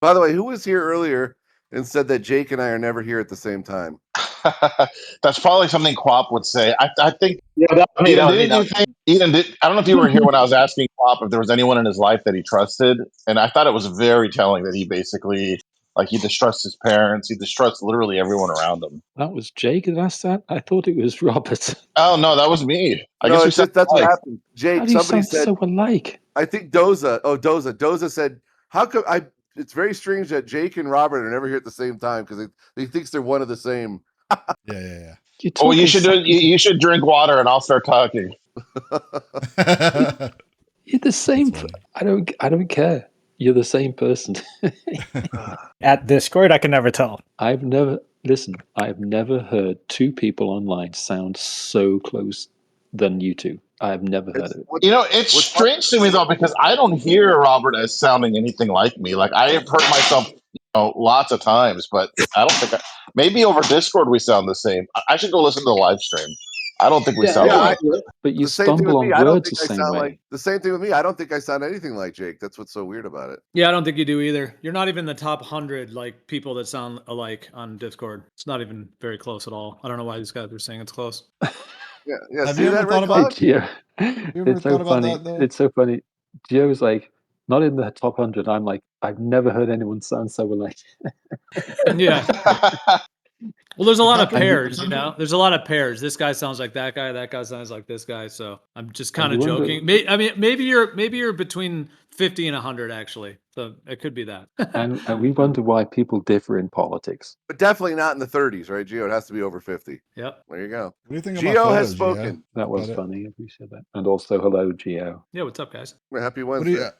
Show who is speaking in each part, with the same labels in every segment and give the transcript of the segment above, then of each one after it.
Speaker 1: By the way, who was here earlier and said that Jake and I are never here at the same time?
Speaker 2: That's probably something Quap would say. I think.
Speaker 3: Yeah, that was me.
Speaker 2: Eden,
Speaker 3: That was me.
Speaker 2: didn't you think? Eden, I don't know if you were here when I was asking Quap if there was anyone in his life that he trusted, and I thought it was very telling that he basically he distrusts his parents. He distrusts literally everyone around him.
Speaker 4: That was Jake that asked that? I thought it was Robert.
Speaker 2: Oh no, that was me. I
Speaker 1: No,
Speaker 2: guess
Speaker 1: that's what happened. Jake,
Speaker 4: How do you
Speaker 1: somebody
Speaker 4: sound
Speaker 1: said
Speaker 4: so alike?
Speaker 1: I think Doza. Oh, Doza said, "How come I?" It's very strange that Jake and Robert are never here at the same time because he thinks they're one of the same.
Speaker 5: Yeah.
Speaker 2: Oh, you should do. You should drink water, and I'll start talking.
Speaker 4: You're the same. I don't care. You're the same person.
Speaker 6: At Discord, I can never tell.
Speaker 4: I've never heard two people online sound so close than you two. I've never heard of it.
Speaker 2: It's strange to me though because I don't hear Robert as sounding anything like me. Like I have heard myself, lots of times, but I don't think. Maybe over Discord we sound the same. I should go listen to the live stream. I don't think we sound alike.
Speaker 4: But you stumble on words the same way.
Speaker 1: The same thing with me. I don't think I sound anything like Jake. That's what's so weird about it.
Speaker 7: Yeah, I don't think you do either. You're not even in the top 100 people that sound alike on Discord. It's not even very close at all. I don't know why these guys are saying it's close.
Speaker 1: Yeah.
Speaker 5: Have you ever thought about
Speaker 4: Gio? It's so funny. It's so funny. Gio's like, not in the top 100. I'm like, I've never heard anyone sound so alike.
Speaker 7: Yeah. Well, there's a lot of pairs, There's a lot of pairs. This guy sounds like that guy. That guy sounds like this guy. So I'm just kind of joking. Maybe you're between 50 and 100 actually. So it could be that.
Speaker 4: and we wonder why people differ in politics.
Speaker 1: But definitely not in the 30s, right, Gio? It has to be over 50.
Speaker 7: Yep.
Speaker 1: There you go.
Speaker 5: What do you think
Speaker 1: Gio
Speaker 5: about photos,
Speaker 1: has spoken.
Speaker 5: Gio?
Speaker 4: That was funny. I appreciate that. And also, hello, Gio.
Speaker 7: Yeah, what's up, guys?
Speaker 1: Happy Wednesday.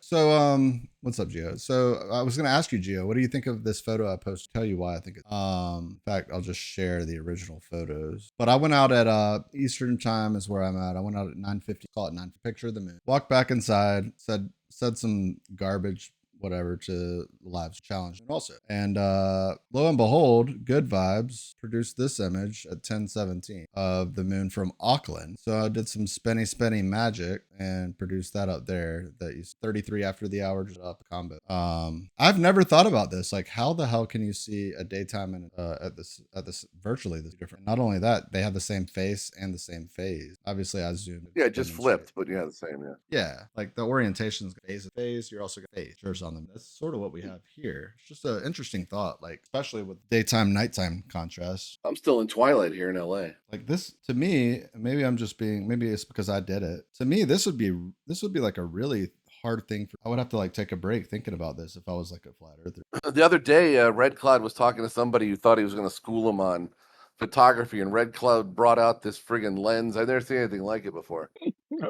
Speaker 5: What's up, Gio? So I was going to ask you, Gio, what do you think of this photo I posted? Tell you why I think it. In fact, I'll just share the original photos. But I went out at Eastern time is where I'm at. I went out at 9:50. Call it 9. Picture of the moon. Walked back inside. Said some garbage. Whatever to live challenge also. And lo and behold, Good Vibes produced this image at 10:17 of the moon from Auckland. So I did some spinny magic and produced that up there. That is 33 after the hour, just up combo. I've never thought about this. Like, how the hell can you see a daytime and at this virtually this different? Not only that, they have the same face and the same phase. Obviously, I zoomed.
Speaker 1: Yeah, just flipped, but the same.
Speaker 5: Yeah, like the orientation's phase. You're also got phase on them. That's sort of what we have here. It's just an interesting thought, like especially with daytime nighttime contrast.
Speaker 1: I'm still in twilight here in LA.
Speaker 5: Like this to me, maybe it's because I did it. To me, this would be like a really hard thing I would have to like take a break thinking about this if I was like a flat earther.
Speaker 1: The other day, Red Cloud was talking to somebody who thought he was going to school him on photography, and Red Cloud brought out this friggin' lens. I've never seen anything like it before.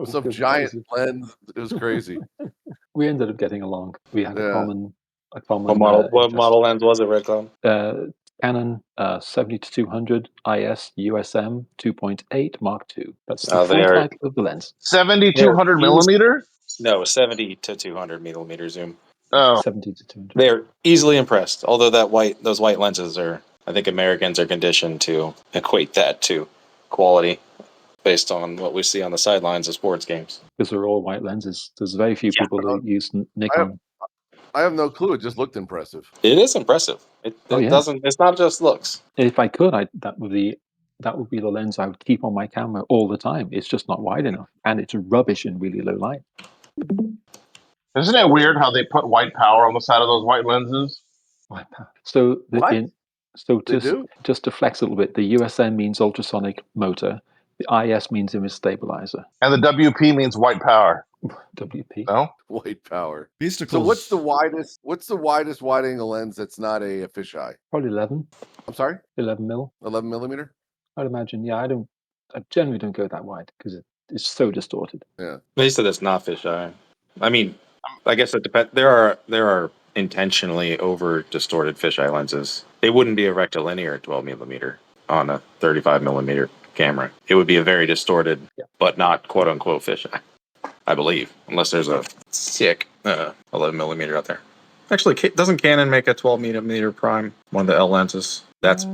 Speaker 1: Some giant lens. It was crazy.
Speaker 4: We ended up getting along. We had a common.
Speaker 3: What model lens was it, Red Cloud?
Speaker 4: Canon 70-200 IS USM 2.8 Mark II. That's the full title of the lens.
Speaker 2: 70-200 millimeter?
Speaker 3: No, 70-200 millimeter zoom.
Speaker 2: Oh,
Speaker 4: 70-200.
Speaker 3: They're easily impressed. Although those white lenses are, I think Americans are conditioned to equate that to quality based on what we see on the sidelines of sports games.
Speaker 4: Because they're all white lenses. There's very few people that use Nikon.
Speaker 1: I have no clue. It just looked impressive.
Speaker 3: It is impressive. It doesn't. It's not just looks.
Speaker 4: If I could, that would be the lens I would keep on my camera all the time. It's just not wide enough, and it's rubbish in really low light.
Speaker 2: Isn't it weird how they put white power on the side of those white lenses?
Speaker 4: White power. So just to flex a little bit, the USM means ultrasonic motor. The IS means image stabilizer.
Speaker 2: And the WP means white power.
Speaker 4: WP.
Speaker 2: No?
Speaker 1: White power.
Speaker 5: Beasticles.
Speaker 1: So what's the widest wide angle lens that's not a fisheye?
Speaker 4: Probably 11.
Speaker 1: I'm sorry?
Speaker 4: 11 mil.
Speaker 1: 11 millimeter?
Speaker 4: I'd imagine. Yeah, I generally don't go that wide because it's so distorted.
Speaker 1: Yeah.
Speaker 3: They said it's not fisheye. I mean, I guess it depends. There are intentionally over distorted fisheye lenses. They wouldn't be a rectilinear 12 millimeter on a 35 millimeter camera. It would be a very distorted, but not quote unquote fisheye, I believe, unless there's a sick 11 millimeter out there. Actually, doesn't Canon make a 12 millimeter prime, one of the L lenses? That's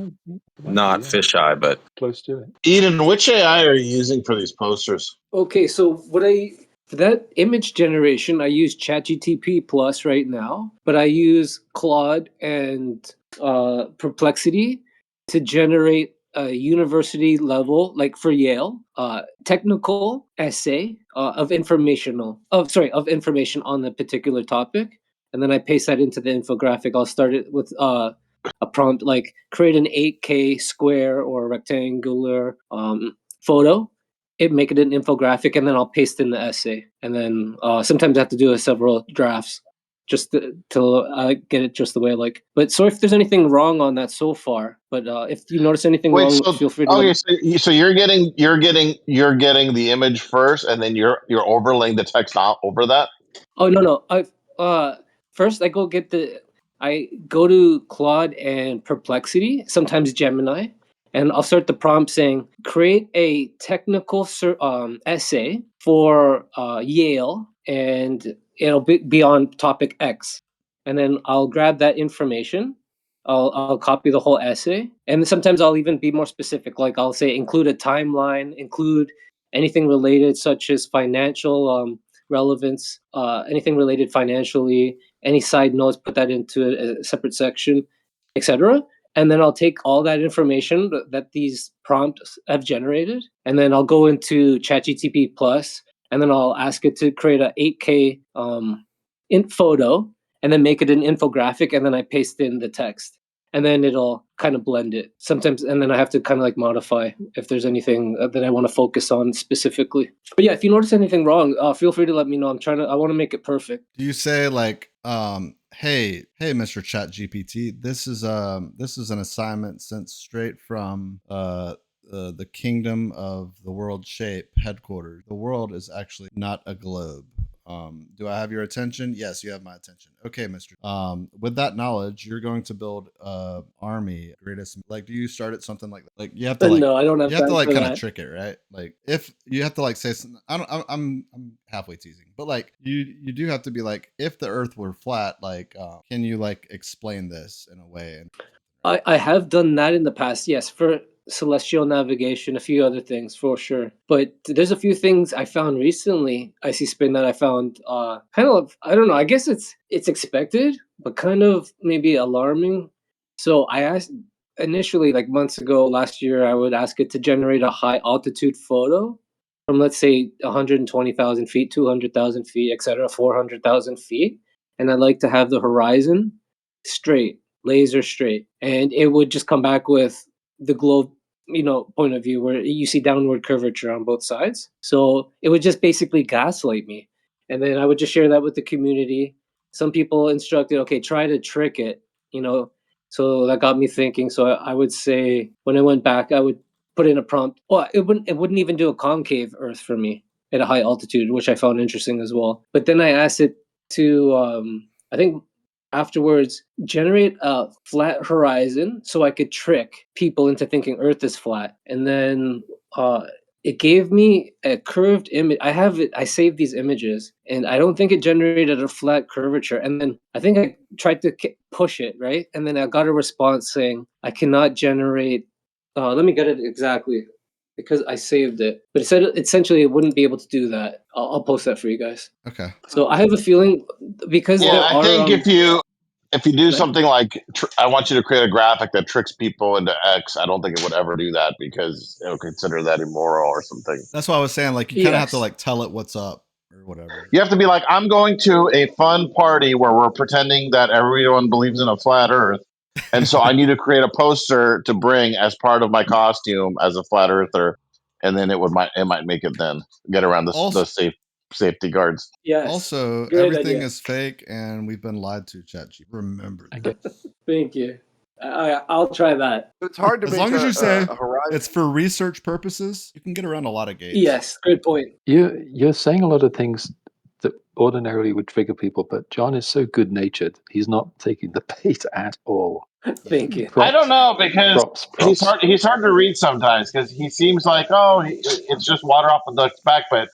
Speaker 3: not fisheye, but
Speaker 4: close to it.
Speaker 2: Eden, which AI are you using for these posters?
Speaker 8: Okay, so what I For that image generation, I use ChatGTP Plus right now, but I use Claude and Perplexity to generate a university level, like for Yale, technical essay of information on the particular topic, and then I paste that into the infographic. I'll start it with a prompt like create an 8K square or rectangular photo. Make it an infographic, and then I'll paste in the essay. And then sometimes I have to do several drafts just to get it just the way I like. But sorry if there's anything wrong on that so far. But if you notice anything wrong, feel free to.
Speaker 2: Okay, so you're getting the image first, and then you're overlaying the text over that.
Speaker 8: Oh no! First I go to Claude and Perplexity, sometimes Gemini. And I'll start the prompt saying, create a technical essay for Yale, and it'll be on topic X. And then I'll grab that information. I'll copy the whole essay. And sometimes I'll even be more specific. Like I'll say, include a timeline, include anything related, such as financial relevance, anything related financially, any side notes, put that into a separate section, etc. And then I'll take all that information that these prompts have generated, and then I'll go into ChatGTP Plus, and then I'll ask it to create a 8K photo, and then make it an infographic, and then I paste in the text, and then it'll kind of blend it sometimes, and then I have to kind of like modify if there's anything that I want to focus on specifically. But yeah, if you notice anything wrong, feel free to let me know. I want to make it perfect.
Speaker 5: Do you say like, hey, Mr. ChatGPT, this is an assignment sent straight from the kingdom of the world shape headquarters. The world is actually not a globe. Do I have your attention? Yes, you have my attention. Okay, Mr. With that knowledge, you're going to build a army. Greatest. Like, do you start at something like that? Like, you have to like.
Speaker 8: No, I don't have.
Speaker 5: You have to like kind of trick it, right? Like, if you have to like say something. I'm halfway teasing, but like you do have to be like, if the Earth were flat, like, can you like explain this in a way?
Speaker 8: I have done that in the past. Yes, for celestial navigation, a few other things for sure. But there's a few things I found recently, ICSpin, that I found kind of, I don't know, I guess it's expected, but kind of maybe alarming. So I asked initially, like months ago, last year, I would ask it to generate a high altitude photo from, let's say, 120,000 feet, 200,000 feet, etc., 400,000 feet. And I'd like to have the horizon straight, laser straight. And it would just come back with the globe, point of view where you see downward curvature on both sides. So it would just basically gaslight me. And then I would just share that with the community. Some people instructed, okay, try to trick it, so that got me thinking. So I would say when I went back, I would put in a prompt. Well, it wouldn't even do a concave Earth for me at a high altitude, which I found interesting as well. But then I asked it to, I think afterwards, generate a flat horizon so I could trick people into thinking Earth is flat. And then it gave me a curved image. I saved these images, and I don't think it generated a flat curvature. And then I think I tried to push it, right? And then I got a response saying, I cannot generate, let me get it exactly, because I saved it. But it said essentially it wouldn't be able to do that. I'll post that for you guys.
Speaker 5: Okay.
Speaker 8: So I have a feeling, because
Speaker 2: I think if you do something like I want you to create a graphic that tricks people into X, I don't think it would ever do that because it'll consider that immoral or something.
Speaker 5: That's what I was saying. Like, you kind of have to like tell it what's up or whatever.
Speaker 2: You have to be like, I'm going to a fun party where we're pretending that everyone believes in a flat Earth, and so I need to create a poster to bring as part of my costume as a flat earther, and then it might make it then get around the safety guards.
Speaker 8: Yes.
Speaker 5: Also, everything is fake, and we've been lied to, ChatGPT. Remember that.
Speaker 8: Thank you. I'll try that.
Speaker 1: It's hard to
Speaker 5: as
Speaker 1: make
Speaker 5: long as you say
Speaker 1: horizon.
Speaker 5: It's for research purposes. You can get around a lot of gates.
Speaker 8: Yes, good point.
Speaker 4: You're saying a lot of things that ordinarily would trigger people, but John is so good-natured. He's not taking the bait at all.
Speaker 8: Thank you.
Speaker 2: I don't know, because he's hard to read sometimes, because he seems like, it's just water off the duck's back, but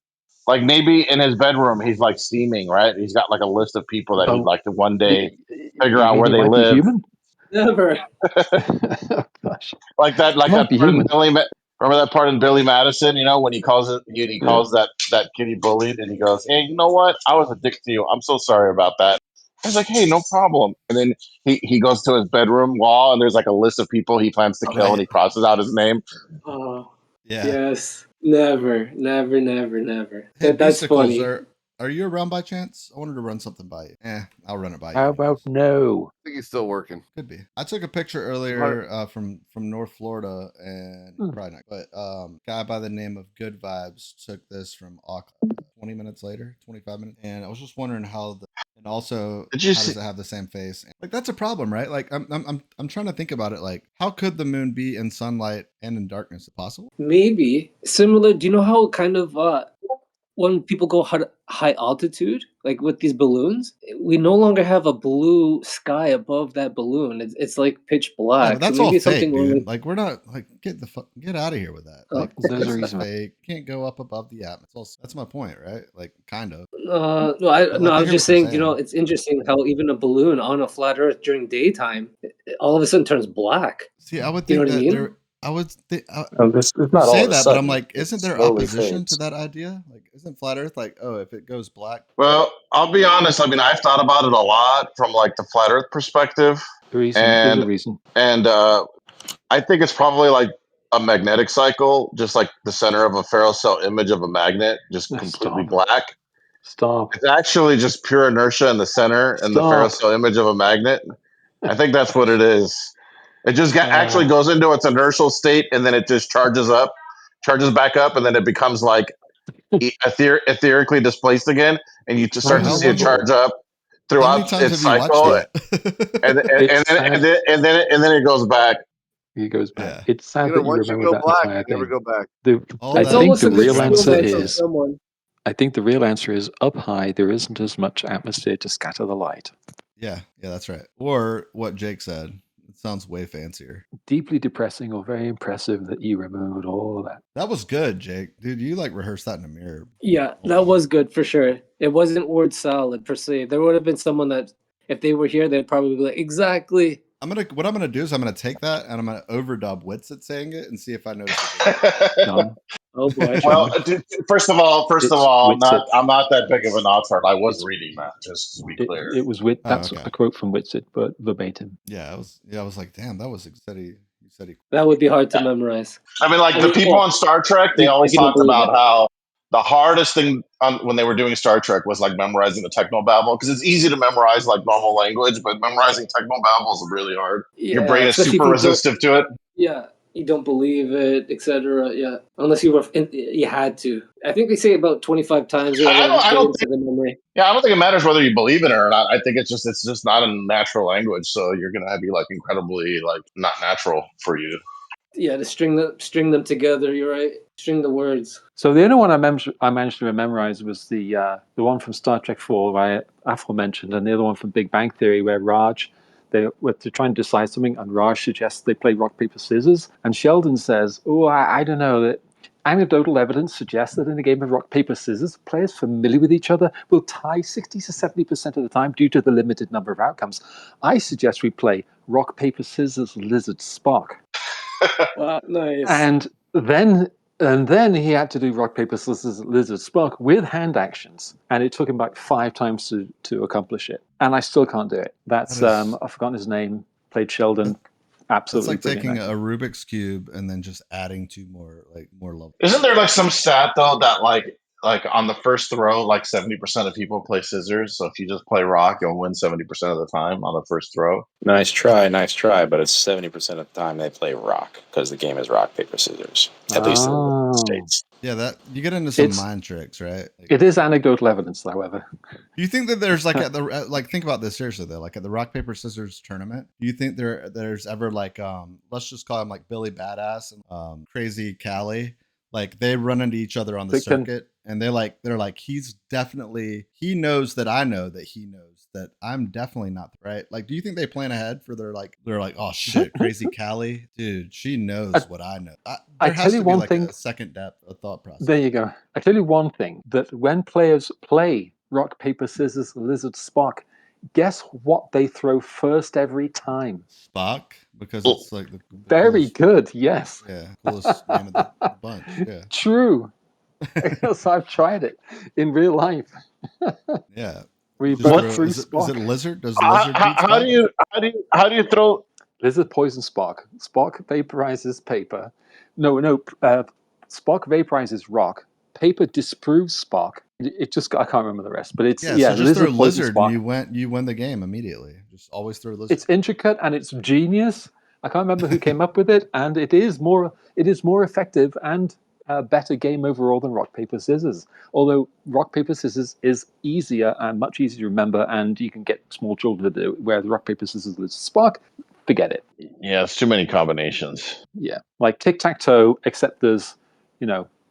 Speaker 2: like maybe in his bedroom he's like steaming, right? He's got like a list of people that he'd like to one day figure out where they live.
Speaker 8: Never.
Speaker 4: Oh, gosh.
Speaker 2: Like that Remember that part in Billy Madison? You know, when he calls that kid he bullied, and he goes, "Hey, you know what? I was a dick to you. I'm so sorry about that." I was like, "Hey, no problem." And then he goes to his bedroom wall, and there's like a list of people he plans to kill, and he crosses out his name.
Speaker 8: Oh,
Speaker 5: Yeah.
Speaker 8: yes. Never.
Speaker 5: Hey,
Speaker 8: That's
Speaker 5: Beasticles,
Speaker 8: funny.
Speaker 5: are you around by chance? I wanted to run something by you. I'll run it by you.
Speaker 4: How about no?
Speaker 1: I think he's still working.
Speaker 5: Could be. I took a picture earlier from North Florida, and probably not, but guy by the name of Good Vibes took this from Auckland. 20 minutes later, 25 minutes, and I was just wondering how and also how does it have the same face? Like that's a problem, right? Like I'm trying to think about it. Like how could the moon be in sunlight and in darkness? Is it possible?
Speaker 8: Maybe similar. Do you know how kind of when people go high altitude, like with these balloons, we no longer have a blue sky above that balloon. It's like pitch black.
Speaker 5: Yeah, but that's
Speaker 8: so maybe
Speaker 5: all fake, dude.
Speaker 8: with...
Speaker 5: Like we're not like get out of here with that. Like
Speaker 4: those are
Speaker 5: this is fake. Can't go up above the atmosphere. That's my point, right? Like kind of.
Speaker 8: No, I was just saying. You know, it's interesting how even a balloon on a flat Earth during daytime, all of a sudden turns black.
Speaker 5: See, I would think that I would think
Speaker 3: it's not
Speaker 5: say
Speaker 3: all
Speaker 5: that, but I'm like, isn't there opposition
Speaker 3: fades
Speaker 5: to that idea? Like, isn't flat Earth like, oh, if it goes black?
Speaker 2: Well, I'll be honest. I mean, I've thought about it a lot from like the flat Earth perspective,
Speaker 4: There's a reason.
Speaker 2: And I think it's probably like a magnetic cycle, just like the center of a ferrocell image of a magnet, just completely black.
Speaker 4: Stop.
Speaker 2: It's actually just pure inertia in the center and the ferrocell image of a magnet. I think that's what it is. It just actually goes into its inertial state, and then it just charges back up, and then it becomes like etherically displaced again, and you just start to see it charge up throughout its cycle, and then it goes back.
Speaker 4: He goes back.
Speaker 5: Yeah.
Speaker 4: It's sad that you
Speaker 1: once you
Speaker 4: remember
Speaker 1: go
Speaker 4: that
Speaker 1: black,
Speaker 4: entire
Speaker 1: you never
Speaker 4: thing.
Speaker 1: go back.
Speaker 4: I think the real answer is up high. There isn't as much atmosphere to scatter the light.
Speaker 5: Yeah, that's right. Or what Jake said. It sounds way fancier.
Speaker 4: Deeply depressing or very impressive that you remembered all of that.
Speaker 5: That was good, Jake. Dude, you like rehearsed that in a mirror.
Speaker 8: Yeah, that was good for sure. It wasn't word salad per se. There would have been someone that, if they were here, they'd probably be like, exactly.
Speaker 5: What I'm gonna do is I'm gonna take that and I'm gonna overdub Witsit saying it and see if I notice it.
Speaker 8: Oh boy.
Speaker 2: Well, first of all, I'm not that big of an author. I was reading that, just to be clear.
Speaker 4: It was that's a quote from Witsit, but verbatim.
Speaker 5: Yeah, I was like, damn, that was he said he.
Speaker 8: That would be hard to memorize.
Speaker 2: I mean, like the people on Star Trek, they always talked about how the hardest thing when they were doing Star Trek was like memorizing the technobabble, because it's easy to memorize like normal language, but memorizing technobabble is really hard.
Speaker 8: Yeah,
Speaker 2: your brain is super resistive to it.
Speaker 8: Yeah, you don't believe it, etc. Yeah, unless you had to. I think they say about 25 times.
Speaker 2: I don't think it matters whether you believe in it or not. I think it's just not a natural language, so you're gonna be like incredibly like not natural for you.
Speaker 8: Yeah, to string them together. You're right. String the words.
Speaker 4: So the only one I managed to memorize was the one from Star Trek 4, where Afro mentioned, and the other one from Big Bang Theory, where they were to try and decide something, and Raj suggests they play rock paper scissors, and Sheldon says, "Oh, I don't know that." Anecdotal evidence suggests that in a game of rock, paper, scissors, players familiar with each other will tie 60 to 70% of the time due to the limited number of outcomes. I suggest we play rock, paper, scissors, lizard, Spock.
Speaker 8: Wow, nice.
Speaker 4: And then he had to do rock, paper, scissors, lizard, Spock with hand actions. And it took him about 5 times to accomplish it. And I still can't do it. That's, I've forgotten his name, played Sheldon. Absolutely.
Speaker 5: It's like taking a Rubik's Cube and then just adding 2 more levels.
Speaker 2: Isn't there like some stat though that like on the first throw, like 70% of people play scissors. So if you just play rock, you'll win 70% of the time on the first throw.
Speaker 3: Nice try. But it's 70% of the time they play rock because the game is rock, paper, scissors. At least in the States.
Speaker 5: Yeah, that you get into some mind tricks, right? Like,
Speaker 4: it is anecdotal evidence, however.
Speaker 5: Do you think that there's like think about this seriously though, like at the rock paper scissors tournament, do you think there's ever like let's just call him like Billy Badass and Crazy Callie, like they run into each other on the circuit and they're like he knows that I know that he knows that I'm definitely not right. Like, do you think they plan ahead for they're like oh shit, Crazy Callie, dude, she knows what I know.
Speaker 4: I tell you one thing.
Speaker 5: A second depth of thought process.
Speaker 4: There you go. I tell you one thing, that when players play rock, paper, scissors, lizard, Spock, guess what they throw first every time?
Speaker 5: Spock, because it's like the
Speaker 4: Very
Speaker 5: coolest,
Speaker 4: good. Yes.
Speaker 5: yeah, coolest name of the bunch. Yeah,
Speaker 4: True. Because I've tried it in real life.
Speaker 5: yeah.
Speaker 4: We
Speaker 5: You just
Speaker 4: both
Speaker 5: throw,
Speaker 4: threw
Speaker 5: is it
Speaker 4: Spock.
Speaker 5: lizard? Does lizard beat
Speaker 2: How do
Speaker 5: Spock?
Speaker 2: you throw?
Speaker 4: Lizard poison Spock. Spock vaporizes paper. No. Spock vaporizes rock. Paper disproves Spock. It just I can't remember the rest, but it's
Speaker 5: Yeah, so just throw
Speaker 4: lizard poison
Speaker 5: lizard
Speaker 4: Spock.
Speaker 5: and you win the game immediately. Just always throw lizard.
Speaker 4: It's intricate and it's genius. I can't remember who came up with it, and it is more effective and better game overall than rock paper scissors. Although rock paper scissors is easier and much easier to remember, and you can get small children to do it. Whereas rock paper scissors with Spock, forget it.
Speaker 2: Yeah, it's too many combinations.
Speaker 4: Yeah, like tic tac toe, except there's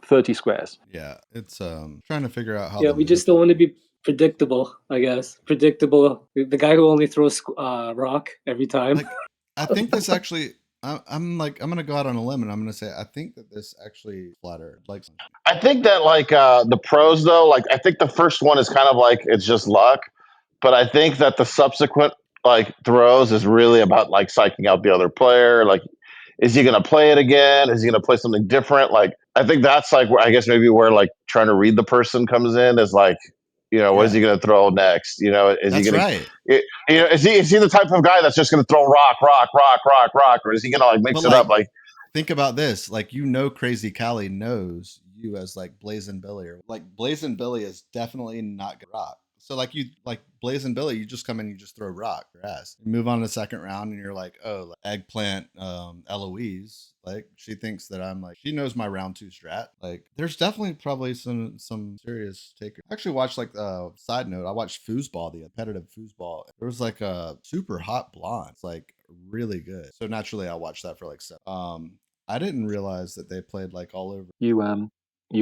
Speaker 4: 30 squares.
Speaker 5: Yeah, it's trying to figure out how.
Speaker 8: Yeah, we just don't want to be predictable, I guess. Predictable. The guy who only throws rock every time.
Speaker 5: Like, I think this actually. I'm gonna go out on a limb and I'm gonna say I think that this actually flattered. Like,
Speaker 2: I think that like the pros though, like I think the first one is kind of like it's just luck, but I think that the subsequent like throws is really about like psyching out the other player. Like, is he gonna play it again? Is he gonna play something different? Like, I think that's like I guess maybe where like trying to read the person comes in is like, what is he gonna throw next? Is
Speaker 5: that's
Speaker 2: he gonna?
Speaker 5: right.
Speaker 2: Is he the type of guy that's just gonna throw rock, or is he gonna like mix it up? Like,
Speaker 5: think about this. Like, Crazy Callie knows you as like Blazing Billy, or like Blazing Billy is definitely not good rock. So like Blazing Billy, you just come in, you just throw rock or ass. You move on to the second round, and you're like, oh, like eggplant, Eloise. Like, she thinks that I'm like, she knows my round 2 strat. Like, there's definitely probably some serious takers. I actually watched side note, I watched Foosball, the competitive Foosball. There was like a super hot blonde. It's like really good. So naturally I watched that for like 7. I didn't realize that they played like all over.
Speaker 4: You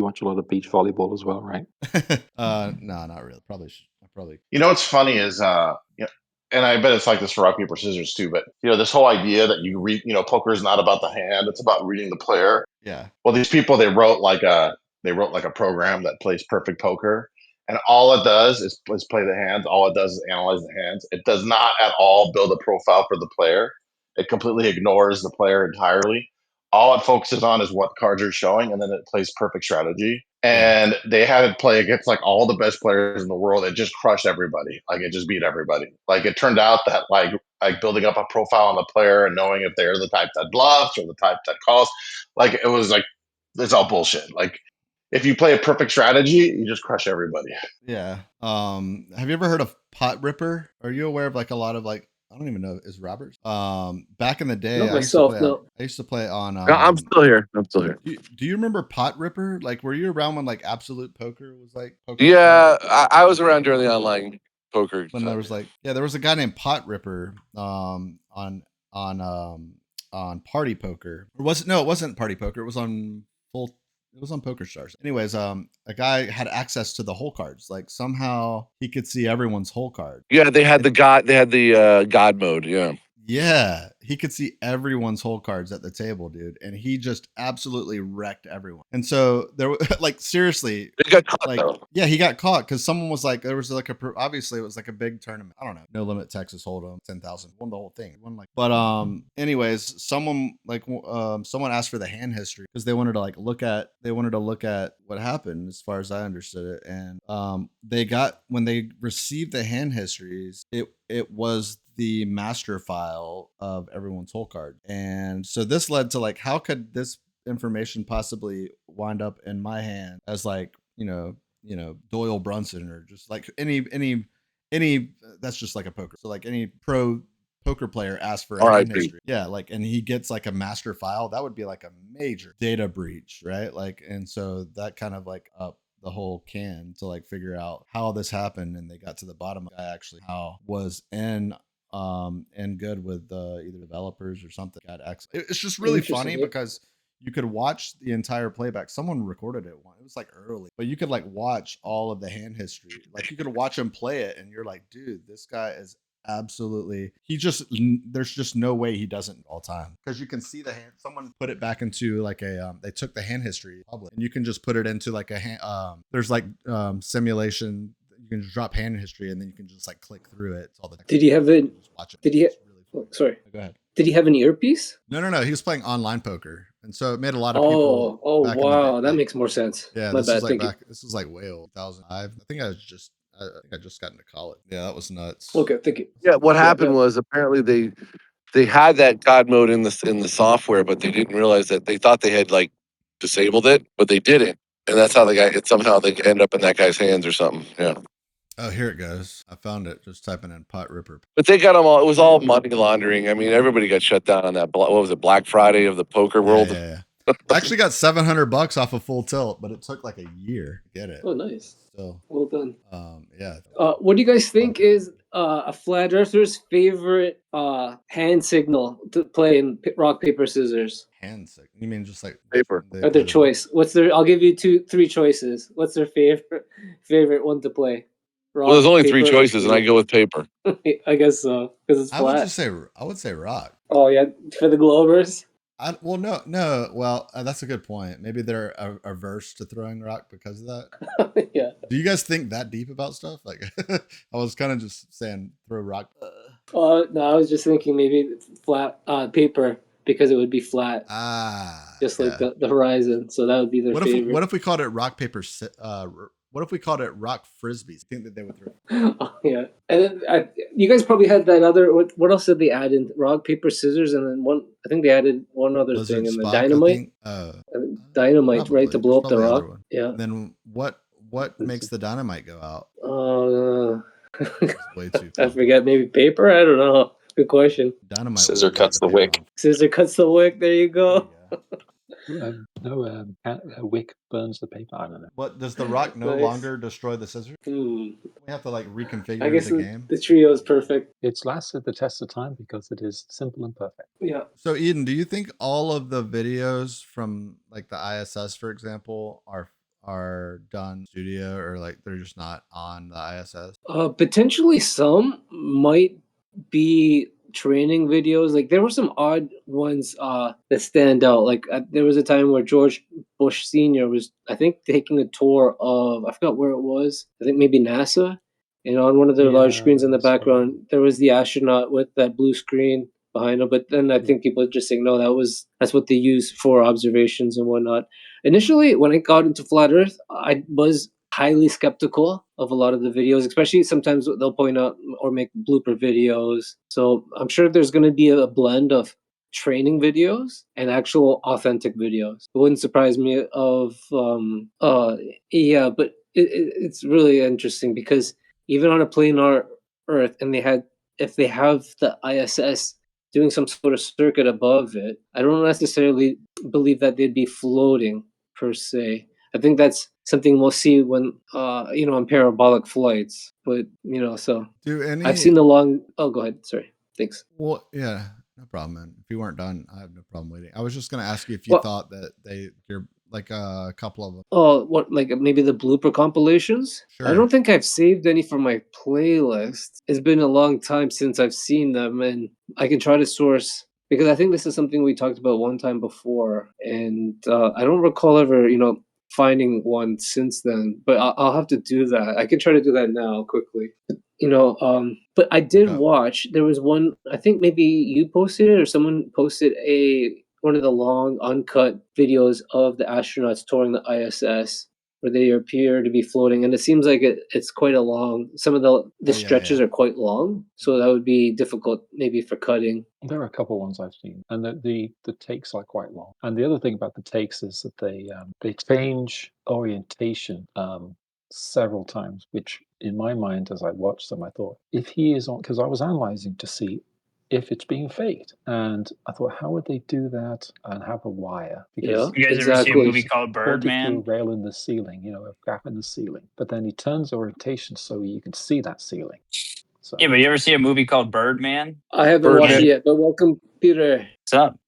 Speaker 4: watch a lot of beach volleyball as well, right?
Speaker 5: No, not really. Probably.
Speaker 2: What's funny is, and I bet it's like this for rock paper scissors too. But this whole idea that you read, poker is not about the hand; it's about reading the player.
Speaker 5: Yeah.
Speaker 2: Well, these people they wrote like a program that plays perfect poker, and all it does is play the hands. All it does is analyze the hands. It does not at all build a profile for the player. It completely ignores the player entirely. All it focuses on is what cards are showing, and then it plays perfect strategy. And they had it play against like all the best players in the world. It just crushed everybody. Like, it just beat everybody. Like, it turned out that like building up a profile on the player and knowing if they're the type that bluffs or the type that calls, like, it was like, it's all bullshit. Like, if you play a perfect strategy, you just crush everybody.
Speaker 5: Yeah. Have you ever heard of Potripper? Are you aware of like a lot of like, I don't even know, is Roberts? Back in the day, I used to play on.
Speaker 1: I'm still here.
Speaker 5: Do you remember Potripper? Like, were you around when like Absolute Poker was like? Poker
Speaker 1: yeah, I was around during the online poker.
Speaker 5: When there was like, there was a guy named Potripper on Party Poker. Or was it? No, it wasn't Party Poker. It was on full. It was on Poker Stars. Anyways, a guy had access to the hole cards. Like, somehow he could see everyone's hole card.
Speaker 1: Yeah, they had the god. They had the god mode. Yeah.
Speaker 5: Yeah, he could see everyone's hole cards at the table, dude, and he just absolutely wrecked everyone. And so there, like, seriously,
Speaker 1: he got caught,
Speaker 5: like,
Speaker 1: though.
Speaker 5: Yeah, he got caught because someone was like, there was like obviously it was like a big tournament. I don't know, No Limit Texas Hold'em, 10,000, won the whole thing. Won like, but anyways, someone asked for the hand history because they wanted to look at what happened as far as I understood it, and when they received the hand histories, it was the master file of everyone's hole card. And so this led to like, how could this information possibly wind up in my hand as like, Doyle Brunson, or just like any that's just like a poker. So like any pro poker player asks for a hand history. Yeah, like, and he gets like a master file, that would be like a major data breach, right? Like, and so that kind of like up the whole can to like figure out how this happened, and they got to the bottom of actually how was in and good with either developers or something. It's just really funny because you could watch the entire playback. Someone recorded it. It was like early, but you could like watch all of the hand history. Like, you could watch him play it, and you're like, dude, this guy is absolutely. There's just no way he doesn't all time, because you can see the hand. Someone put it back into like a. They took the hand history public, and you can just put it into like a hand. There's like simulation. You can just drop hand history, and then you can just like click through it. It's all the
Speaker 8: Did he have it?
Speaker 5: just watch it.
Speaker 8: Did he?
Speaker 5: It's really fun.
Speaker 8: Sorry.
Speaker 5: Go ahead.
Speaker 8: Did he have an earpiece?
Speaker 5: No. He was playing online poker, and so it made a lot of people.
Speaker 8: Oh,
Speaker 5: back in the
Speaker 8: wow,
Speaker 5: day-
Speaker 8: that makes more sense.
Speaker 5: Yeah,
Speaker 8: My
Speaker 5: this
Speaker 8: bad.
Speaker 5: was like
Speaker 8: Thank
Speaker 5: back. This was like way old, 2005. I think I just got into college. Yeah, that was nuts.
Speaker 8: you. Okay, thank you.
Speaker 1: Yeah, what happened
Speaker 8: yeah.
Speaker 1: was apparently they had that God mode in the software, but they didn't realize that they thought they had like disabled it, but they didn't, and that's how somehow they end up in that guy's hands or something. Yeah.
Speaker 5: Oh, here it goes. I found it. Just typing in Potripper.
Speaker 1: But they got them all. It was all money laundering. I mean, everybody got shut down on that. What was it? Black Friday of the poker world.
Speaker 5: Yeah. I actually got $700 off of Full Tilt, but it took like a year to get it.
Speaker 8: Oh, nice.
Speaker 5: So
Speaker 8: Well done.
Speaker 5: Yeah.
Speaker 8: What do you guys think is a flat earther's favorite hand signal to play in rock paper scissors?
Speaker 5: Hand sick. You mean just like
Speaker 1: Paper.
Speaker 8: Or their choice? What's their? I'll give you 3 choices. What's their favorite one to play? Rock,
Speaker 1: Well, there's only 3
Speaker 8: paper,
Speaker 1: choices, and I go with paper.
Speaker 8: I guess so because it's flat.
Speaker 5: I would say rock.
Speaker 8: Oh yeah, for the Globers.
Speaker 5: No. Well, that's a good point. Maybe they're averse to throwing rock because of that.
Speaker 8: Yeah.
Speaker 5: Do you guys think that deep about stuff? Like, I was kind of just saying throw rock.
Speaker 8: No, I was just thinking maybe flat paper because it would be flat. Just like the horizon. So that would be their favorite.
Speaker 5: What if we called it rock paper? What if we called it rock frisbees? I think that they would throw.
Speaker 8: Oh, yeah, and then you guys probably had that other. What else did they add in? Rock, paper, scissors, and then one. I think they added one other thing in the dynamite. Dynamite,
Speaker 5: probably,
Speaker 8: right, to blow up the rock. Yeah.
Speaker 5: Then what makes the dynamite go out?
Speaker 8: Way too. I forget. Maybe paper. I don't know. Good question.
Speaker 5: Dynamite.
Speaker 3: Scissor cuts the wick.
Speaker 8: Scissor cuts the wick. There you go.
Speaker 4: A wick burns the paper. I don't know.
Speaker 5: What does the rock no longer destroy the scissors? We have to like reconfigure
Speaker 8: I guess
Speaker 5: the game.
Speaker 8: The trio is perfect.
Speaker 4: It's lasted the test of time because it is simple and perfect.
Speaker 8: Yeah.
Speaker 5: So Eden, do you think all of the videos from like the ISS, for example, are done in studio, or like they're just not on the ISS?
Speaker 8: Potentially some might be training videos. Like there were some odd ones that stand out. Like there was a time where George Bush Sr. was, I think, taking a tour of, I forgot where it was. I think maybe NASA. And on one of their large screens in the background, there was the astronaut with that blue screen behind him. But then I think people just saying, no, that's what they use for observations and whatnot. Initially, when I got into flat Earth, I was highly skeptical of a lot of the videos, especially sometimes they'll point out or make blooper videos. So I'm sure there's going to be a blend of training videos and actual authentic videos. It wouldn't surprise me but it's really interesting because even on a planar Earth, and if they have the ISS doing some sort of circuit above it, I don't necessarily believe that they'd be floating per se. I think that's something we'll see when on parabolic flights. But so I've seen the long. Oh, go ahead. Sorry. Thanks.
Speaker 5: Well, yeah, no problem, man. If you weren't done, I have no problem waiting. I was just gonna ask you if you thought that you're like a couple of them.
Speaker 8: Oh, what, like maybe the blooper compilations? Sure. I don't think I've saved any from my playlist. It's been a long time since I've seen them, and I can try to source. Because I think this is something we talked about one time before, and I don't recall ever, finding one since then. But I'll have to do that. I can try to do that now quickly. But I did watch. There was one. I think maybe you posted it or someone posted one of the long uncut videos of the astronauts touring the ISS, where they appear to be floating, and it seems like it's quite a long. Some of the stretches are quite long, so that would be difficult maybe for cutting.
Speaker 4: There are a couple of ones I've seen, and the takes are quite long. And the other thing about the takes is that they change orientation several times, which in my mind, as I watched them, I thought, if he is on, because I was analyzing to see if it's being faked, and I thought, how would they do that and have a wire? Because
Speaker 9: you guys ever see a movie called Birdman?
Speaker 4: A rail in the ceiling, a gap in the ceiling, but then he turns orientation so you can see that ceiling. So.
Speaker 9: Yeah, but you ever see a movie called Birdman?
Speaker 8: I haven't watched it yet, but welcome, Peter.
Speaker 9: What's up?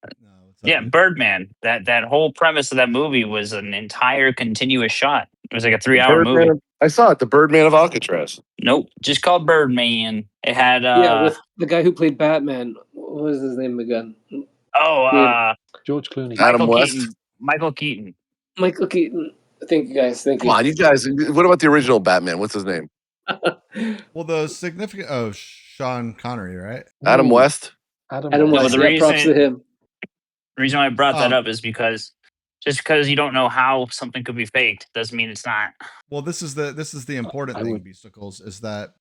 Speaker 9: Yeah, Birdman. That whole premise of that movie was an entire continuous shot. It was like a 3-hour movie.
Speaker 1: I saw it, the Birdman of Alcatraz.
Speaker 9: Nope, just called Birdman. It had
Speaker 8: with the guy who played Batman. What was his name again?
Speaker 4: George Clooney.
Speaker 1: Adam West.
Speaker 9: Michael Keaton.
Speaker 8: Michael Keaton. Thank you guys. Thank you.
Speaker 1: Come on, you guys. What about the original Batman? What's his name?
Speaker 5: Well, the significant. Oh, Sean Connery, right?
Speaker 1: Adam West.
Speaker 8: Adam
Speaker 9: No,
Speaker 8: West.
Speaker 9: the
Speaker 8: Yeah, props to
Speaker 9: reason
Speaker 8: him.
Speaker 9: I brought that
Speaker 5: Um,
Speaker 9: up is because just because you don't know how something could be faked doesn't mean it's not.
Speaker 5: Well, this is the important
Speaker 4: I
Speaker 5: thing,
Speaker 4: would-
Speaker 5: Beasticles, is that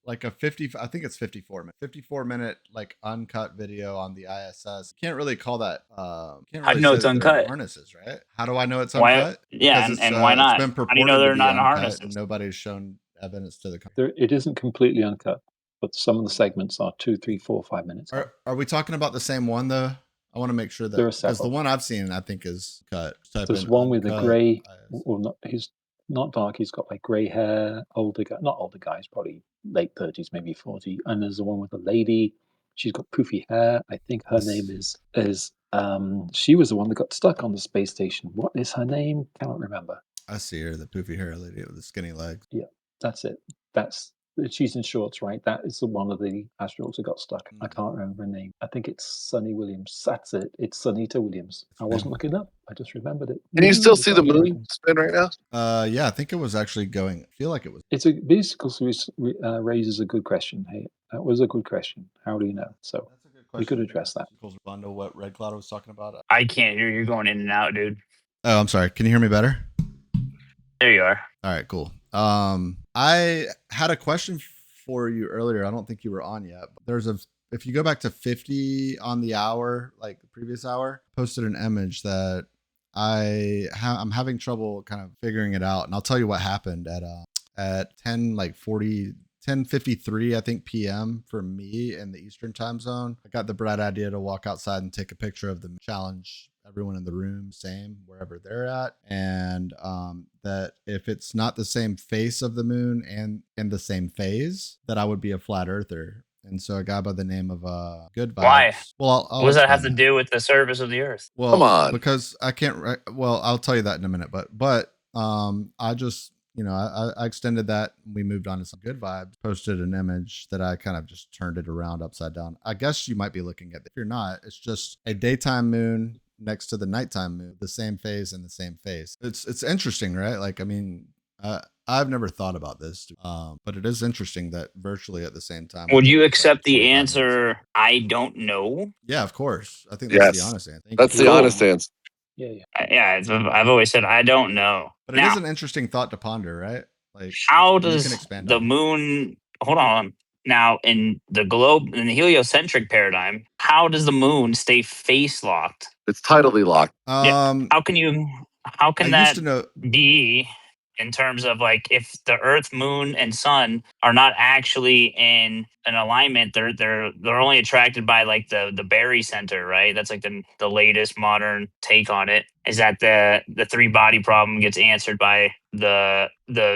Speaker 5: like a 50, I think it's 54 minute like uncut video on the ISS. You can't really call that can't
Speaker 9: How'd
Speaker 5: really
Speaker 9: you know
Speaker 5: say
Speaker 9: it's
Speaker 5: that they're in
Speaker 9: uncut?
Speaker 5: harnesses, right? How do I know it's
Speaker 9: Why?
Speaker 5: uncut?
Speaker 9: Yeah,
Speaker 5: Because
Speaker 9: and why not?
Speaker 5: It's been
Speaker 9: How do you
Speaker 5: purported
Speaker 9: know
Speaker 5: to
Speaker 9: they're
Speaker 5: be
Speaker 9: not in
Speaker 5: uncut,
Speaker 9: harnesses?
Speaker 5: and nobody's shown evidence to the
Speaker 4: There, it isn't completely uncut, but some of the segments are 2, 3, 4, 5 minutes.
Speaker 5: Are we talking about the same one though? I want to make sure that
Speaker 4: There are
Speaker 5: because the
Speaker 4: several.
Speaker 5: one I've seen I think is cut. Type
Speaker 4: There's
Speaker 5: in
Speaker 4: one with a
Speaker 5: uncut
Speaker 4: grey,
Speaker 5: IS.
Speaker 4: well, not he's not dark. He's got like grey hair, older guy, not older guy. He's probably late 30s, maybe 40. And there's the one with a lady. She's got poofy hair. I think her name is she was the one that got stuck on the space station. What is her name? Cannot remember.
Speaker 5: I see her, the poofy hair lady with the skinny legs.
Speaker 4: Yeah, that's it. She's in shorts, right? That is the one of the astronauts who got stuck. I can't remember her name. I think it's Sunny Williams. That's it. It's Sunita Williams. I wasn't looking up. I just remembered it.
Speaker 1: Can you still see the moon spin right now?
Speaker 5: Yeah, I think it was actually going. I feel like it was.
Speaker 4: It's a Beasticles raises a good question. Hey, that was a good question. How do you know? So
Speaker 5: That's a good
Speaker 4: we could
Speaker 5: question.
Speaker 4: address that.
Speaker 5: Respond to what Red Cloud was talking about.
Speaker 9: I can't hear you going in and out, dude.
Speaker 5: Oh, I'm sorry. Can you hear me better?
Speaker 9: There you are.
Speaker 5: All right, cool. I had a question for you earlier. I don't think you were on yet. But if you go back to 50 on the hour, like the previous hour, posted an image that I'm having trouble kind of figuring it out, and I'll tell you what happened at 10:53 I think PM for me in the Eastern time zone. I got the bright idea to walk outside and take a picture of the challenge. Everyone in the room, same wherever they're at, and that if it's not the same face of the moon and in the same phase, that I would be a flat earther. And so a guy by the name of Good Vibes.
Speaker 9: Why?
Speaker 5: Well,
Speaker 9: What does that have to do with the surface of the Earth?
Speaker 5: Well,
Speaker 1: come on,
Speaker 5: because I can't. Well, I'll tell you that in a minute. But I just I extended that. We moved on to some Good Vibes. Posted an image that I kind of just turned it around upside down. I guess you might be looking at it. If you're not, it's just a daytime moon next to the nighttime moon, the same phase and the same phase. It's interesting, right? Like, I mean, I've never thought about this, but it is interesting that virtually at the same time.
Speaker 9: Would you accept the answer? I don't know.
Speaker 5: Yeah, of course. I think that's the
Speaker 1: yes,
Speaker 5: honest answer.
Speaker 1: that's the honest answer.
Speaker 4: Yeah.
Speaker 9: I've always said I don't know.
Speaker 5: But it is an interesting thought to ponder, right? Like,
Speaker 9: how does the moon? Hold on. Now, in the heliocentric paradigm, how does the moon stay face locked?
Speaker 1: It's tidally locked.
Speaker 9: How can that be in terms of like if the Earth, Moon, and Sun are not actually in an alignment, they're only attracted by like the barycenter, right? That's like the latest modern take on it. Is that the three body problem gets answered by the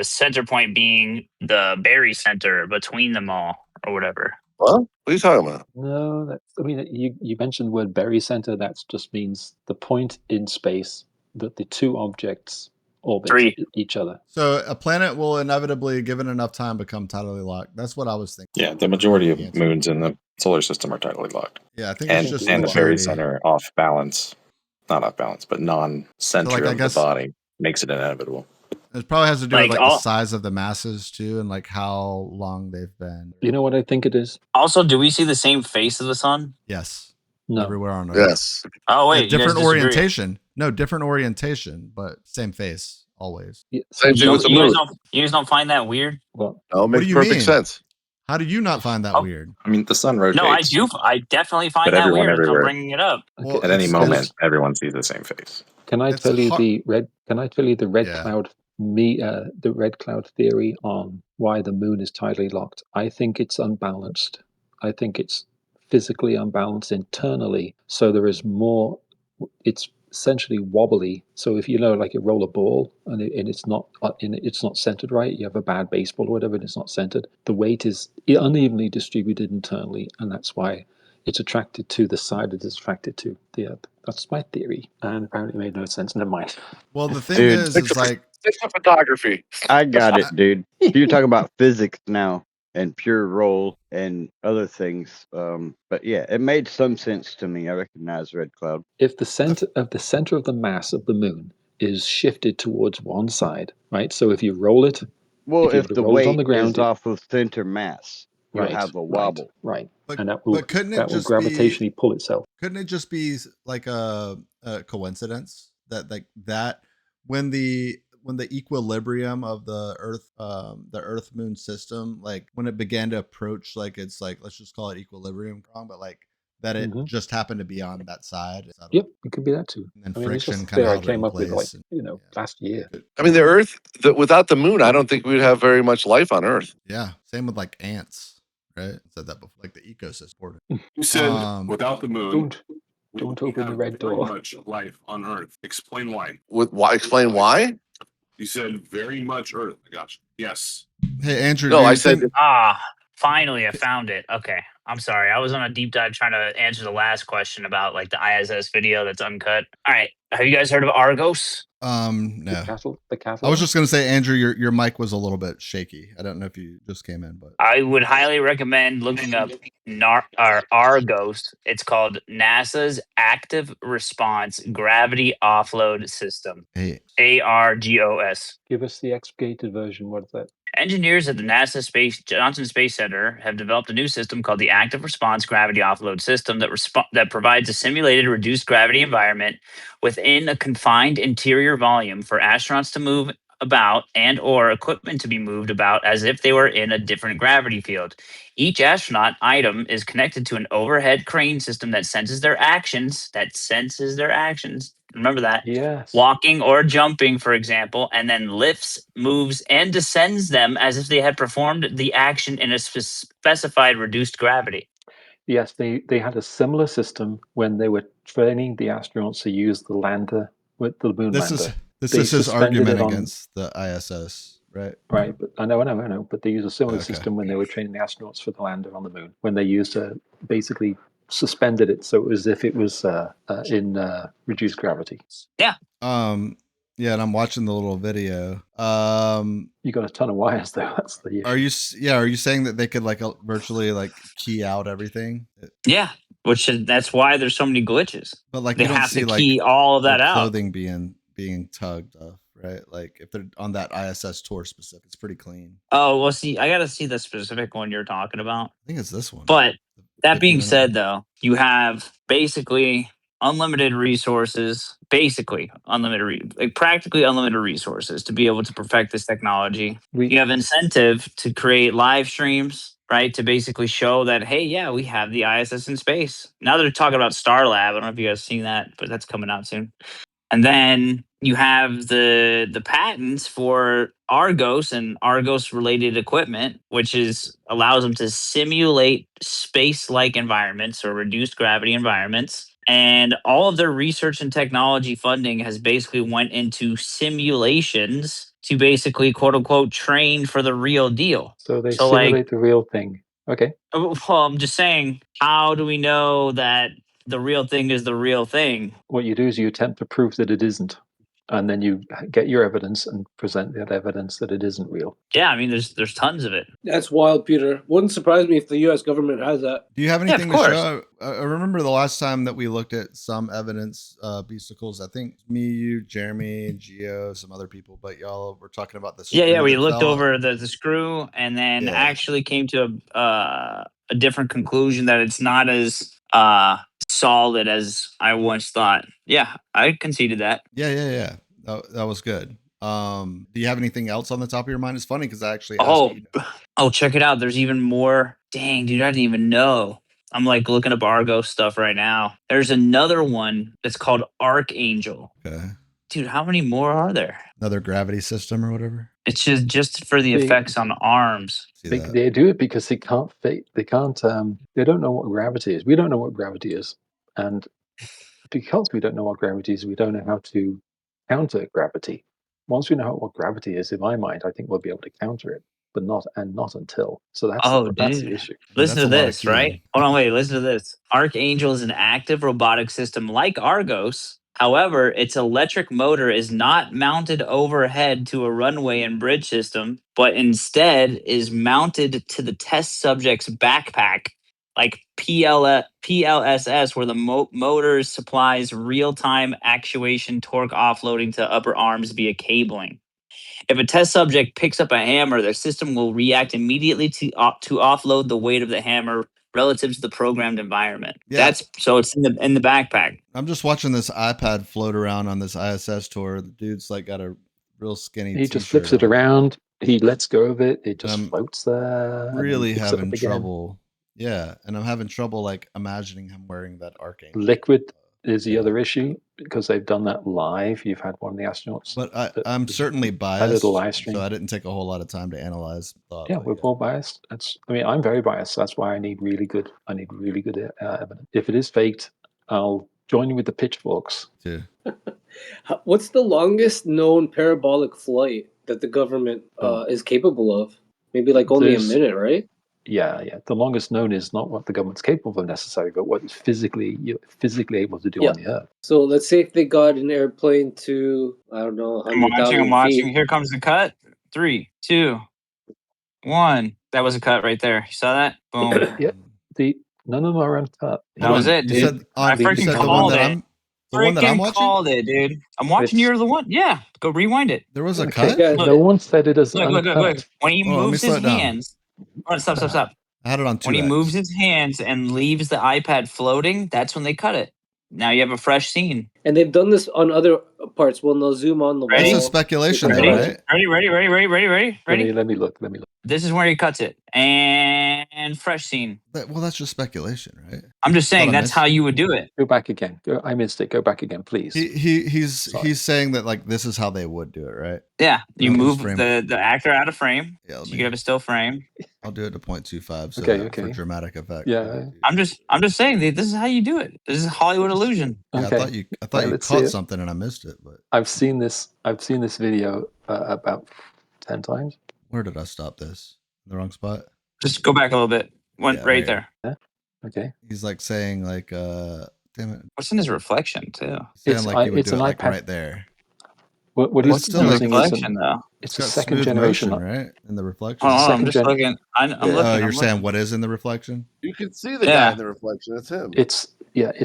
Speaker 9: center point being the barycenter between them all or whatever.
Speaker 1: What are you talking about?
Speaker 4: No, you mentioned the word barycenter. That just means the point in space that the two objects orbit each other.
Speaker 5: So a planet will inevitably, given enough time, become tidally locked. That's what I was thinking.
Speaker 3: Yeah, the majority of moons in the solar system are tidally locked.
Speaker 5: Yeah, I think
Speaker 3: and,
Speaker 5: it's just
Speaker 3: and the barycenter off balance, not off balance, but non-center of the body makes it inevitable.
Speaker 5: It probably has to do with like the size of the masses too, and like how long they've been.
Speaker 4: You know what I think it is?
Speaker 9: Also, do we see the same face of the sun?
Speaker 5: Yes.
Speaker 4: No.
Speaker 5: Everywhere on Earth.
Speaker 1: Yes.
Speaker 9: Oh wait,
Speaker 5: different orientation. No, different orientation, but same face always.
Speaker 4: Yeah.
Speaker 1: Same thing with the moon.
Speaker 9: You guys don't find that weird?
Speaker 1: No, it makes perfect sense.
Speaker 5: How do you not find that weird?
Speaker 3: I mean, the sun rotates.
Speaker 9: No, I do. I definitely find that weird.
Speaker 3: Everywhere.
Speaker 9: I'm bringing it up.
Speaker 5: Well,
Speaker 3: at any moment, everyone sees the same face.
Speaker 4: Can I tell you the red cloud theory on why the moon is tidally locked? I think it's unbalanced. I think it's physically unbalanced internally, so there is more. It's essentially wobbly. So if you like you roll a ball and it's not centered right, you have a bad baseball or whatever, and it's not centered. The weight is unevenly distributed internally, and that's why it's attracted to the side it is attracted to the Earth. That's my theory, and apparently it made no sense. Never mind.
Speaker 5: Well, the thing is like
Speaker 1: it's photography.
Speaker 10: I got it, dude. You're talking about physics now and pure roll and other things. But yeah, it made some sense to me. I recognize Red Cloud.
Speaker 4: If the center of the mass of the moon is shifted towards one side, right? So if you roll it
Speaker 10: Well,
Speaker 4: If you
Speaker 10: if
Speaker 4: put
Speaker 10: the
Speaker 4: a roller on
Speaker 10: weight
Speaker 4: the ground,
Speaker 10: is off of center mass, you'll have a wobble.
Speaker 4: Right.
Speaker 5: But
Speaker 4: And that will
Speaker 5: couldn't it just be
Speaker 4: gravitationally pull itself.
Speaker 5: Couldn't it just be like a coincidence that when the equilibrium of the Earth Moon system, like when it began to approach, like it's like, let's just call it equilibrium wrong, but like that it just happened to be on that side.
Speaker 4: Yep, it could be that too.
Speaker 5: And
Speaker 4: I mean, it's
Speaker 5: friction
Speaker 4: just
Speaker 5: kind of
Speaker 4: I
Speaker 5: held it
Speaker 4: came
Speaker 5: in
Speaker 4: up with, like,
Speaker 5: place.
Speaker 4: last year.
Speaker 1: I mean, the Earth, without the moon, I don't think we'd have very much life on Earth.
Speaker 5: Yeah, same with like ants, right? Said that before, like the ecosystem.
Speaker 11: You said without the moon,
Speaker 4: don't open the red door.
Speaker 11: Much life on Earth. Explain why.
Speaker 1: Explain why?
Speaker 11: You said very much Earth. I got you. Yes.
Speaker 5: Hey, Andrew.
Speaker 1: No, I said.
Speaker 9: Finally, I found it. Okay. I'm sorry. I was on a deep dive trying to answer the last question about like the ISS video that's uncut. All right. Have you guys heard of ARGOS?
Speaker 5: No.
Speaker 4: The castle.
Speaker 5: I was just gonna say, Andrew, your mic was a little bit shaky. I don't know if you just came in, but
Speaker 9: I would highly recommend looking up ARGOS. It's called NASA's Active Response Gravity Offload System.
Speaker 5: Hey.
Speaker 9: ARGOS.
Speaker 4: Give us the expurgated version. What is that?
Speaker 9: Engineers at the NASA Johnson Space Center have developed a new system called the Active Response Gravity Offload System that provides a simulated reduced gravity environment within a confined interior volume for astronauts to move about and or equipment to be moved about as if they were in a different gravity field. Each astronaut item is connected to an overhead crane system that senses their actions. Remember that?
Speaker 4: Yes.
Speaker 9: Walking or jumping, for example, and then lifts, moves, and descends them as if they had performed the action in a specified reduced gravity.
Speaker 4: Yes, they had a similar system when they were training the astronauts to use the lander with the moon lander.
Speaker 5: This is his argument against the ISS, right?
Speaker 4: Right, but I know. But they use a similar system when they were training the astronauts for the lander on the moon. When they used basically suspended it so it was as if it was in reduced gravity.
Speaker 9: Yeah.
Speaker 5: Yeah, and I'm watching the little video.
Speaker 4: You got a ton of wires though. That's the issue.
Speaker 5: Are you saying that they could like virtually like key out everything?
Speaker 9: Yeah, that's why there's so many glitches.
Speaker 5: But like
Speaker 9: they
Speaker 5: you don't
Speaker 9: have
Speaker 5: see
Speaker 9: to
Speaker 5: like
Speaker 9: key all of that out.
Speaker 5: Clothing being tugged off, right? Like if they're on that ISS tour specific, it's pretty clean.
Speaker 9: Oh, well, see, I got to see the specific one you're talking about.
Speaker 5: I think it's this one.
Speaker 9: But that being said, though, you have basically unlimited resources, practically unlimited resources to be able to perfect this technology. You have incentive to create live streams, right? To basically show that, hey, yeah, we have the ISS in space. Now they're talking about Starlab. I don't know if you guys have seen that, but that's coming out soon. And then you have the patents for ARGOS and ARGOS related equipment, which allows them to simulate space-like environments or reduced gravity environments. And all of their research and technology funding has basically went into simulations to basically, quote unquote, train for the real deal.
Speaker 4: So they simulate the real thing. Okay.
Speaker 9: Well, I'm just saying, how do we know that the real thing is the real thing?
Speaker 4: What you do is you attempt to prove that it isn't. And then you get your evidence and present that evidence that it isn't real.
Speaker 9: Yeah, I mean, there's tons of it.
Speaker 8: That's wild, Peter. Wouldn't surprise me if the U.S. government has that.
Speaker 5: Do you have anything to show? I remember the last time that we looked at some evidence, Beasticles. I think me, you, Jeremy, Gio, some other people, but y'all were talking about this.
Speaker 9: Yeah, we looked over the screw and then actually came to a different conclusion that it's not as solid as I once thought. Yeah, I conceded that.
Speaker 5: Yeah. That was good. Do you have anything else on the top of your mind? It's funny because I actually asked
Speaker 9: you. Check it out. There's even more. Dang, dude, I didn't even know. I'm like looking up ARGOS stuff right now. There's another one that's called ARCHANGEL.
Speaker 5: Okay.
Speaker 9: Dude, how many more are there?
Speaker 5: Another gravity system or whatever?
Speaker 9: It's just for the effects on arms.
Speaker 4: They do it because they don't know what gravity is. We don't know what gravity is. And because we don't know what gravity is, we don't know how to counter gravity. Once we know what gravity is, in my mind, I think we'll be able to counter it, but not until. So that's the issue.
Speaker 9: Listen to this, right? Hold on, wait, listen to this. ARCHANGEL is an active robotic system like ARGOS. However, its electric motor is not mounted overhead to a runway and bridge system, but instead is mounted to the test subject's backpack, like PLSS, where the motor supplies real-time actuation torque offloading to upper arms via cabling. If a test subject picks up a hammer, their system will react immediately to offload the weight of the hammer relative to the programmed environment.
Speaker 5: Yeah.
Speaker 9: So it's in the backpack.
Speaker 5: I'm just watching this iPad float around on this ISS tour. The dude's like got a real skinny.
Speaker 4: He just flips it around. He lets go of it. It just floats there.
Speaker 5: Really having trouble. Yeah, and I'm having trouble like imagining him wearing that Archangel.
Speaker 4: Liquid is the other issue because they've done that live. You've had one of the astronauts.
Speaker 5: But I'm certainly biased.
Speaker 4: A little live stream.
Speaker 5: So I didn't take a whole lot of time to analyze.
Speaker 4: Yeah, we're all biased. I'm very biased. That's why I need really good evidence. If it is faked, I'll join you with the pitchforks.
Speaker 5: Yeah.
Speaker 8: What's the longest known parabolic flight that the government is capable of? Maybe like only a minute, right?
Speaker 4: Yeah. The longest known is not what the government's capable of necessarily, but what it's physically able to do on the Earth.
Speaker 8: So let's say if they got an airplane to, I don't know,
Speaker 9: I'm watching. Here comes the cut. 3, 2, 1. That was a cut right there. You saw that? Boom.
Speaker 4: Yeah. None of them are uncut.
Speaker 9: That was it, dude. I freaking called it. Called it, dude. I'm watching. You're the one. Yeah. Go rewind it.
Speaker 5: There was a cut?
Speaker 4: Yeah, no one said it as uncut.
Speaker 9: Look. When he moves his hands. Oh, stop.
Speaker 5: I had it on 2x.
Speaker 9: When he moves his hands and leaves the iPad floating, that's when they cut it. Now you have a fresh scene.
Speaker 8: And they've done this on other parts when they'll zoom on the wall.
Speaker 5: This is speculation,
Speaker 9: ready?
Speaker 5: Though, right?
Speaker 9: Ready?
Speaker 4: Let me look.
Speaker 9: This is where he cuts it. And fresh scene.
Speaker 5: Well, that's just speculation, right?
Speaker 9: I'm just saying that's how you would do it.
Speaker 4: Go back again. I missed it. Go back again, please.
Speaker 5: He's saying that like this is how they would do it, right?
Speaker 9: Yeah. You move the actor out of frame.
Speaker 5: Yeah,
Speaker 9: so you have a still frame.
Speaker 5: I'll do it to 0.25
Speaker 4: okay.
Speaker 5: for dramatic effect.
Speaker 4: Yeah.
Speaker 9: I'm just saying that this is how you do it. This is Hollywood illusion.
Speaker 5: Yeah,
Speaker 4: okay.
Speaker 5: I thought you caught something and I missed it, but
Speaker 4: I've seen this video about 10 times.
Speaker 5: Where did I stop this? In the wrong spot?
Speaker 9: Just go back a little bit. Right there.
Speaker 4: Yeah. Okay.
Speaker 5: He's like saying like damn it.
Speaker 9: What's in his reflection too?
Speaker 5: It's like you would do it like right there.
Speaker 4: What
Speaker 9: What's the reflection though?
Speaker 4: It's a second generation,
Speaker 5: right? In the reflection.
Speaker 9: I'm just looking. I'm looking.
Speaker 5: You're saying what is in the reflection?
Speaker 1: You can see the guy in the reflection. It's him.
Speaker 4: It's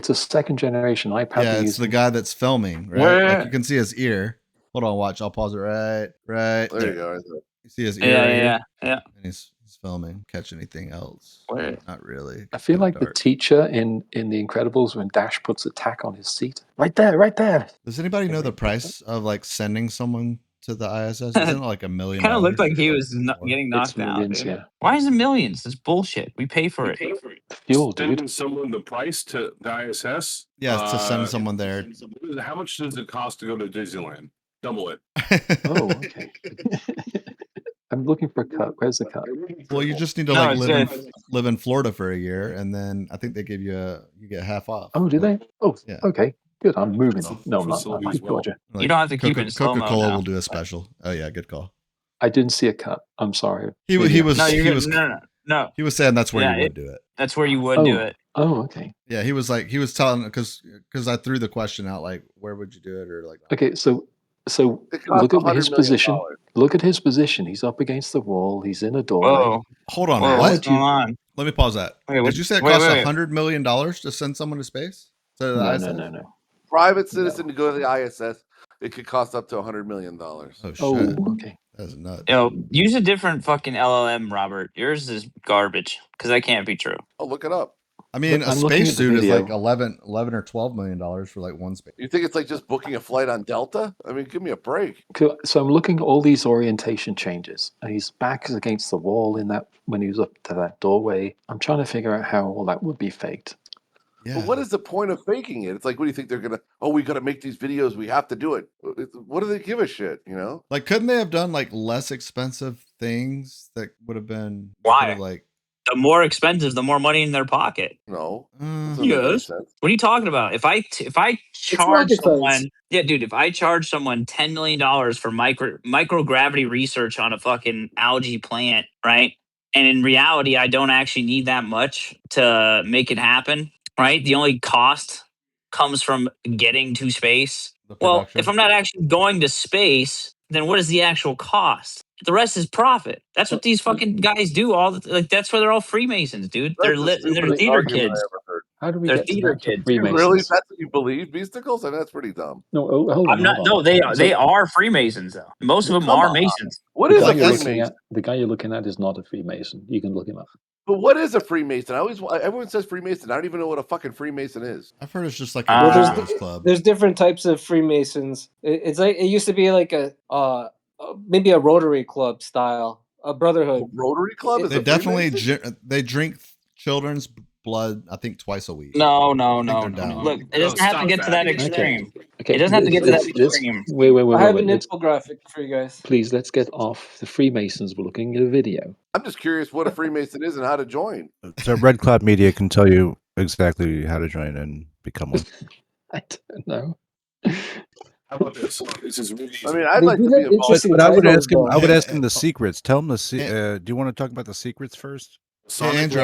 Speaker 4: a second generation iPad.
Speaker 5: Yeah, it's the guy that's filming, right? Like you can see his ear. Hold on, watch. I'll pause it right
Speaker 1: there. You go. Right there.
Speaker 5: You see his ear?
Speaker 9: Yeah.
Speaker 5: And he's filming. Catch anything else? Not really.
Speaker 4: I feel like the teacher in The Incredibles when Dash puts a tack on his seat. Right there.
Speaker 5: Does anybody know the price of like sending someone to the ISS? Isn't it like $1 million?
Speaker 9: Kind of looked like he was getting knocked out.
Speaker 4: Millions, yeah.
Speaker 9: Why is it millions? It's bullshit. We pay for it.
Speaker 4: Fuel, dude.
Speaker 11: Sending someone the price to the ISS?
Speaker 5: Yeah, to send someone there.
Speaker 11: How much does it cost to go to Disneyland? Double it.
Speaker 4: Oh, okay. I'm looking for a cut. Where's the cut?
Speaker 5: Well, you just need to live in Florida for a year, and then I think they give you get half off.
Speaker 4: Oh, do they? Oh,
Speaker 5: yeah.
Speaker 4: Okay. Good. I'm moving. No, I'm not.
Speaker 11: Well.
Speaker 9: Like you don't have to keep it in slow-mo
Speaker 5: Coca-Cola
Speaker 9: now.
Speaker 5: will do a special. Oh yeah, good call.
Speaker 4: I didn't see a cut. I'm sorry.
Speaker 5: He was
Speaker 9: No.
Speaker 5: He was saying that's where you would do it.
Speaker 9: That's where you would do it.
Speaker 4: Oh, okay.
Speaker 5: Yeah, he was telling because I threw the question out like where would you do it or like.
Speaker 4: Okay, so look at his position. Look at his position. He's up against the wall. He's in a doorway.
Speaker 9: Whoa.
Speaker 5: Hold on.
Speaker 9: Whoa, what's going on?
Speaker 5: Let me pause that. Did you say it costs $100 million to send someone to space?
Speaker 4: No.
Speaker 1: Private citizen to go to the ISS, it could cost up to $100 million.
Speaker 5: Oh shit!
Speaker 4: Oh, okay.
Speaker 5: That's nuts.
Speaker 9: Use a different fucking LLM, Robert. Yours is garbage because that can't be true.
Speaker 1: Oh, look it up.
Speaker 5: I mean, a spacesuit is like $11 or $12 million for like one space.
Speaker 1: You think it's like just booking a flight on Delta? I mean, give me a break.
Speaker 4: So I'm looking at all these orientation changes, and his back is against the wall in that when he was up to that doorway. I'm trying to figure out how all that would be faked.
Speaker 1: Yeah. But what is the point of faking it? It's like, what do you think they're gonna? Oh, we got to make these videos. We have to do it. What do they give a shit? You know?
Speaker 5: Like, couldn't they have done like less expensive things that would have been
Speaker 9: why?
Speaker 5: Like,
Speaker 9: the more expensive, the more money in their pocket.
Speaker 1: No.
Speaker 9: Yes. What are you talking about? If I charge someone, if I charge someone $10 million for microgravity research on a fucking algae plant, right? And in reality, I don't actually need that much to make it happen, right? The only cost comes from getting to space. Well, if I'm not actually going to space, then what is the actual cost? The rest is profit. That's what these fucking guys do. That's where they're all Freemasons, dude. They're theater kids.
Speaker 4: How do we
Speaker 9: They're
Speaker 4: get to
Speaker 9: theater
Speaker 4: that for
Speaker 9: kids.
Speaker 4: Freemasons?
Speaker 1: Really? That's what you believe, Beasticles? I mean, that's pretty dumb.
Speaker 4: No, hold
Speaker 9: I'm
Speaker 4: on.
Speaker 9: not.
Speaker 4: Hold
Speaker 9: No,
Speaker 4: on.
Speaker 9: they are Freemasons though. Most of them
Speaker 1: Come
Speaker 9: are
Speaker 1: on.
Speaker 9: Masons.
Speaker 1: What
Speaker 4: The
Speaker 1: is
Speaker 4: guy
Speaker 1: a
Speaker 4: you're looking
Speaker 1: Freemason?
Speaker 4: at, the guy you're looking at is not a Freemason. You can look him up.
Speaker 1: But what is a Freemason? Everyone says Freemason. I don't even know what a fucking Freemason is.
Speaker 5: I've heard it's just like
Speaker 8: Well,
Speaker 5: a club.
Speaker 8: there's different types of Freemasons. It's like it used to be like a maybe a Rotary Club style, a brotherhood.
Speaker 1: Rotary Club is
Speaker 5: They definitely they drink children's blood. I think twice a week.
Speaker 9: No.
Speaker 5: Look,
Speaker 9: it doesn't have to get to that extreme.
Speaker 4: Okay.
Speaker 9: It doesn't have to get to that extreme.
Speaker 4: Wait.
Speaker 8: I have an infographic for you guys.
Speaker 4: Please, let's get off the Freemasons. We're looking at a video.
Speaker 1: I'm just curious what a Freemason is and how to join.
Speaker 12: So RedCloudMedia can tell you exactly how to join and become one.
Speaker 4: I don't know.
Speaker 11: How about this? This is really easy.
Speaker 1: I mean, I'd like to be involved.
Speaker 12: But I would ask him. I would ask him the secrets. Tell him do you want to talk about the secrets first?
Speaker 5: Hey, Andrew,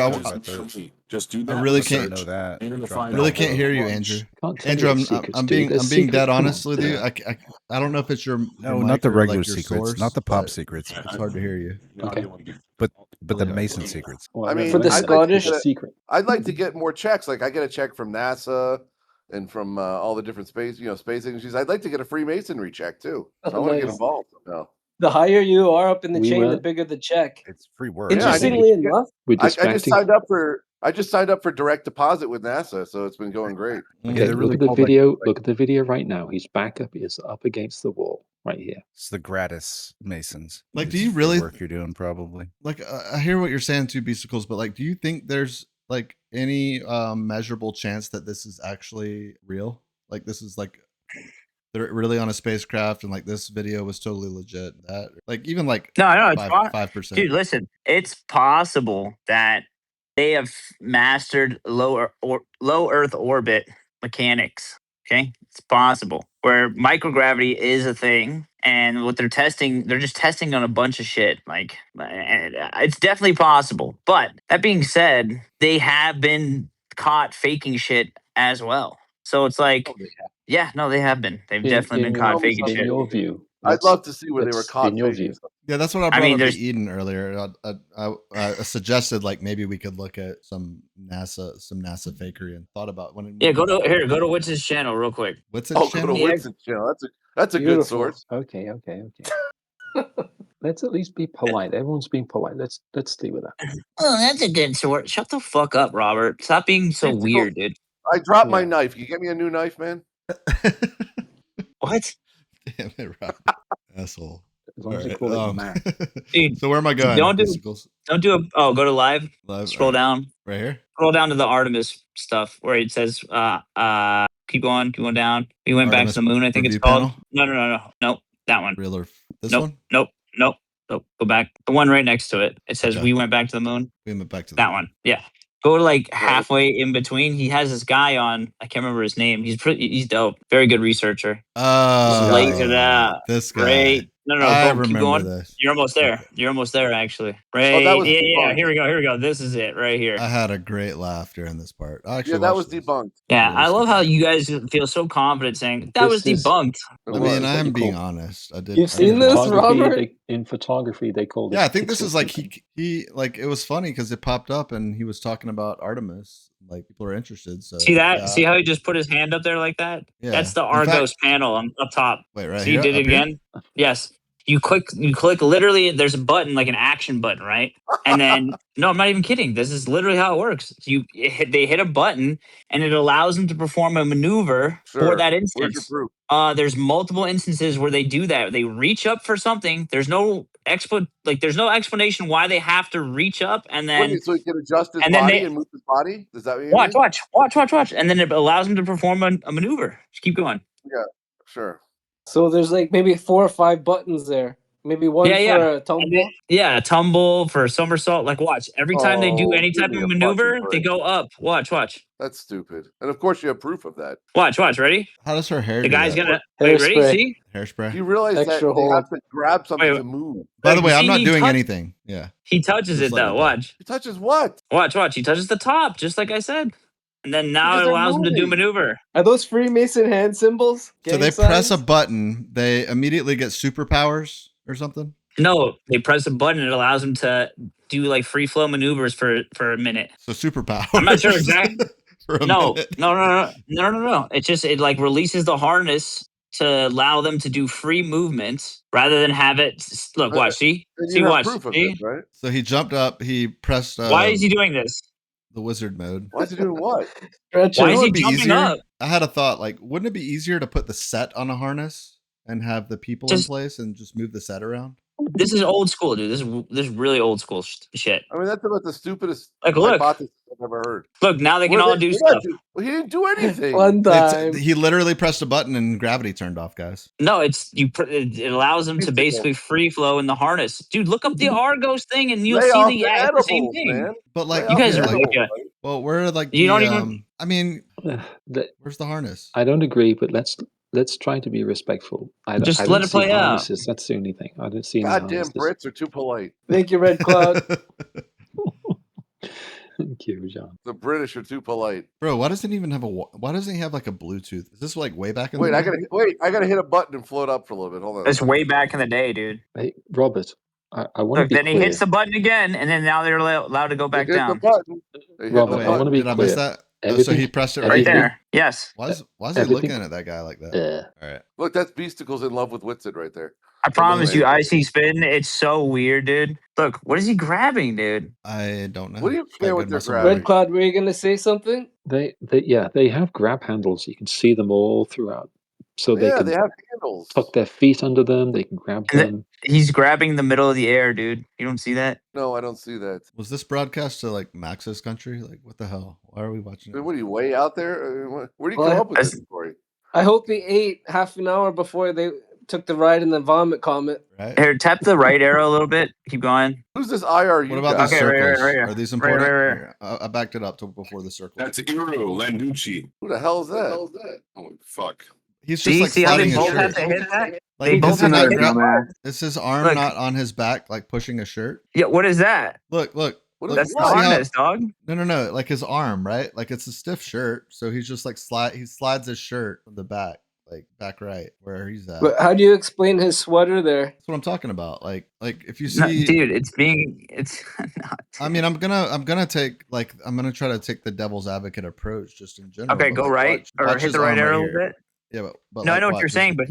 Speaker 11: just do that.
Speaker 5: I really can't
Speaker 12: know that.
Speaker 5: I really can't hear you, Andrew. Andrew, I'm being dead honest with you. I don't know if it's your
Speaker 12: not the regular
Speaker 5: like your
Speaker 12: secrets,
Speaker 5: source,
Speaker 12: not the pop
Speaker 5: but
Speaker 12: secrets.
Speaker 5: It's hard to hear you.
Speaker 4: Okay.
Speaker 12: But the Mason secrets.
Speaker 1: I mean,
Speaker 8: for the Scottish
Speaker 4: secret,
Speaker 1: I'd like to get more checks. Like I get a check from NASA and from all the different space agencies. I'd like to get a Freemasonry check too. So I want to get involved. No.
Speaker 8: The higher you are up in the chain, the bigger the check.
Speaker 12: It's free work.
Speaker 8: Interestingly enough,
Speaker 1: I just signed up for direct deposit with NASA, so it's been going great.
Speaker 4: Okay, look at the video. Look at the video right now. He's back up. He is up against the wall right here.
Speaker 12: It's the gratis Masons.
Speaker 5: Like, do you really
Speaker 12: work you're doing? Probably.
Speaker 5: Like, I hear what you're saying too, Beasticles, but like, do you think there's like any measurable chance that this is actually real? Like, this is like they're really on a spacecraft, and like this video was totally legit. That like even like
Speaker 9: no, it's
Speaker 5: 5%.
Speaker 9: Dude, listen, it's possible that they have mastered low Earth orbit mechanics. Okay, it's possible where microgravity is a thing, and what they're just testing on a bunch of shit. Like, it's definitely possible. But that being said, they have been caught faking shit as well. So it's like, yeah, no, they have been. They've definitely been caught faking shit.
Speaker 4: In your view,
Speaker 1: I'd love to see where they were caught.
Speaker 4: In your view,
Speaker 5: yeah, that's what I brought up to Eden earlier. I suggested like maybe we could look at some NASA fakery, and thought about when.
Speaker 9: Go to Witsit's channel real quick.
Speaker 5: Witsit's channel.
Speaker 1: Go to Witsit's channel. That's a good source.
Speaker 4: Okay. Let's at least be polite. Everyone's being polite. Let's stay with that.
Speaker 9: Oh, that's a good source. Shut the fuck up, Robert. Stop being so weird, dude.
Speaker 1: I dropped my knife. Can you get me a new knife, man?
Speaker 9: What?
Speaker 5: Damn it, Rob. Asshole.
Speaker 4: Right.
Speaker 5: Dude, so where am I going?
Speaker 9: Go to live. Scroll down.
Speaker 5: Right here?
Speaker 9: Scroll down to the Artemis stuff where it says keep going down. We went back to the moon, I think it's called.
Speaker 5: Panel?
Speaker 9: No. That one.
Speaker 5: Realer. This
Speaker 9: one?
Speaker 5: Nope.
Speaker 9: Go back. The one right next to it. It says we went back to the moon.
Speaker 5: We went back to
Speaker 9: that one. Yeah. Go to like halfway in between. He has this guy on. I can't remember his name. He's dope. Very good researcher.
Speaker 5: Oh,
Speaker 9: lays it out.
Speaker 5: This guy.
Speaker 9: Great. No. Keep going.
Speaker 5: This.
Speaker 9: You're almost there. You're almost there, actually. Right. Yeah. Here we go. This is it right here.
Speaker 5: I had a great laugh during this part.
Speaker 1: That was debunked.
Speaker 9: Yeah, I love how you guys feel so confident saying that was debunked.
Speaker 5: I mean, I am being honest. I did.
Speaker 8: You've seen this, Robert?
Speaker 4: In photography, they called it.
Speaker 5: Yeah, I think this is like he like it was funny because it popped up and he was talking about Artemis. Like people are interested. So
Speaker 9: see that? Yeah. See how he just put his hand up there like that? Yeah. That's the ARGOS panel up top.
Speaker 5: Wait, right.
Speaker 9: So you did it again? Yes. You click literally, there's a button, like an action button, right? And then, no, I'm not even kidding. This is literally how it works. They hit a button and it allows them to perform a maneuver for that instance. There's multiple instances where they do that. They reach up for something. There's no explanation why they have to reach up, and then
Speaker 1: so he can adjust his body and move his body. Is that what you
Speaker 9: mean? Watch, and then it allows them to perform a maneuver. Just keep going.
Speaker 1: Yeah, sure.
Speaker 8: So there's like maybe 4 or 5 buttons there. Maybe one for a tumble.
Speaker 9: A tumble for a somersault. Like, watch. Every time they do any type of maneuver, they go up. Watch.
Speaker 1: That's stupid. And of course, you have proof of that.
Speaker 9: Watch. Ready?
Speaker 5: How does her hair?
Speaker 9: The guy's gonna.
Speaker 8: Wait,
Speaker 9: ready? See?
Speaker 5: Hairspray.
Speaker 1: You realize that they have to grab something to move.
Speaker 5: By the way, I'm not doing anything. Yeah.
Speaker 9: He touches it though. Watch.
Speaker 1: He touches what?
Speaker 9: Watch. He touches the top, just like I said. And then now it allows them to do maneuver.
Speaker 8: Are those Freemason hand symbols?
Speaker 5: So they press a button, they immediately get superpowers or something?
Speaker 9: No, they press a button, it allows them to do like free flow maneuvers for a minute.
Speaker 5: So superpowers.
Speaker 9: I'm not sure exactly.
Speaker 5: for a
Speaker 9: No,
Speaker 5: minute.
Speaker 9: no. It like releases the harness to allow them to do free movement rather than have it. Look, watch, see,
Speaker 1: And
Speaker 9: see,
Speaker 1: you have
Speaker 9: watch.
Speaker 1: proof of
Speaker 9: See?
Speaker 1: this, right?
Speaker 5: So he jumped up. He pressed.
Speaker 9: Why is he doing this?
Speaker 5: The wizard mode?
Speaker 1: Why is he doing what?
Speaker 9: Why
Speaker 5: You know
Speaker 9: is
Speaker 5: what
Speaker 9: he
Speaker 5: would be
Speaker 9: jumping
Speaker 5: easier?
Speaker 9: up?
Speaker 5: I had a thought. Like, wouldn't it be easier to put the set on a harness and have the people in
Speaker 9: Just-
Speaker 5: place and just move the set around?
Speaker 9: This is old school, dude. This is really old school shit.
Speaker 1: I mean, that's about the stupidest
Speaker 9: Like, look.
Speaker 1: hypothesis I've ever heard.
Speaker 9: Look, now they can all do
Speaker 1: they're
Speaker 9: stuff.
Speaker 1: not well, he didn't do anything.
Speaker 8: One time.
Speaker 5: He literally pressed a button and gravity turned off, guys.
Speaker 9: No, it allows them to
Speaker 1: Beasticles.
Speaker 9: basically free flow in the harness. Dude, look up the ARGOS thing and you'll
Speaker 1: Lay
Speaker 9: see
Speaker 1: off
Speaker 9: the
Speaker 1: the
Speaker 9: exact same
Speaker 1: edibles,
Speaker 9: thing.
Speaker 1: man.
Speaker 5: But like,
Speaker 1: Lay
Speaker 9: You
Speaker 1: off
Speaker 9: guys
Speaker 1: the
Speaker 9: are
Speaker 1: edibles,
Speaker 9: ridiculous.
Speaker 1: right?
Speaker 5: well, where like
Speaker 9: You
Speaker 5: the,
Speaker 9: don't even-
Speaker 5: I mean,
Speaker 4: The-
Speaker 5: where's the harness?
Speaker 4: I don't agree, but let's try to be respectful.
Speaker 9: Just
Speaker 4: I
Speaker 9: let
Speaker 4: don't
Speaker 9: it play
Speaker 4: see
Speaker 9: out.
Speaker 4: harnesses. That's the only thing. I don't see any
Speaker 1: Goddamn
Speaker 4: harnesses.
Speaker 1: Brits are too polite.
Speaker 8: Thank you, Red Cloud.
Speaker 4: Thank you, John.
Speaker 1: The British are too polite.
Speaker 5: Bro, why doesn't he even have why doesn't he have like a Bluetooth? Is this like way back in
Speaker 1: Wait,
Speaker 5: the
Speaker 1: I
Speaker 5: day?
Speaker 1: gotta hit a button and float up for a little bit. Hold on.
Speaker 9: That's way back in the day, dude.
Speaker 4: Hey, Robert, I want to
Speaker 9: Look,
Speaker 4: be
Speaker 9: then
Speaker 4: clear.
Speaker 9: he hits the button again, and then now they're allowed to go back
Speaker 1: They hit
Speaker 9: down.
Speaker 1: the button. They hit
Speaker 4: Robert,
Speaker 1: the
Speaker 4: I want to
Speaker 1: button.
Speaker 4: be
Speaker 5: Did I miss
Speaker 4: clear.
Speaker 5: that? Oh, so he pressed it right
Speaker 9: Right
Speaker 5: here.
Speaker 9: there. Yes.
Speaker 5: Why is he
Speaker 4: Everything-
Speaker 5: looking at that guy like that?
Speaker 4: Yeah.
Speaker 5: All right.
Speaker 1: Look, that's Beasticles in love with Witsit right there.
Speaker 9: I promise you,
Speaker 1: man.
Speaker 9: ICSpin, it's so weird, dude. Look, what is he grabbing, dude?
Speaker 5: I don't know.
Speaker 1: What do you
Speaker 5: It's got
Speaker 1: care what
Speaker 5: good
Speaker 1: they're
Speaker 5: muscle
Speaker 1: grabbing?
Speaker 5: memory.
Speaker 8: Red Cloud, were you gonna say something?
Speaker 4: They have grab handles. You can see them all throughout. So they
Speaker 1: Yeah,
Speaker 4: can
Speaker 1: they have handles.
Speaker 4: tuck their feet under them. They can grab
Speaker 9: And
Speaker 4: them.
Speaker 9: He's grabbing the middle of the air, dude. You don't see that?
Speaker 1: No, I don't see that.
Speaker 5: Was this broadcast to like Max's country? Like, what the hell? Why are we watching it?
Speaker 1: What are you way out there? Where do you
Speaker 8: Well,
Speaker 1: come up with
Speaker 9: that's-
Speaker 1: this story?
Speaker 8: I hope he ate half an hour before they took the ride in the vomit comet.
Speaker 5: Right?
Speaker 9: Here, tap the right arrow a little bit. Keep going.
Speaker 1: Who's this IRU
Speaker 5: What about
Speaker 1: guy?
Speaker 5: these
Speaker 9: Okay, right,
Speaker 5: circles?
Speaker 9: right, right,
Speaker 5: Are these
Speaker 9: right,
Speaker 5: important?
Speaker 9: right, right.
Speaker 5: Here, I backed it up to before the circle.
Speaker 11: That's Iru Landucci.
Speaker 1: Who the hell is that?
Speaker 11: Oh fuck.
Speaker 5: He's just
Speaker 9: See,
Speaker 5: like
Speaker 9: see how they
Speaker 5: sliding his
Speaker 9: both have
Speaker 5: shirt.
Speaker 9: to hit that?
Speaker 5: Like,
Speaker 9: They
Speaker 5: is
Speaker 9: both
Speaker 5: he
Speaker 9: have
Speaker 5: not
Speaker 9: to hit
Speaker 5: grab-
Speaker 9: that.
Speaker 5: Is his arm
Speaker 9: Look.
Speaker 5: not on his back, like pushing a shirt?
Speaker 9: Yeah, what is that?
Speaker 5: Look.
Speaker 1: What is
Speaker 9: That's the
Speaker 1: what?
Speaker 5: See how-
Speaker 9: harness, dog.
Speaker 5: No. Like his arm, right? Like it's a stiff shirt, so he's just like he slides his shirt from the back, like back right where he's at.
Speaker 8: But how do you explain his sweater there?
Speaker 5: That's what I'm talking about. Like if you
Speaker 9: No,
Speaker 5: see,
Speaker 9: dude, it's not.
Speaker 5: I mean, I'm gonna try to take the devil's advocate approach just in general.
Speaker 9: Okay,
Speaker 5: but,
Speaker 9: go
Speaker 5: like,
Speaker 9: right or
Speaker 5: watch
Speaker 9: hit
Speaker 5: his
Speaker 9: the right
Speaker 5: arm
Speaker 9: arrow a
Speaker 5: here.
Speaker 9: little bit.
Speaker 5: Yeah, but
Speaker 9: No, I
Speaker 5: like,
Speaker 9: know what
Speaker 5: watch,
Speaker 9: you're saying, but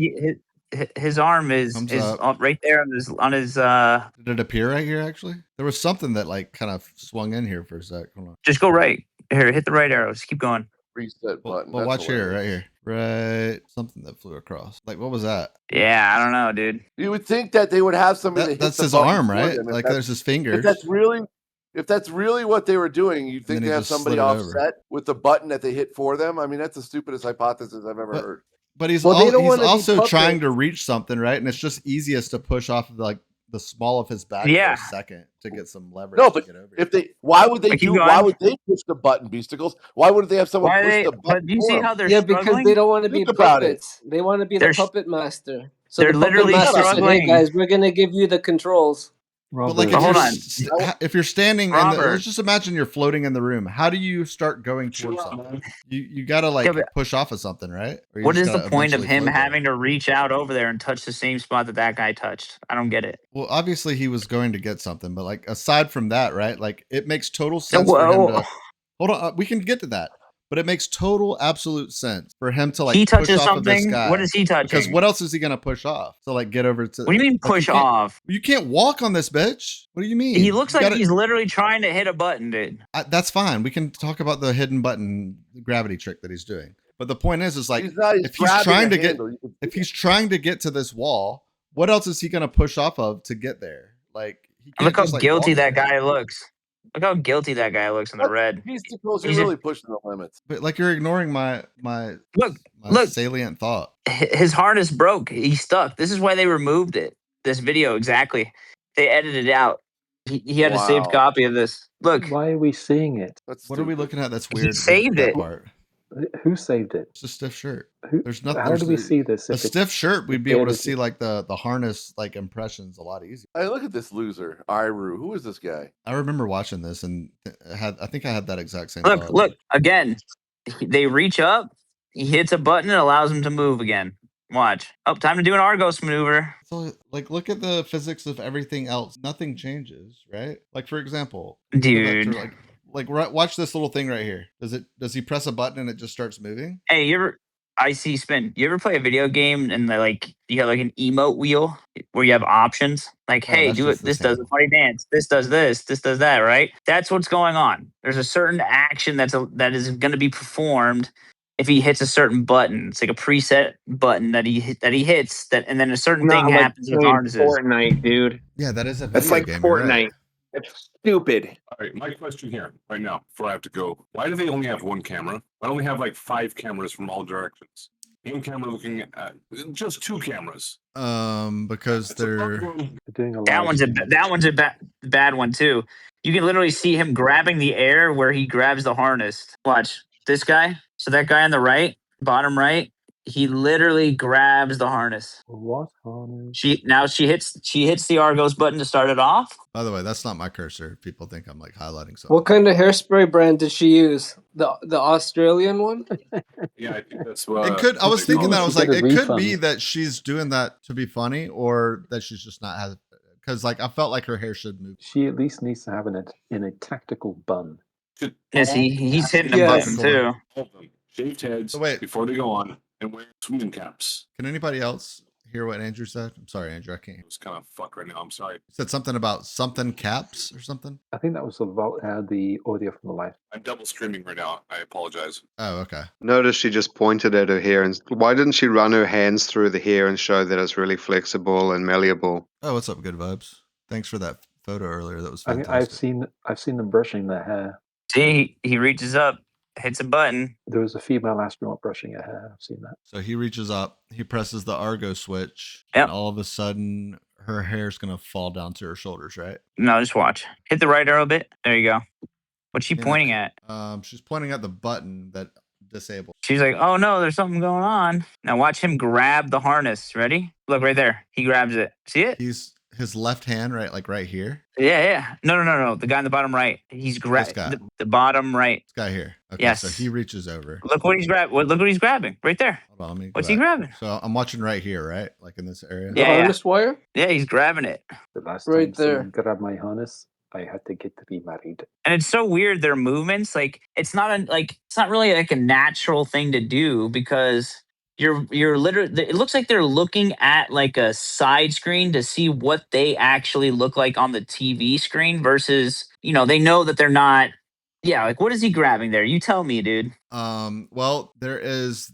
Speaker 9: his arm is
Speaker 5: Thumbs up.
Speaker 9: right there on his.
Speaker 5: Did it appear right here? Actually, there was something that like kind of swung in here for a sec. Hold on.
Speaker 9: Just go right. Here, hit the right arrow. Just keep going.
Speaker 1: Reset
Speaker 5: Well,
Speaker 1: button.
Speaker 5: well,
Speaker 1: That's
Speaker 5: watch here, right
Speaker 1: hilarious.
Speaker 5: here, right. Something that flew across. Like, what was that?
Speaker 9: Yeah, I don't know, dude.
Speaker 1: You would think that they would have somebody that hits
Speaker 5: That's
Speaker 1: the
Speaker 5: his
Speaker 1: button
Speaker 5: arm,
Speaker 1: for
Speaker 5: right?
Speaker 1: them.
Speaker 5: Like, there's his fingers.
Speaker 1: If that's really what they were doing, you'd think
Speaker 5: then
Speaker 1: they
Speaker 5: he
Speaker 1: have
Speaker 5: just
Speaker 1: somebody
Speaker 5: slid it over.
Speaker 1: offset with the button that they hit for them. I mean, that's the stupidest hypothesis I've ever heard.
Speaker 5: But he's
Speaker 8: Well, they don't
Speaker 5: he's
Speaker 8: wanna be
Speaker 5: also trying
Speaker 8: puppets.
Speaker 5: to reach something, right? And it's just easiest to push off of like the small of his back
Speaker 9: Yeah.
Speaker 5: for a second to get some leverage.
Speaker 1: No,
Speaker 5: to
Speaker 1: but
Speaker 5: get over
Speaker 1: if
Speaker 5: here.
Speaker 1: they, why would they
Speaker 9: Keep
Speaker 1: do?
Speaker 9: going.
Speaker 1: Why would they push the button, Beasticles? Why wouldn't they have someone
Speaker 9: Why
Speaker 1: push
Speaker 9: they?
Speaker 1: the button?
Speaker 9: But do you
Speaker 1: for
Speaker 9: see
Speaker 1: them?
Speaker 9: how they're
Speaker 8: Yeah,
Speaker 9: struggling?
Speaker 8: because they don't want to be
Speaker 1: Think about it.
Speaker 8: puppets. They want to be
Speaker 9: They're
Speaker 8: the
Speaker 9: sh-
Speaker 8: puppet master. So
Speaker 9: they're
Speaker 8: the puppet
Speaker 9: literally
Speaker 8: master said,
Speaker 9: struggling.
Speaker 8: "Hey guys, we're gonna give you the controls."
Speaker 5: But like,
Speaker 4: Robert,
Speaker 5: if
Speaker 9: hold
Speaker 5: you're,
Speaker 9: on.
Speaker 5: if you're standing in the,
Speaker 9: Robert.
Speaker 5: let's just imagine you're floating in the room. How do you start going towards something? You gotta like
Speaker 9: Yeah, but-
Speaker 5: push off of something, right? Or you
Speaker 9: What
Speaker 5: just
Speaker 9: is the
Speaker 5: gotta
Speaker 9: point of
Speaker 5: eventually
Speaker 9: him
Speaker 5: float there.
Speaker 9: having to reach out over there and touch the same spot that guy touched? I don't get it.
Speaker 5: Well, obviously he was going to get something, but like aside from that, right? Like it makes total sense for him
Speaker 9: Whoa.
Speaker 5: to hold on. We can get to that, but it makes total absolute sense for him to like
Speaker 9: He
Speaker 5: push
Speaker 9: touches
Speaker 5: off of this
Speaker 9: something.
Speaker 5: guy.
Speaker 9: What is he touching?
Speaker 5: Because what else is he gonna push off? To like get over to.
Speaker 9: What do you mean
Speaker 5: like,
Speaker 9: push
Speaker 5: you can't-
Speaker 9: off?
Speaker 5: You can't walk on this bitch. What do you mean?
Speaker 9: He looks
Speaker 5: You
Speaker 9: like
Speaker 5: gotta-
Speaker 9: he's literally trying to hit a button, dude.
Speaker 5: That's fine. We can talk about the hidden button gravity trick that he's doing. But the point is like
Speaker 1: He's not,
Speaker 5: if he's
Speaker 1: grabbing
Speaker 5: trying
Speaker 1: a
Speaker 5: to get
Speaker 1: handle. You can-
Speaker 5: if he's trying to get to this wall, what else is he gonna push off of to get there? Like he can't
Speaker 9: Look how
Speaker 5: just, like,
Speaker 9: guilty
Speaker 5: walk
Speaker 9: that
Speaker 5: there.
Speaker 9: guy looks. Look how guilty that guy looks in the red.
Speaker 1: Beasticles,
Speaker 9: He's
Speaker 1: you're
Speaker 9: a-
Speaker 1: really pushing the limits.
Speaker 5: But like you're ignoring my
Speaker 9: Look, look.
Speaker 5: salient thought.
Speaker 9: His harness broke. He's stuck. This is why they removed it. This video, exactly. They edited it out. He had a saved
Speaker 1: Wow.
Speaker 9: copy of this. Look,
Speaker 4: why are we seeing it?
Speaker 1: That's
Speaker 5: What are we
Speaker 1: stupid.
Speaker 5: looking at that's
Speaker 9: He
Speaker 5: weird?
Speaker 9: saved
Speaker 5: that
Speaker 9: it.
Speaker 5: Part?
Speaker 4: Who saved it?
Speaker 5: It's a stiff shirt.
Speaker 4: Who,
Speaker 5: There's nothing.
Speaker 4: How
Speaker 5: there's
Speaker 4: do we
Speaker 5: the-
Speaker 4: see this?
Speaker 5: A
Speaker 4: if it's-
Speaker 5: stiff shirt, we'd be
Speaker 4: if
Speaker 5: able to
Speaker 4: edited?
Speaker 5: see like the harness like impressions a lot easier.
Speaker 1: Hey, look at this loser, Iru. Who is this guy?
Speaker 5: I remember watching this and I think I had that exact same
Speaker 9: look,
Speaker 5: thought.
Speaker 9: look. Again, they reach up. He hits a button and allows him to move again. Watch. Oh, time to do an Argos maneuver.
Speaker 5: So like look at the physics of everything else. Nothing changes, right? Like for example,
Speaker 9: Dude.
Speaker 5: like watch this little thing right here. Does he press a button and it just starts moving?
Speaker 9: Hey, you ever ICSpin? You ever play a video game and you have like an emote wheel where you have options? Like, hey, do it. This does a funny dance. This does this. This does that. Right? That's what's going on. There's a certain action that is going to be performed if he hits a certain button. It's like a preset button that he hits that, and then a certain thing happens with harnesses.
Speaker 13: Fortnite, dude.
Speaker 5: Yeah, that is a video
Speaker 13: That's like
Speaker 5: game,
Speaker 13: Fortnite.
Speaker 5: right.
Speaker 13: It's stupid.
Speaker 11: All right, my question here, right now, before I have to go. Why do they only have one camera? Why don't they have like 5 cameras from all directions? One camera looking at just 2 cameras.
Speaker 5: Because they're
Speaker 4: doing a
Speaker 9: that one's a bad one too. You can literally see him grabbing the air where he grabs the harness. Watch this guy. So that guy on the right, bottom right, he literally grabs the harness.
Speaker 4: What harness?
Speaker 9: She hits the ARGOS button to start it off.
Speaker 5: By the way, that's not my cursor. People think I'm like highlighting something.
Speaker 8: What kind of hairspray brand did she use? The Australian one?
Speaker 11: Yeah, I think that's what
Speaker 5: It could. I was thinking that. I was like, it could
Speaker 4: refund.
Speaker 5: be that she's doing that to be funny, or that she's just not has. Because like I felt like her hair should move.
Speaker 4: She at least needs to have it in a tactical bun.
Speaker 9: Yes, he's hitting the button too.
Speaker 11: All of them shaved heads
Speaker 5: So wait.
Speaker 11: before they go on and wear swimming caps.
Speaker 5: Can anybody else hear what Andrew said? I'm sorry, Andrew. I can't hear.
Speaker 11: It's kind of fuck right now. I'm sorry.
Speaker 5: He said something about something caps or something.
Speaker 4: I think that was about the audio from the live.
Speaker 11: I'm double streaming right now. I apologize.
Speaker 5: Oh, okay.
Speaker 14: Notice she just pointed at her hair, and why didn't she run her hands through the hair and show that it's really flexible and malleable?
Speaker 5: Oh, what's up, good vibes? Thanks for that photo earlier. That was
Speaker 4: I mean,
Speaker 5: fantastic.
Speaker 4: I've seen them brushing their hair.
Speaker 9: See, he reaches up, hits a button.
Speaker 4: There was a female astronaut brushing her hair. I've seen that.
Speaker 5: So he reaches up, he presses the Argo switch,
Speaker 9: Yep.
Speaker 5: and all of a sudden her hair's gonna fall down to her shoulders, right?
Speaker 9: No, just watch. Hit the right arrow bit. There you go. What's she
Speaker 5: Yeah.
Speaker 9: pointing at?
Speaker 5: She's pointing at the button that disabled.
Speaker 9: She's like, oh no, there's something going on. Now watch him grab the harness. Ready? Look right there. He grabs it. See it?
Speaker 5: He's his left hand, right, like right here.
Speaker 9: Yeah. No. The guy in the bottom right. He's grabbing
Speaker 5: guy.
Speaker 9: the bottom right.
Speaker 5: This guy here. Okay,
Speaker 9: Yes.
Speaker 5: so he reaches over.
Speaker 9: Look what he's grabbing. Look what he's grabbing right there.
Speaker 5: Hold on, let me go
Speaker 9: What's he
Speaker 5: back.
Speaker 9: grabbing?
Speaker 5: So I'm watching right here, right? Like in this area.
Speaker 8: The
Speaker 9: Yeah.
Speaker 8: harness wire?
Speaker 9: Yeah, he's grabbing it.
Speaker 4: The last
Speaker 8: Right
Speaker 4: time someone
Speaker 8: there.
Speaker 4: grabbed my harness, I had to get to be married.
Speaker 9: And it's so weird their movements. Like it's not really like a natural thing to do because you're literally. It looks like they're looking at like a side screen to see what they actually look like on the TV screen versus they know that they're not. Yeah, like what is he grabbing there? You tell me, dude.
Speaker 5: Well, there is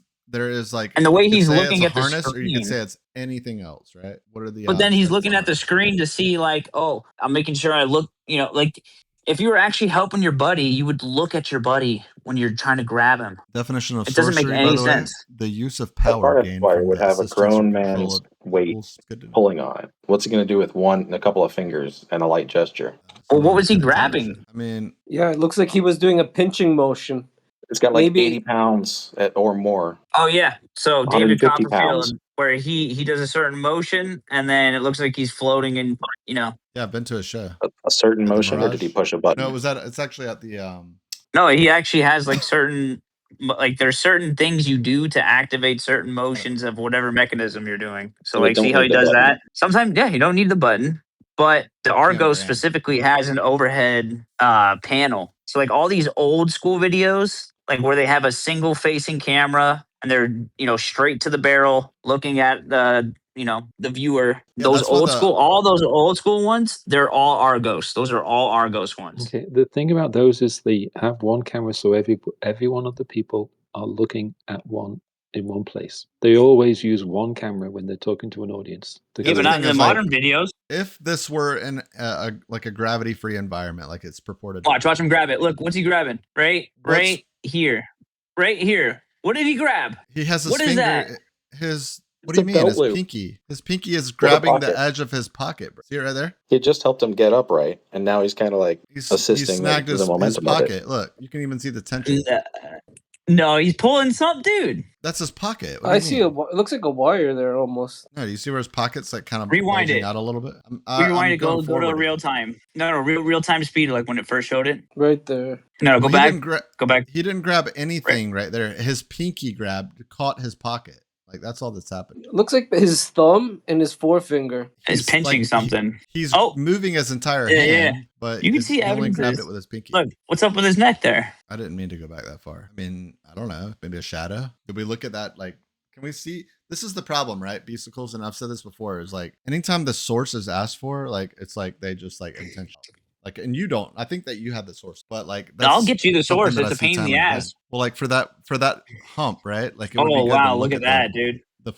Speaker 5: like,
Speaker 9: And the way
Speaker 5: you could
Speaker 9: he's
Speaker 5: say it's
Speaker 9: looking
Speaker 5: a
Speaker 9: at the
Speaker 5: harness, or you could
Speaker 9: screen.
Speaker 5: say it's anything else, right? What are the?
Speaker 9: But then
Speaker 5: odds
Speaker 9: he's
Speaker 5: that
Speaker 9: looking
Speaker 5: it's
Speaker 9: at the screen to see like, oh, I'm making sure I look, like if you were actually helping your buddy, you would look at your buddy when you're trying to grab him.
Speaker 5: definition of
Speaker 9: It doesn't make
Speaker 5: sorcery,
Speaker 9: any
Speaker 5: by the way,
Speaker 9: sense.
Speaker 5: the use of
Speaker 3: A
Speaker 5: power
Speaker 3: harness
Speaker 5: gained
Speaker 3: wire
Speaker 5: from
Speaker 3: would
Speaker 5: the
Speaker 3: have a
Speaker 5: assistance
Speaker 3: grown
Speaker 5: or control
Speaker 3: man's
Speaker 5: of
Speaker 3: weight
Speaker 5: tools. Good to know.
Speaker 3: pulling on it. What's it going to do with a couple of fingers and a light gesture?
Speaker 9: Well, what was he
Speaker 5: Good
Speaker 9: grabbing?
Speaker 5: intelligence. I mean,
Speaker 8: Yeah, it looks like he was doing a pinching motion.
Speaker 3: It's got like
Speaker 8: Maybe-
Speaker 3: 80 pounds or more.
Speaker 9: Oh yeah. So David
Speaker 3: 150
Speaker 9: Copperfield,
Speaker 3: pounds.
Speaker 9: where he does a certain motion and then it looks like he's floating in,
Speaker 5: yeah, I've been to a show.
Speaker 3: A certain
Speaker 5: At the
Speaker 3: motion, or
Speaker 5: Mirage?
Speaker 3: did he push a button?
Speaker 5: No, it was at. It's actually at the.
Speaker 9: No, he actually has like certain, like there's certain things you do to activate certain motions of whatever mechanism you're doing. So
Speaker 3: So we
Speaker 9: like, see
Speaker 3: don't
Speaker 9: how
Speaker 3: need
Speaker 9: he
Speaker 3: the
Speaker 9: does
Speaker 3: button.
Speaker 9: that? Sometimes, yeah, you don't need the button, but the Argos
Speaker 5: man.
Speaker 9: specifically has an overhead panel. So like all these old school videos, like where they have a single facing camera and they're straight to the barrel looking at the the viewer.
Speaker 5: Yeah,
Speaker 9: Those
Speaker 5: that's what
Speaker 9: old
Speaker 5: the-
Speaker 9: school, all those old school ones, they're all Argos. Those are all Argos ones.
Speaker 4: Okay, the thing about those is they have one camera, so every one of the people are looking at one in one place. They always use one camera when they're talking to an audience. The
Speaker 5: Yeah,
Speaker 9: Yeah, but
Speaker 5: the
Speaker 9: not
Speaker 5: thing
Speaker 9: in the
Speaker 5: is, like,
Speaker 9: modern videos.
Speaker 5: If this were in like a gravity-free environment, like it's purported.
Speaker 9: Watch him grab it. Look, what's he grabbing? Right here. Right here. What did he grab?
Speaker 5: He has his
Speaker 9: What is
Speaker 5: finger.
Speaker 9: that?
Speaker 5: His what
Speaker 3: It's
Speaker 5: do
Speaker 3: a
Speaker 5: you mean?
Speaker 3: belt
Speaker 5: His
Speaker 3: loop.
Speaker 5: pinky. His pinky is
Speaker 3: a
Speaker 5: grabbing
Speaker 3: pocket.
Speaker 5: the edge of his pocket. Bro. See it right there?
Speaker 3: It just helped him get upright, and now he's kind of like
Speaker 5: He's
Speaker 3: assisting
Speaker 5: snagged
Speaker 3: the
Speaker 5: his
Speaker 3: momentum of it.
Speaker 5: pocket. Look, you can even see the tension.
Speaker 9: No, he's pulling something, dude.
Speaker 5: That's his pocket. What do
Speaker 8: I
Speaker 5: you
Speaker 8: see
Speaker 5: mean?
Speaker 8: it looks like a wire there almost.
Speaker 5: No, do you see where his pocket's like kind of
Speaker 9: Rewind
Speaker 5: bulging
Speaker 9: it.
Speaker 5: out a little bit?
Speaker 9: Rewind it. Go
Speaker 5: going
Speaker 9: to the
Speaker 5: forward.
Speaker 9: real time. No, real time speed, like when it first showed it.
Speaker 8: Right there.
Speaker 9: No, go
Speaker 5: Well,
Speaker 9: back.
Speaker 5: He didn't
Speaker 9: Go back.
Speaker 5: He didn't grab anything right there. His pinky caught his pocket. Like that's all that's happening.
Speaker 8: Looks like his thumb and his forefinger.
Speaker 9: He's pinching something.
Speaker 5: He's moving his entire
Speaker 9: Yeah,
Speaker 5: hand,
Speaker 9: yeah.
Speaker 5: but
Speaker 9: You can see
Speaker 5: he only
Speaker 9: evidence.
Speaker 5: grabbed it with his pinky.
Speaker 9: Look, what's up with his neck there?
Speaker 5: I didn't mean to go back that far. I mean, I don't know. Maybe a shadow. Did we look at that? Like, can we see? This is the problem, right? Beasticles, and I've said this before, is like anytime the source is asked for, like it's like they just like intentional. Like, and you don't. I think that you have the source, but like that's
Speaker 9: I'll get you the
Speaker 5: something
Speaker 9: source.
Speaker 5: that
Speaker 9: It's
Speaker 5: I
Speaker 9: a
Speaker 5: see
Speaker 9: pain in
Speaker 5: time
Speaker 9: the
Speaker 5: and
Speaker 9: ass.
Speaker 5: again. Well, like for that hump, right? Like it would be
Speaker 9: Oh
Speaker 5: good to
Speaker 9: wow, look at that,
Speaker 5: the,
Speaker 9: dude.
Speaker 5: the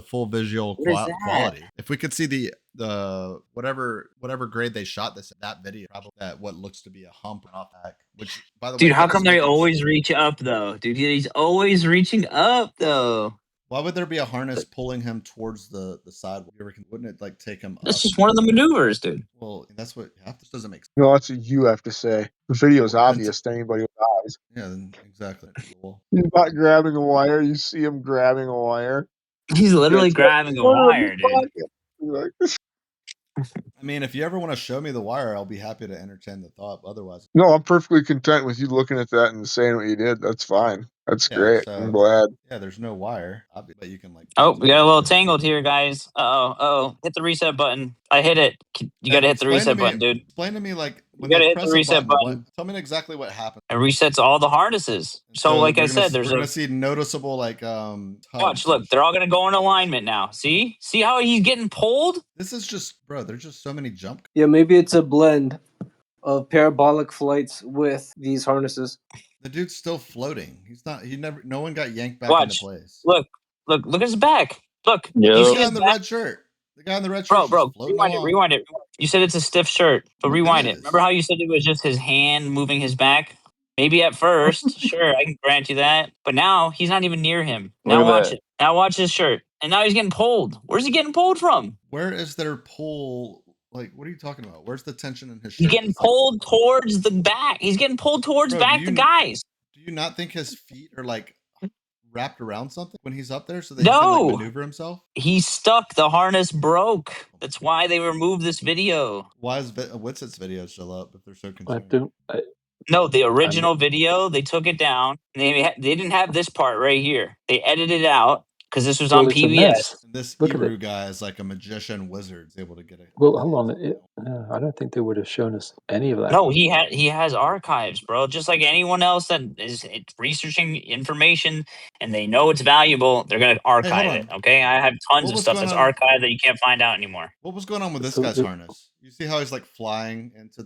Speaker 5: full visual
Speaker 9: What is that?
Speaker 5: quality. If we could see the whatever grade they shot that video, probably that what looks to be a hump off that. Which by the way,
Speaker 9: Dude, how come they always reach up though? Dude, he's always reaching up though.
Speaker 5: Why would there be a harness pulling him towards the side? Wouldn't it like take him
Speaker 9: That's
Speaker 5: up?
Speaker 9: just one of the maneuvers, dude.
Speaker 5: Well, that's what this doesn't make sense.
Speaker 15: No, that's what you have to say. The video's obvious to anybody with eyes.
Speaker 5: Yeah, exactly. Cool.
Speaker 15: He's not grabbing a wire. You see him grabbing a wire.
Speaker 9: He's literally grabbing a wire, dude.
Speaker 5: I mean, if you ever want to show me the wire, I'll be happy to entertain the thought. Otherwise,
Speaker 15: No, I'm perfectly content with you looking at that and saying what you did. That's fine. That's great. I'm glad.
Speaker 5: Yeah, there's no wire, but you can like.
Speaker 9: Oh, we got a little tangled here, guys. Oh, hit the reset button. I hit it. You got to hit the reset button, dude.
Speaker 5: Explain to me, like, when
Speaker 9: you got to
Speaker 5: they
Speaker 9: hit the
Speaker 5: press a
Speaker 9: reset button.
Speaker 5: tell me exactly what happened.
Speaker 9: It resets all the harnesses. So like I said,
Speaker 5: we're gonna see noticeable like
Speaker 9: watch. Look, they're all gonna go in alignment now. See how he's getting pulled.
Speaker 5: This is just, bro. There's just so many jump.
Speaker 8: Yeah, maybe it's a blend of parabolic flights with these harnesses.
Speaker 5: The dude's still floating. He's not. No one got yanked back
Speaker 9: Watch.
Speaker 5: into place.
Speaker 9: Look at his back. Look.
Speaker 5: You see on the red shirt. The guy in the red shirt.
Speaker 9: Bro, rewind it. You said it's a stiff shirt, but rewind it. Remember how you said it was just his hand moving his back? Maybe at first, sure, I can grant you that. But now he's not even near him. Now watch it. Now watch his shirt. And now he's getting pulled. Where's he getting pulled from?
Speaker 5: Where is their pull? Like, what are you talking about? Where's the tension in his shirt?
Speaker 9: He's getting pulled towards the back. He's getting pulled towards back the guys.
Speaker 5: Do you not think his feet are like wrapped around something when he's up there so that he can like maneuver himself?
Speaker 9: He's stuck. The harness broke. That's why they removed this video.
Speaker 5: Why is Witsit's video still up if they're so concerned?
Speaker 9: No, the original video, they took it down. They didn't have this part right here. They edited it out because this was on PBS.
Speaker 5: This Hebrew guy is like a magician wizard. He's able to get it.
Speaker 4: Well, hold on. I don't think they would have shown us any of that.
Speaker 9: No, he has archives, bro. Just like anyone else that is researching information and they know it's valuable, they're gonna archive it. Okay, I have tons of stuff that's archived that you can't find out anymore.
Speaker 5: What was going on with this guy's harness? You see how he's like flying into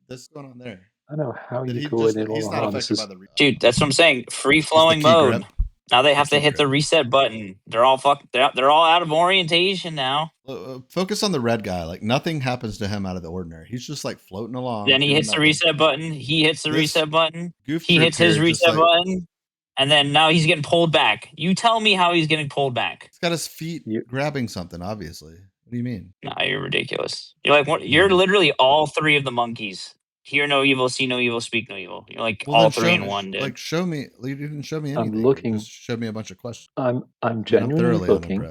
Speaker 5: this going on there?
Speaker 4: I don't know how you coordinate all the harnesses.
Speaker 9: Dude, that's what I'm saying. Free flowing mode. Grip. Now they have to hit the reset button. They're all they're all out of orientation now.
Speaker 5: Focus on the red guy. Like nothing happens to him out of the ordinary. He's just like floating along.
Speaker 9: Then he hits the reset button. He hits the reset button. He hits his reset button. And then now he's getting pulled back. You tell me how he's getting pulled back.
Speaker 5: He's got his feet grabbing something, obviously. What do you mean?
Speaker 9: Nah, you're ridiculous. You're like you're literally all three of the monkeys. Hear no evil, see no evil, speak no evil. You're like all three in one, dude.
Speaker 5: Like show me. You didn't show me anything.
Speaker 4: I'm looking.
Speaker 5: Just showed me a bunch of questions.
Speaker 4: I'm genuinely looking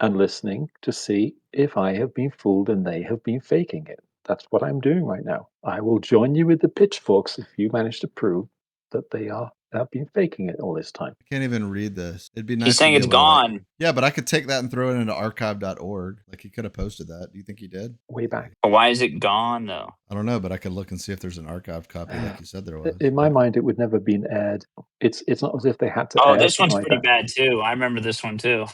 Speaker 4: and listening to see if I have been fooled and they have been faking it. That's what I'm doing right now. I will join you with the pitchforks if you manage to prove that they have been faking it all this time.
Speaker 5: I can't even read this. It'd be nice.
Speaker 9: He's saying it's gone.
Speaker 5: Yeah, but I could take that and throw it into archive.org. Like he could have posted that. Do you think he did?
Speaker 4: Way back.
Speaker 9: But why is it gone though?
Speaker 5: I don't know, but I could look and see if there's an archived copy like you said there was.
Speaker 4: In my mind, it would never been aired. It's not as if they had to.
Speaker 9: Oh, this one's pretty bad too. I remember this one too.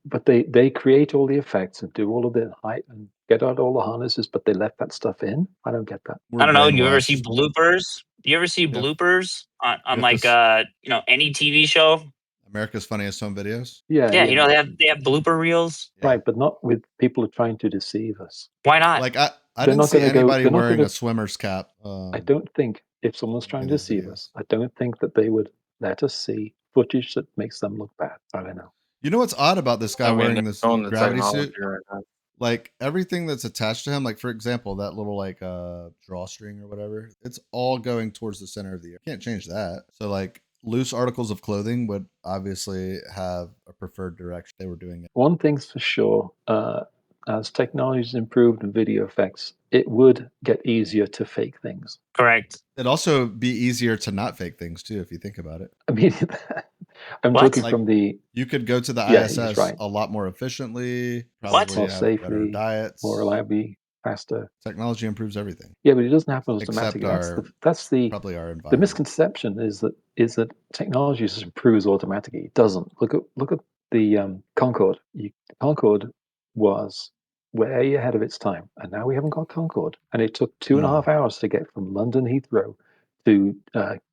Speaker 4: But they create all the effects and do all of the height and get out all the harnesses, but they left that stuff in. I don't get that.
Speaker 9: I don't know. You ever see bloopers? You ever see bloopers on like any TV show?
Speaker 5: America's Funniest Home Videos.
Speaker 4: Yeah.
Speaker 9: You know they have blooper reels.
Speaker 4: Yeah. Right, but not with people trying to deceive us.
Speaker 9: Why not?
Speaker 5: Like I didn't see anybody wearing a swimmer's cap.
Speaker 4: I don't think if someone's trying to deceive us, I don't think that they would let us see footage that makes them look bad. I don't know.
Speaker 5: You know what's odd about this guy wearing this gravity suit? Like everything that's attached to him, like for example, that little like drawstring or whatever, it's all going towards the center of the earth. Can't change that. So like loose articles of clothing would obviously have a preferred direction. They were doing it.
Speaker 4: One thing's for sure, as technology's improved in video effects, it would get easier to fake things.
Speaker 9: Correct.
Speaker 5: It'd also be easier to not fake things too, if you think about it.
Speaker 4: I mean, I'm joking from the.
Speaker 5: You could go to the
Speaker 4: Yeah, he's
Speaker 5: ISS
Speaker 4: right.
Speaker 5: a lot more efficiently,
Speaker 9: What?
Speaker 5: probably
Speaker 4: More
Speaker 5: have better
Speaker 4: safely,
Speaker 5: diets.
Speaker 4: more reliably, faster.
Speaker 5: Technology improves everything.
Speaker 4: Yeah, but it doesn't happen
Speaker 5: Except
Speaker 4: automatically.
Speaker 5: our
Speaker 4: That's the
Speaker 5: probably our
Speaker 4: the
Speaker 5: environment.
Speaker 4: misconception is that technology just improves automatically. It doesn't. Look at the Concorde. Concorde was way ahead of its time, and now we haven't got Concorde. And it took 2.5 hours to get from London Heathrow to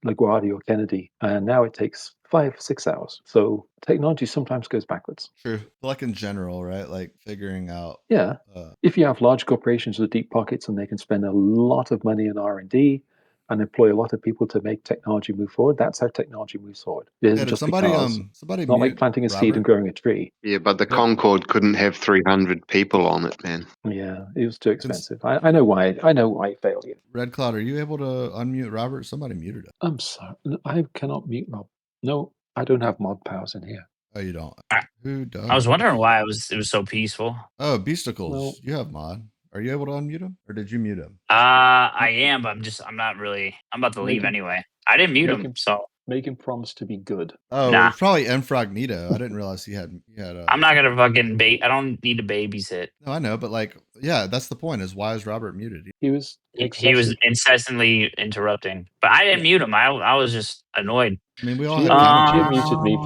Speaker 4: LaGuardia or Kennedy, and now it takes 5-6 hours. So technology sometimes goes backwards.
Speaker 5: True. Like in general, right? Like figuring out.
Speaker 4: Yeah. If you have large corporations with deep pockets and they can spend a lot of money in R&D and employ a lot of people to make technology move forward, that's how technology moves forward. It isn't just
Speaker 5: somebody
Speaker 4: because
Speaker 5: somebody
Speaker 4: it's not like
Speaker 5: mute
Speaker 4: planting a seed
Speaker 5: Robert?
Speaker 4: and growing a tree.
Speaker 14: Yeah, but the Concorde couldn't have 300 people on it, man.
Speaker 4: Yeah, it was too expensive. I know why. I know why it failed.
Speaker 5: Red Cloud, are you able to unmute Robert? Somebody muted him.
Speaker 4: I'm sorry. I cannot mute Rob. No, I don't have mod powers in here.
Speaker 5: Oh, you don't? Who does?
Speaker 9: I was wondering why it was so peaceful.
Speaker 5: Oh, Beasticles,
Speaker 4: No.
Speaker 5: you have mod. Are you able to unmute him, or did you mute him?
Speaker 9: I am, but I'm not really. I'm about to leave anyway. I didn't mute him, so
Speaker 4: make him promise to be good.
Speaker 5: Oh,
Speaker 9: Nah.
Speaker 5: it's probably Infragnito. I didn't realize he had.
Speaker 9: I'm not gonna fucking I don't need to babysit.
Speaker 5: No, I know, but like, yeah, that's the point. Is why is Robert muted?
Speaker 4: He was.
Speaker 9: He was incessantly interrupting, but I didn't mute him. I was just annoyed.
Speaker 5: I mean, we all
Speaker 4: Gio
Speaker 5: have
Speaker 4: muted me.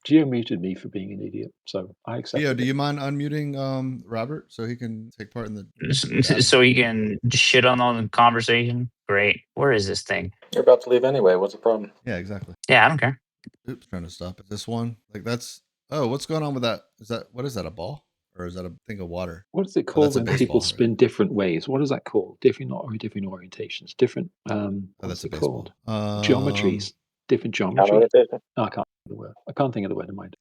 Speaker 4: Gio muted me for being an idiot, so I accept.
Speaker 5: Gio, do you mind unmuting Robert so he can take part in the?
Speaker 9: So he can shit on the conversation. Great. Where is this thing?
Speaker 4: You're about to leave anyway. What's the problem?
Speaker 5: Yeah, exactly.
Speaker 9: Yeah, I don't care.
Speaker 5: Oops, trying to stop it. This one, like that's. Oh, what's going on with that? What is that? A ball? Or is that a thing of water?
Speaker 4: What is it called when people spin different ways? What is that called? Different orientations, different. What's it called? Geometries, different geometry. No, I can't think of the word. I can't think of the word in mind.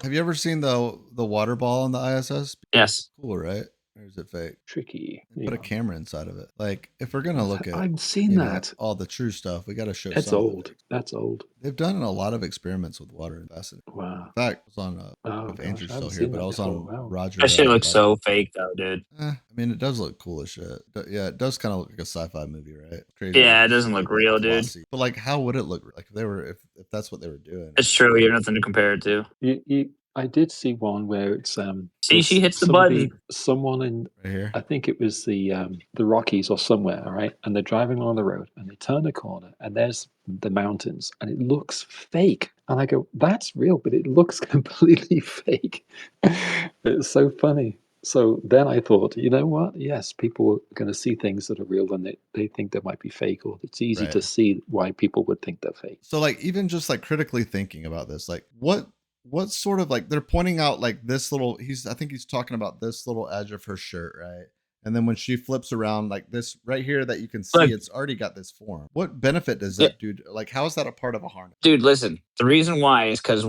Speaker 5: Have you ever seen the water ball on the ISS?
Speaker 9: Yes.
Speaker 5: Cool, right? Or is it fake?
Speaker 4: Tricky.
Speaker 5: Put a camera inside of it. Like if we're gonna look at,
Speaker 4: I've seen that.
Speaker 5: All the true stuff, we got to show.
Speaker 4: That's old. That's old.
Speaker 5: They've done a lot of experiments with water and acid.
Speaker 4: Wow.
Speaker 5: In fact, I was on. If Andrew's still here, but I was on Roger.
Speaker 9: That shit looks so fake, though, dude.
Speaker 5: I mean, it does look cool as shit. Yeah, it does kind of look like a sci-fi movie, right? Crazy.
Speaker 9: Yeah, it doesn't look real, dude.
Speaker 5: But like, how would it look like if that's what they were doing?
Speaker 9: It's true. You have nothing to compare it to.
Speaker 4: I did see one where it's
Speaker 9: See, she hits the button.
Speaker 4: Someone in
Speaker 5: right here.
Speaker 4: I think it was the Rockies or somewhere, all right? And they're driving along the road and they turn a corner and there's the mountains and it looks fake. And I go, that's real, but it looks completely fake. It's so funny. So then I thought, you know what? Yes, people are going to see things that are real and they think they might be fake, or it's easy to see why people would think they're fake.
Speaker 5: So like even just like critically thinking about this, like what sort of like they're pointing out like this little I think he's talking about this little edge of her shirt, right? And then when she flips around like this right here that you can see, it's already got this form. What benefit does that do? Like, how is that a part of a harness?
Speaker 9: Dude, listen, the reason why is because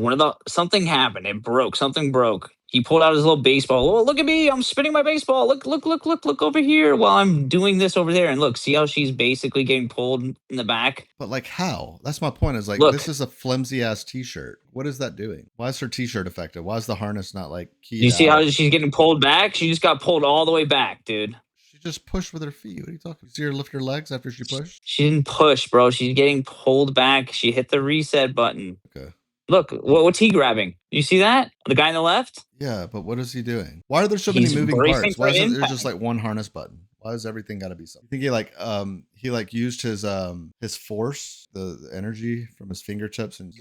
Speaker 9: something happened. It broke. Something broke. He pulled out his little baseball. Oh, look at me. I'm spinning my baseball. Look over here while I'm doing this over there. And look, see how she's basically getting pulled in the back?
Speaker 5: But like how? That's my point is like, this is a flimsy ass t-shirt. What is that doing? Why is her t-shirt affected? Why is the harness not like keyed
Speaker 9: You see
Speaker 5: out?
Speaker 9: how she's getting pulled back? She just got pulled all the way back, dude.
Speaker 5: She just pushed with her feet. What are you talking? You see her lift her legs after she pushed?
Speaker 9: She didn't push, bro. She's getting pulled back. She hit the reset button.
Speaker 5: Okay.
Speaker 9: Look, what's he grabbing? You see that? The guy on the left?
Speaker 5: Yeah, but what is he doing? Why are there so many moving parts? Why isn't there just like one harness button? Why does everything got to be something? You think he used his force, the energy from his fingertips, and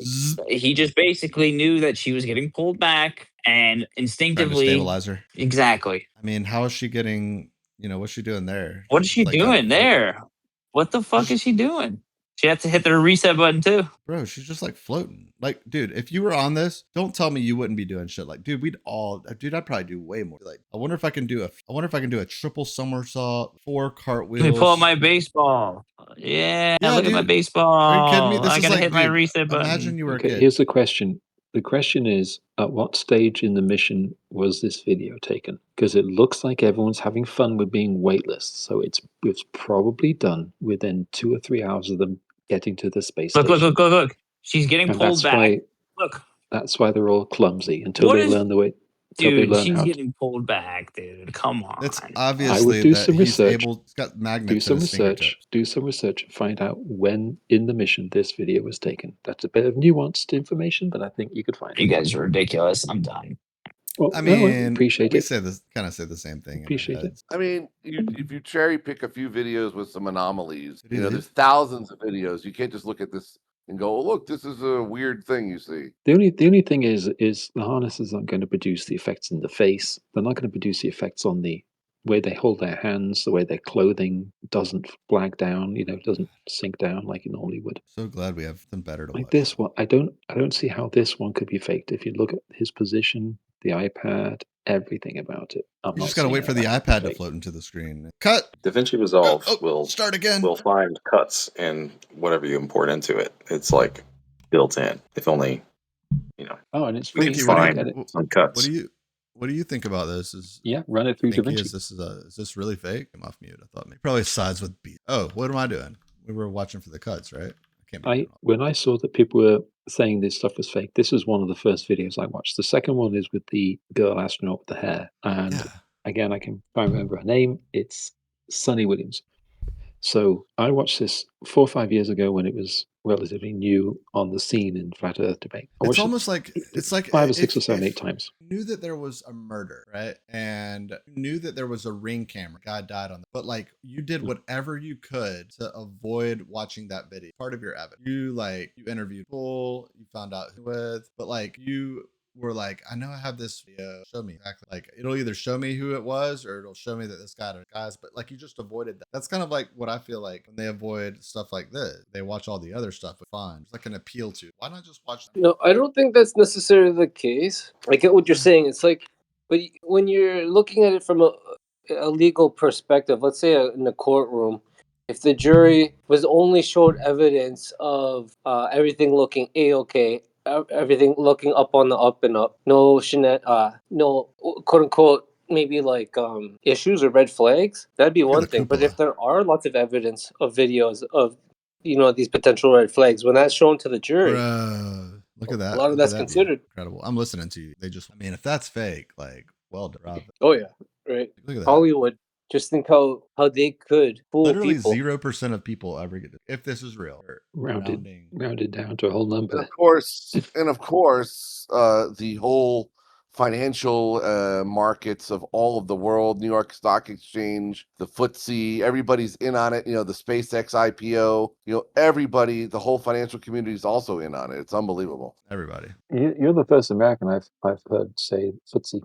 Speaker 9: he just basically knew that she was getting pulled back and instinctively
Speaker 5: stabilize her.
Speaker 9: Exactly.
Speaker 5: I mean, how is she getting? What's she doing there?
Speaker 9: What is she doing there? What the fuck is she doing? She had to hit the reset button too.
Speaker 5: Bro, she's just like floating. Like, dude, if you were on this, don't tell me you wouldn't be doing shit. Like, dude, I'd probably do way more. Like, I wonder if I can do a triple somersault, 4 cartwheels.
Speaker 9: Let me pull up my baseball. Yeah, look at my baseball.
Speaker 5: Are you kidding me? This
Speaker 9: I
Speaker 5: is
Speaker 9: gotta
Speaker 5: like,
Speaker 9: hit my reset button.
Speaker 5: Imagine you were a kid.
Speaker 4: Here's the question. The question is, at what stage in the mission was this video taken? Because it looks like everyone's having fun with being weightless. So it's probably done within 2 or 3 hours of them getting to the space station.
Speaker 9: Look. She's getting pulled back. Look.
Speaker 4: That's why they're all clumsy until they learn the way
Speaker 9: Dude, she's getting pulled back, dude. Come on.
Speaker 5: It's
Speaker 4: I
Speaker 5: obviously
Speaker 4: would do
Speaker 5: that
Speaker 4: some
Speaker 5: he's
Speaker 4: research.
Speaker 5: able. He's got magnets
Speaker 4: Do
Speaker 5: in
Speaker 4: some
Speaker 5: his
Speaker 4: research.
Speaker 5: fingertips.
Speaker 4: Do some research and find out when in the mission this video was taken. That's a bit of nuanced information, but I think you could find it.
Speaker 9: You guys are ridiculous. I'm done.
Speaker 4: Well,
Speaker 5: I
Speaker 4: no, I
Speaker 5: mean,
Speaker 4: appreciate
Speaker 5: we
Speaker 4: it.
Speaker 5: say this, kind of say the same thing.
Speaker 4: Appreciate it.
Speaker 1: I mean, if you cherry pick a few videos with some anomalies,
Speaker 5: Did he leave?
Speaker 1: there's thousands of videos. You can't just look at this and go, "Oh, look, this is a weird thing you see."
Speaker 4: The only thing is the harnesses aren't going to produce the effects in the face. They're not going to produce the effects on the way they hold their hands, the way their clothing doesn't flag down, doesn't sink down like it normally would.
Speaker 5: So glad we have something better to
Speaker 4: Like
Speaker 5: watch.
Speaker 4: this one, I don't see how this one could be faked. If you look at his position, the iPad, everything about it.
Speaker 5: You just gotta wait for the iPad to float into the screen. Cut.
Speaker 3: DaVinci Resolve will
Speaker 5: start again.
Speaker 3: Will find cuts in whatever you import into it. It's like built in. If only,
Speaker 4: Oh, and it's
Speaker 3: we
Speaker 4: free.
Speaker 3: can find some cuts.
Speaker 5: What do you think about this?
Speaker 4: Run it through DaVinci.
Speaker 5: Is this really fake? I'm off mute. I thought maybe probably sides with B. Oh, what am I doing? We were watching for the cuts, right?
Speaker 4: When I saw that people were saying this stuff was fake, this was one of the first videos I watched. The second one is with the girl astronaut with the hair, and again, I can try and remember her name. It's Sunny Williams. So I watched this 4 or 5 years ago when it was relatively new on the scene in flat Earth debate.
Speaker 5: It's almost like it's like
Speaker 4: 5 or 6 or 7, 8 times.
Speaker 5: Knew that there was a murder, right? And knew that there was a ring camera. Guy died on that. But like you did whatever you could to avoid watching that video. Part of your evidence. You interviewed people, you found out who with, but like you were like, I know I have this video. Show me exactly. Like it'll either show me who it was or it'll show me that this guy or guys, but like you just avoided that. That's kind of like what I feel like when they avoid stuff like this. They watch all the other stuff but fine. It's like an appeal to. Why not just watch that?
Speaker 8: No, I don't think that's necessarily the case. I get what you're saying. It's like, but when you're looking at it from a legal perspective, let's say in a courtroom, if the jury was only showed evidence of everything looking A-okay, everything looking up on the up and up, no quote unquote maybe like issues or red flags, that'd be one thing. But if there are lots of evidence of videos of these potential red flags, when that's shown to the jury,
Speaker 5: look at that.
Speaker 8: A lot of that's considered.
Speaker 5: Incredible. I'm listening to you. If that's fake, like, well done, Rob.
Speaker 8: Oh yeah, right.
Speaker 5: Look at that.
Speaker 8: Hollywood. Just think how they could fool
Speaker 5: literally
Speaker 8: people.
Speaker 5: 0% of people ever get it. If this is real,
Speaker 4: rounded down to a whole number.
Speaker 1: And of course, the whole financial markets of all of the world, New York Stock Exchange, the FTSE, everybody's in on it. The SpaceX IPO, everybody, the whole financial community is also in on it. It's unbelievable.
Speaker 5: Everybody.
Speaker 4: You're the first American I've heard say FTSE.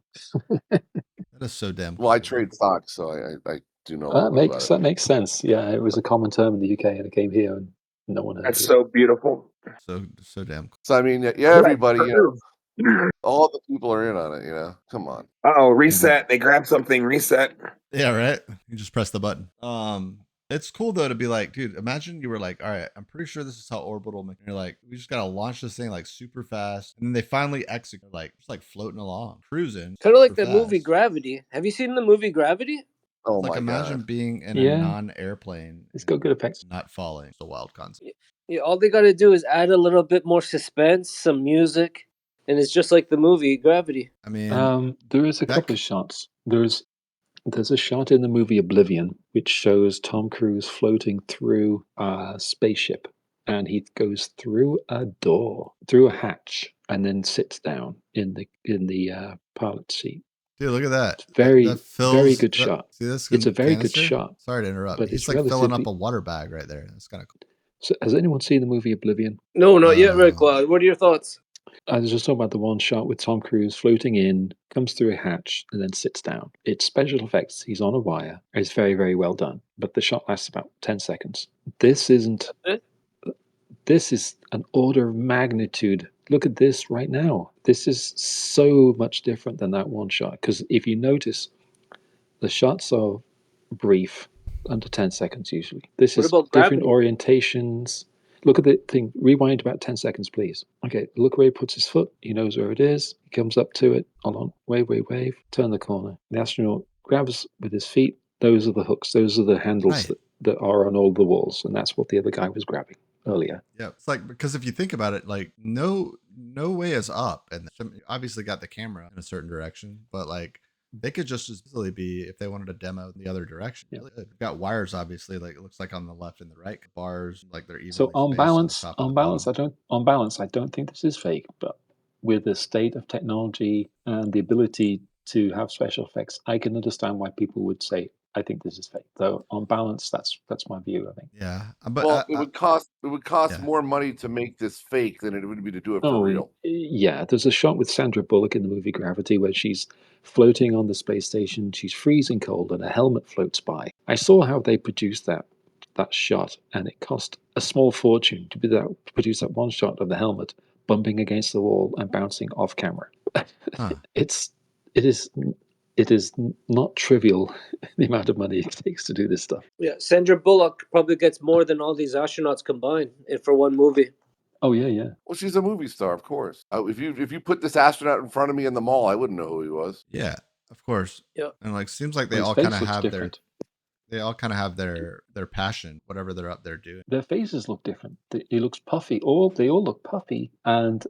Speaker 5: That is so damn cool.
Speaker 1: Well, I trade stocks, so I do know.
Speaker 4: That makes sense. Yeah, it was a common term in the UK, and it came here, and no one heard
Speaker 13: That's
Speaker 4: it.
Speaker 13: so beautiful.
Speaker 5: So damn cool.
Speaker 1: So I mean, everybody, all the people are in on it. Come on.
Speaker 13: Oh, reset. They grab something. Reset.
Speaker 5: Yeah, right. You just press the button. It's cool though to be like, dude, imagine you were like, all right, I'm pretty sure this is how orbital. And you're like, we just gotta launch this thing like super fast, and then they finally execute, like just like floating along, cruising.
Speaker 8: Kind of like the movie Gravity. Have you seen the movie Gravity?
Speaker 1: Oh
Speaker 5: like
Speaker 1: my
Speaker 5: imagine
Speaker 1: God.
Speaker 5: being in a non-airplane.
Speaker 4: It's got good effects.
Speaker 5: Not falling. It's a wild concept.
Speaker 8: Yeah, all they got to do is add a little bit more suspense, some music, and it's just like the movie Gravity.
Speaker 5: I mean,
Speaker 4: there is a couple of shots. There's a shot in the movie Oblivion which shows Tom Cruise floating through a spaceship, and he goes through a door, through a hatch, and then sits down in the pilot seat.
Speaker 5: Dude, look at that.
Speaker 4: Very good
Speaker 5: that,
Speaker 4: shot.
Speaker 5: See this
Speaker 4: it's a very
Speaker 5: canister?
Speaker 4: good shot.
Speaker 5: Sorry to interrupt.
Speaker 4: But
Speaker 5: He's
Speaker 4: it's
Speaker 5: like filling up a water bag right there. That's kind of cool.
Speaker 4: So, has anyone seen the movie Oblivion?
Speaker 8: No, not yet, Red Cloud. What are your thoughts?
Speaker 4: I was just talking about the one shot with Tom Cruise floating in, comes through a hatch, and then sits down. It's special effects. He's on a wire. It's very, very well done. But the shot lasts about 10 seconds. This isn't. This is an order of magnitude. Look at this right now. This is so much different than that one shot. Because if you notice, the shots are brief, under 10 seconds usually. This is different orientations. Look at the thing. Rewind about 10 seconds, please. Okay, look where he puts his foot. He knows where it is. He comes up to it. Hold on. Wave. Turn the corner. The astronaut grabs with his feet. Those are the hooks. Those are the handles that are on all the walls. And that's what the other guy was grabbing. earlier.
Speaker 5: Yeah, it's like, because if you think about it, like no way is up, and obviously got the camera in a certain direction, but like they could just as easily be, if they wanted to demo in the other direction. Yeah. They've got wires, obviously, like it looks like on the left and the right, bars, like they're evenly
Speaker 4: So on
Speaker 5: spaced
Speaker 4: balance,
Speaker 5: on the top
Speaker 4: on balance, I don't think this is fake, but with the state of technology and the ability to have special effects, I can understand why people would say, I think this is fake. Though on balance, that's my view, I think.
Speaker 5: Yeah, but
Speaker 1: well, it would cost more money to make this fake than it would be to do it for real.
Speaker 4: Yeah, there's a shot with Sandra Bullock in the movie Gravity where she's floating on the space station, she's freezing cold, and a helmet floats by. I saw how they produced that shot, and it cost a small fortune to produce that one shot of the helmet bumping against the wall and bouncing off camera. It is not trivial the amount of money it takes to do this stuff.
Speaker 8: Yeah, Sandra Bullock probably gets more than all these astronauts combined for one movie.
Speaker 4: Oh yeah.
Speaker 1: Well, she's a movie star, of course. If you put this astronaut in front of me in the mall, I wouldn't know who he was.
Speaker 5: Yeah, of course.
Speaker 8: Yeah,
Speaker 5: and like seems like they all kind of have their passion, whatever they're up there doing.
Speaker 4: Their faces look different. He looks puffy. They all look puffy and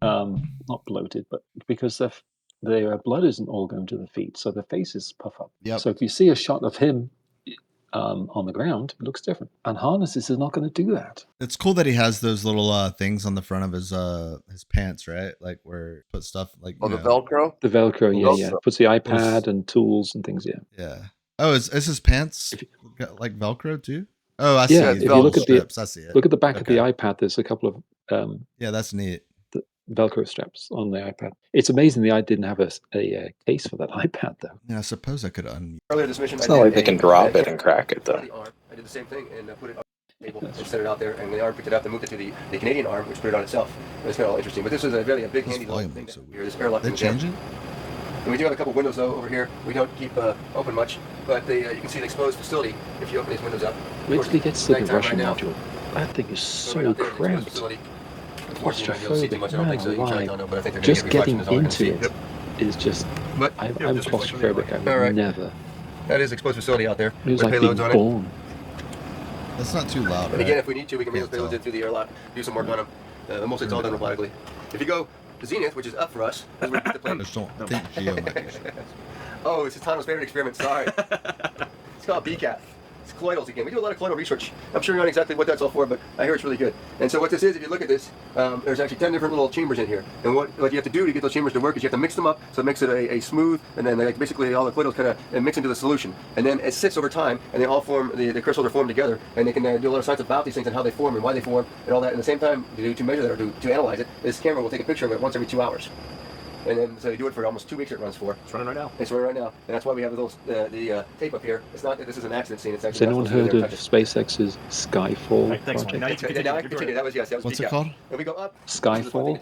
Speaker 4: not bloated, but because their blood isn't all going to the feet, so their faces puff up.
Speaker 5: Yep.
Speaker 4: So if you see a shot of him on the ground, it looks different. And harnesses is not going to do that.
Speaker 5: It's cool that he has those little things on the front of his pants, right? Like where he puts stuff like
Speaker 1: the Velcro.
Speaker 4: The Velcro, yeah. Puts the iPad and tools and things, yeah.
Speaker 5: Yeah. Oh, is his pants got like Velcro too? Oh, I see.
Speaker 4: Yeah, if you look at
Speaker 5: strips. I see it.
Speaker 4: Look at the back of the iPad. There's a couple of
Speaker 5: yeah, that's neat.
Speaker 4: Velcro straps on the iPad. It's amazing the I didn't have a case for that iPad though.
Speaker 5: Yeah, I suppose I could unmute.
Speaker 16: Earlier this mission,
Speaker 3: It's not like they can drop it and crack it though.
Speaker 16: I did the same thing and put it on the table and set it out there, and the arm picked it up and moved it to the Canadian arm, which put it on itself. It's kind of all interesting, but this is a big handy little thing here. This airlock.
Speaker 5: They change it?
Speaker 16: And we do have a couple windows though over here. We don't keep open much, but you can see the exposed facility if you open these windows up.
Speaker 4: Wait till he gets to the Russian module. That thing is so cramped. Claustrophobic. Just getting into it is just. I'm claustrophobic. I've never.
Speaker 16: That is exposed facility out there.
Speaker 4: It was like being born.
Speaker 5: That's not too loud.
Speaker 16: And again, if we need to, we can bring those payloads in through the airlock, do some work on them. Mostly it's all done robotically. If you go to Zenith, which is up for us, that's where we put the plane.
Speaker 5: I just don't think Geo might be sure.
Speaker 16: Oh, it's Tano's favorite experiment. Sorry. It's called BCAT. It's colloidals again. We do a lot of colloidal research. I'm sure you're not exactly what that's all for, but I hear it's really good. And so what this is, if you look at this, there's actually 10 different little chambers in here. And what you have to do to get those chambers to work is you have to mix them up so it makes it a smooth, and then basically all the colloidals kind of mix into the solution. And then it sits over time, and they all form, the crystals are formed together, and they can do a lot of science about these things and how they form and why they form and all that. And at the same time, to measure that or to analyze it, this camera will take a picture of it once every 2 hours. And then, so you do it for almost 2 weeks. It runs for. It's running right now. It's running right now, and that's why we have the tape up here. It's not. This is an accident scene. It's actually.
Speaker 4: Has anyone heard of SpaceX's Skyfall project?
Speaker 16: Now you can continue. That was yes. That was
Speaker 5: What's it called?
Speaker 16: And we go up.
Speaker 4: Skyfall.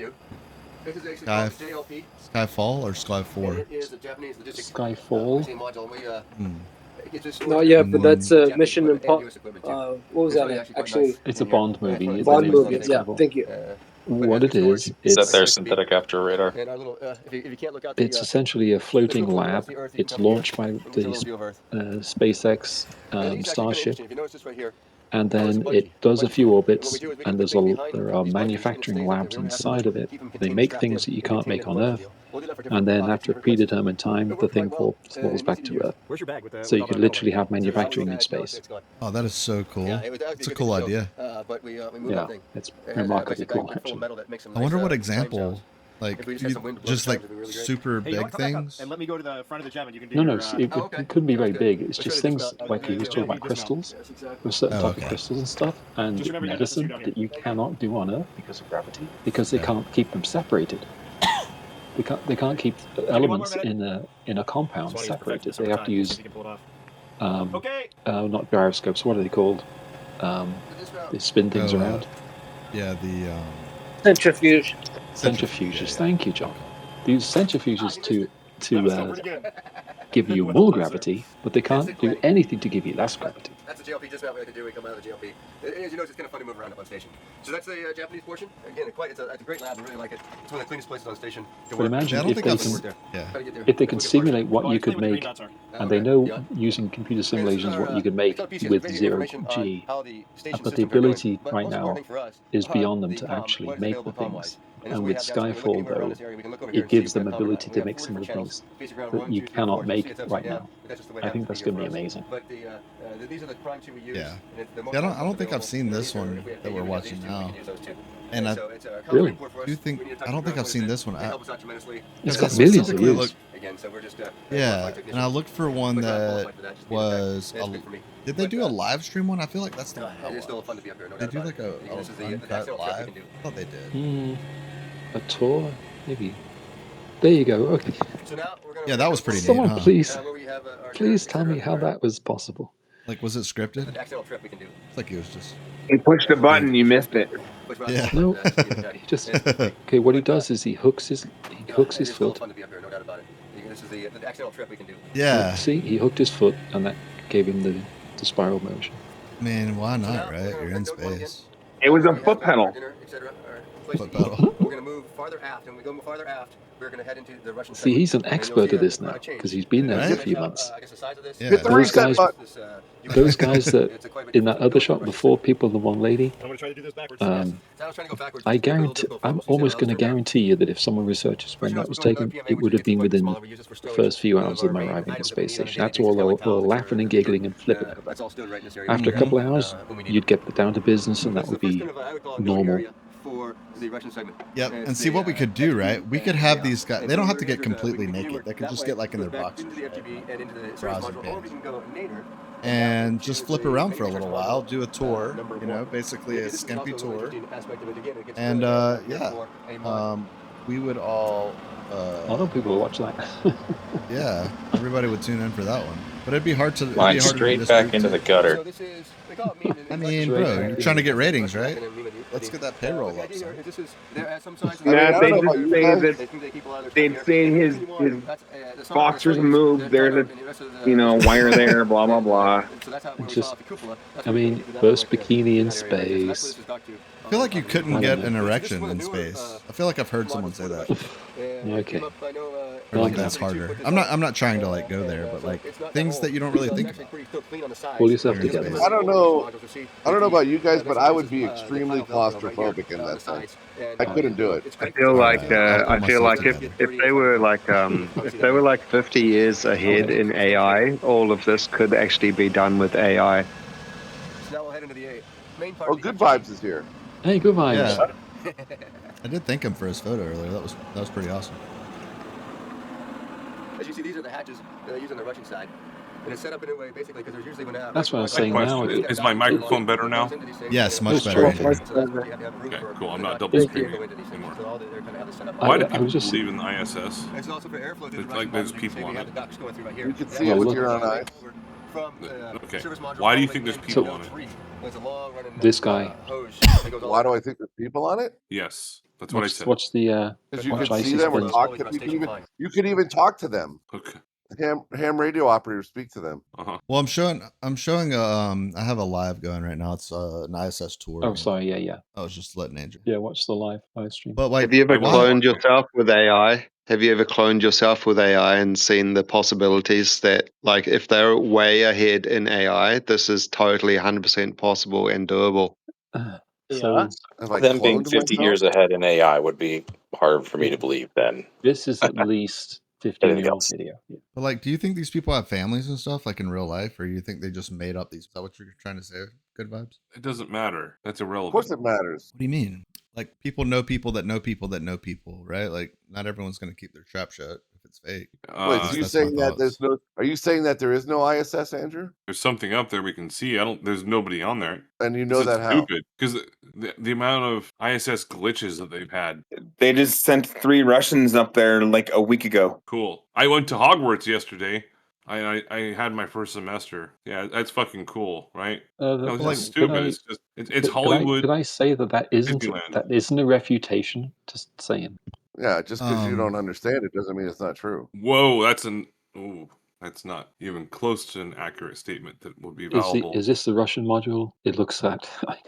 Speaker 16: This is actually called JLP.
Speaker 5: Skyfall or Skyfall?
Speaker 16: It is a Japanese logistics
Speaker 4: Skyfall.
Speaker 16: Module.
Speaker 8: No, yeah, but that's a mission in what was that actually?
Speaker 4: It's a Bond movie.
Speaker 8: Bond movie. Yeah, thank you.
Speaker 4: What it is,
Speaker 3: It's their synthetic after radar.
Speaker 4: It's essentially a floating lab. It's launched by the SpaceX Starship, and then it does a few orbits, and there are manufacturing labs inside of it. They make things that you can't make on Earth, and then after a predetermined time, the thing falls back to Earth. So you could literally have manufacturing in space.
Speaker 5: Oh, that is so cool. It's a cool idea.
Speaker 4: Yeah, it's remarkably cool, actually.
Speaker 5: I wonder what example, like, just like super big things?
Speaker 17: And let me go to the front of the gem and you can do
Speaker 4: No, it couldn't be very big. It's just things like you was talking about crystals. There's certain type of crystals and stuff, and medicine that you cannot do on Earth because of gravity, because they can't keep them separated. They can't keep elements in a compound separated. They have to use not gyroscopes. What are they called? They spin things around.
Speaker 5: Yeah, the
Speaker 8: centrifuge.
Speaker 4: Centrifuges. Thank you, John. They use centrifuges to give you more gravity, but they can't do anything to give you less gravity.
Speaker 16: That's the JLP dismount we like to do. We come out of the JLP. As you notice, it's kind of fun to move around up on station. So that's the Japanese portion. Again, it's a great lab. I really like it. It's one of the cleanest places on station to
Speaker 4: But
Speaker 16: work.
Speaker 4: imagine if they can simulate what you could make, and they know using computer simulations what you could make with 0 G, but the ability right now is beyond them to actually make the things. And with Skyfall, though, it gives them ability to make some of the things that you cannot make right now. I think that's going to be amazing.
Speaker 16: These are the prime two we use.
Speaker 5: Yeah. I don't think I've seen this one that we're watching now. And I
Speaker 4: really
Speaker 5: do think I don't think I've seen this one.
Speaker 4: It's got millions of views.
Speaker 5: Yeah, and I looked for one that was. Did they do a live stream one? I feel like that's the one.
Speaker 16: It is still fun to be up here.
Speaker 5: They do like a uncut live. I thought they did.
Speaker 4: A tour, maybe. There you go. Okay.
Speaker 16: So now we're gonna
Speaker 5: yeah, that was pretty neat.
Speaker 4: Someone
Speaker 5: Huh?
Speaker 4: please tell me how that was possible.
Speaker 5: Like, was it scripted?
Speaker 16: The accidental trip we can do.
Speaker 5: It's like it was just.
Speaker 13: You pushed a button, you missed it.
Speaker 5: Yeah.
Speaker 4: No, he just okay. What he does is he hooks his foot.
Speaker 16: Fun to be up here, no doubt about it. This is the accidental trip we can do.
Speaker 5: Yeah.
Speaker 4: See, he hooked his foot, and that gave him the spiral motion.
Speaker 5: Man, why not? Right? You're in space.
Speaker 13: It was a foot pedal.
Speaker 5: Foot pedal.
Speaker 16: We're gonna move farther aft, and we go farther aft. We're gonna head into the Russian.
Speaker 4: See, he's an expert at this now because he's been there for a few months.
Speaker 5: Yeah.
Speaker 4: Those guys that in that other shot, the 4 people, the 1 lady. I'm almost going to guarantee you that if someone researches when that was taken, it would have been within the first few hours of my arriving at the space station. That's all they were laughing and giggling and flipping over. After a couple of hours, you'd get down to business, and that would be normal.
Speaker 16: For the Russian segment.
Speaker 5: Yep, and see what we could do, right? We could have these guys. They don't have to get completely naked. They could just get like in their boxers, and just flip around for a little while, do a tour. You know, basically a skimpy tour. And we would all.
Speaker 4: A lot of people would watch that.
Speaker 5: Yeah, everybody would tune in for that one. But it'd be hard to
Speaker 3: line straight back into the gutter.
Speaker 5: I mean, bro, you're trying to get ratings, right? Let's get that payroll up.
Speaker 13: Nah, they just say that they'd say his boxers moved. There's a wire there. Blah blah blah.
Speaker 4: Just, I mean, first bikini in space.
Speaker 5: I feel like you couldn't get an erection in space. I feel like I've heard someone say that.
Speaker 4: Okay.
Speaker 5: Or like that's harder. I'm not trying to like go there, but like things that you don't really think about.
Speaker 4: Pull yourself together.
Speaker 1: I don't know about you guys, but I would be extremely claustrophobic in that thing. I couldn't do it.
Speaker 14: I feel like if they were like 50 years ahead in AI, all of this could actually be done with AI.
Speaker 16: Now we'll head into the main part.
Speaker 1: Oh, Good Vibes is here.
Speaker 4: Hey, Good Vibes.
Speaker 5: Yeah. I did thank him for his photo earlier. That was pretty awesome.
Speaker 16: As you see, these are the hatches that I use on the Russian side. And it's set up in a way, basically, because there's usually when
Speaker 4: that's what I was saying now.
Speaker 11: Is my microphone better now?
Speaker 5: Yes, much better.
Speaker 11: Okay, cool. I'm not double screaming anymore. Why do people believe in the ISS?
Speaker 16: It's also for airflow.
Speaker 11: It's like there's people on it.
Speaker 1: You can see it with your own eyes.
Speaker 11: Okay. Why do you think there's people on it?
Speaker 4: This guy.
Speaker 1: Why do I think there's people on it?
Speaker 11: Yes, that's what I said.
Speaker 4: Watch the.
Speaker 1: Because you can see them or talk to them. You can even talk to them.
Speaker 11: Okay.
Speaker 1: Ham radio operators speak to them.
Speaker 5: Well, I'm showing. I have a live going right now. It's an ISS tour.
Speaker 4: Oh, sorry. Yeah.
Speaker 5: I was just letting Andrew.
Speaker 4: Yeah, watch the live stream.
Speaker 5: But like,
Speaker 14: have you ever cloned yourself with AI? Have you ever cloned yourself with AI and seen the possibilities that, like, if they're way ahead in AI, this is totally 100% possible and doable?
Speaker 3: So them being 50 years ahead in AI would be hard for me to believe then.
Speaker 4: This is at least 15-year-old video. Yeah.
Speaker 5: But like, do you think these people have families and stuff like in real life, or you think they just made up these? Is that what you're trying to say? Good Vibes?
Speaker 11: It doesn't matter. That's irrelevant.
Speaker 1: Of course it matters.
Speaker 5: What do you mean? Like, people know people that know people that know people, right? Like, not everyone's going to keep their trap shut if it's fake.
Speaker 1: Wait, so you saying that there's no? Are you saying that there is no ISS, Andrew?
Speaker 11: There's something up there we can see. There's nobody on there.
Speaker 1: And you know that how?
Speaker 11: Stupid, because the amount of ISS glitches that they've had.
Speaker 13: They just sent 3 Russians up there like a week ago.
Speaker 11: Cool. I went to Hogwarts yesterday. I had my first semester. Yeah, that's fucking cool, right? It's like stupid. It's Hollywood.
Speaker 4: Could I say that isn't a refutation? Just saying.
Speaker 1: Yeah, just because you don't understand it doesn't mean it's not true.
Speaker 11: Whoa, that's That's not even close to an accurate statement that would be
Speaker 4: Is,
Speaker 11: valuable.
Speaker 4: is this the Russian module? It looks like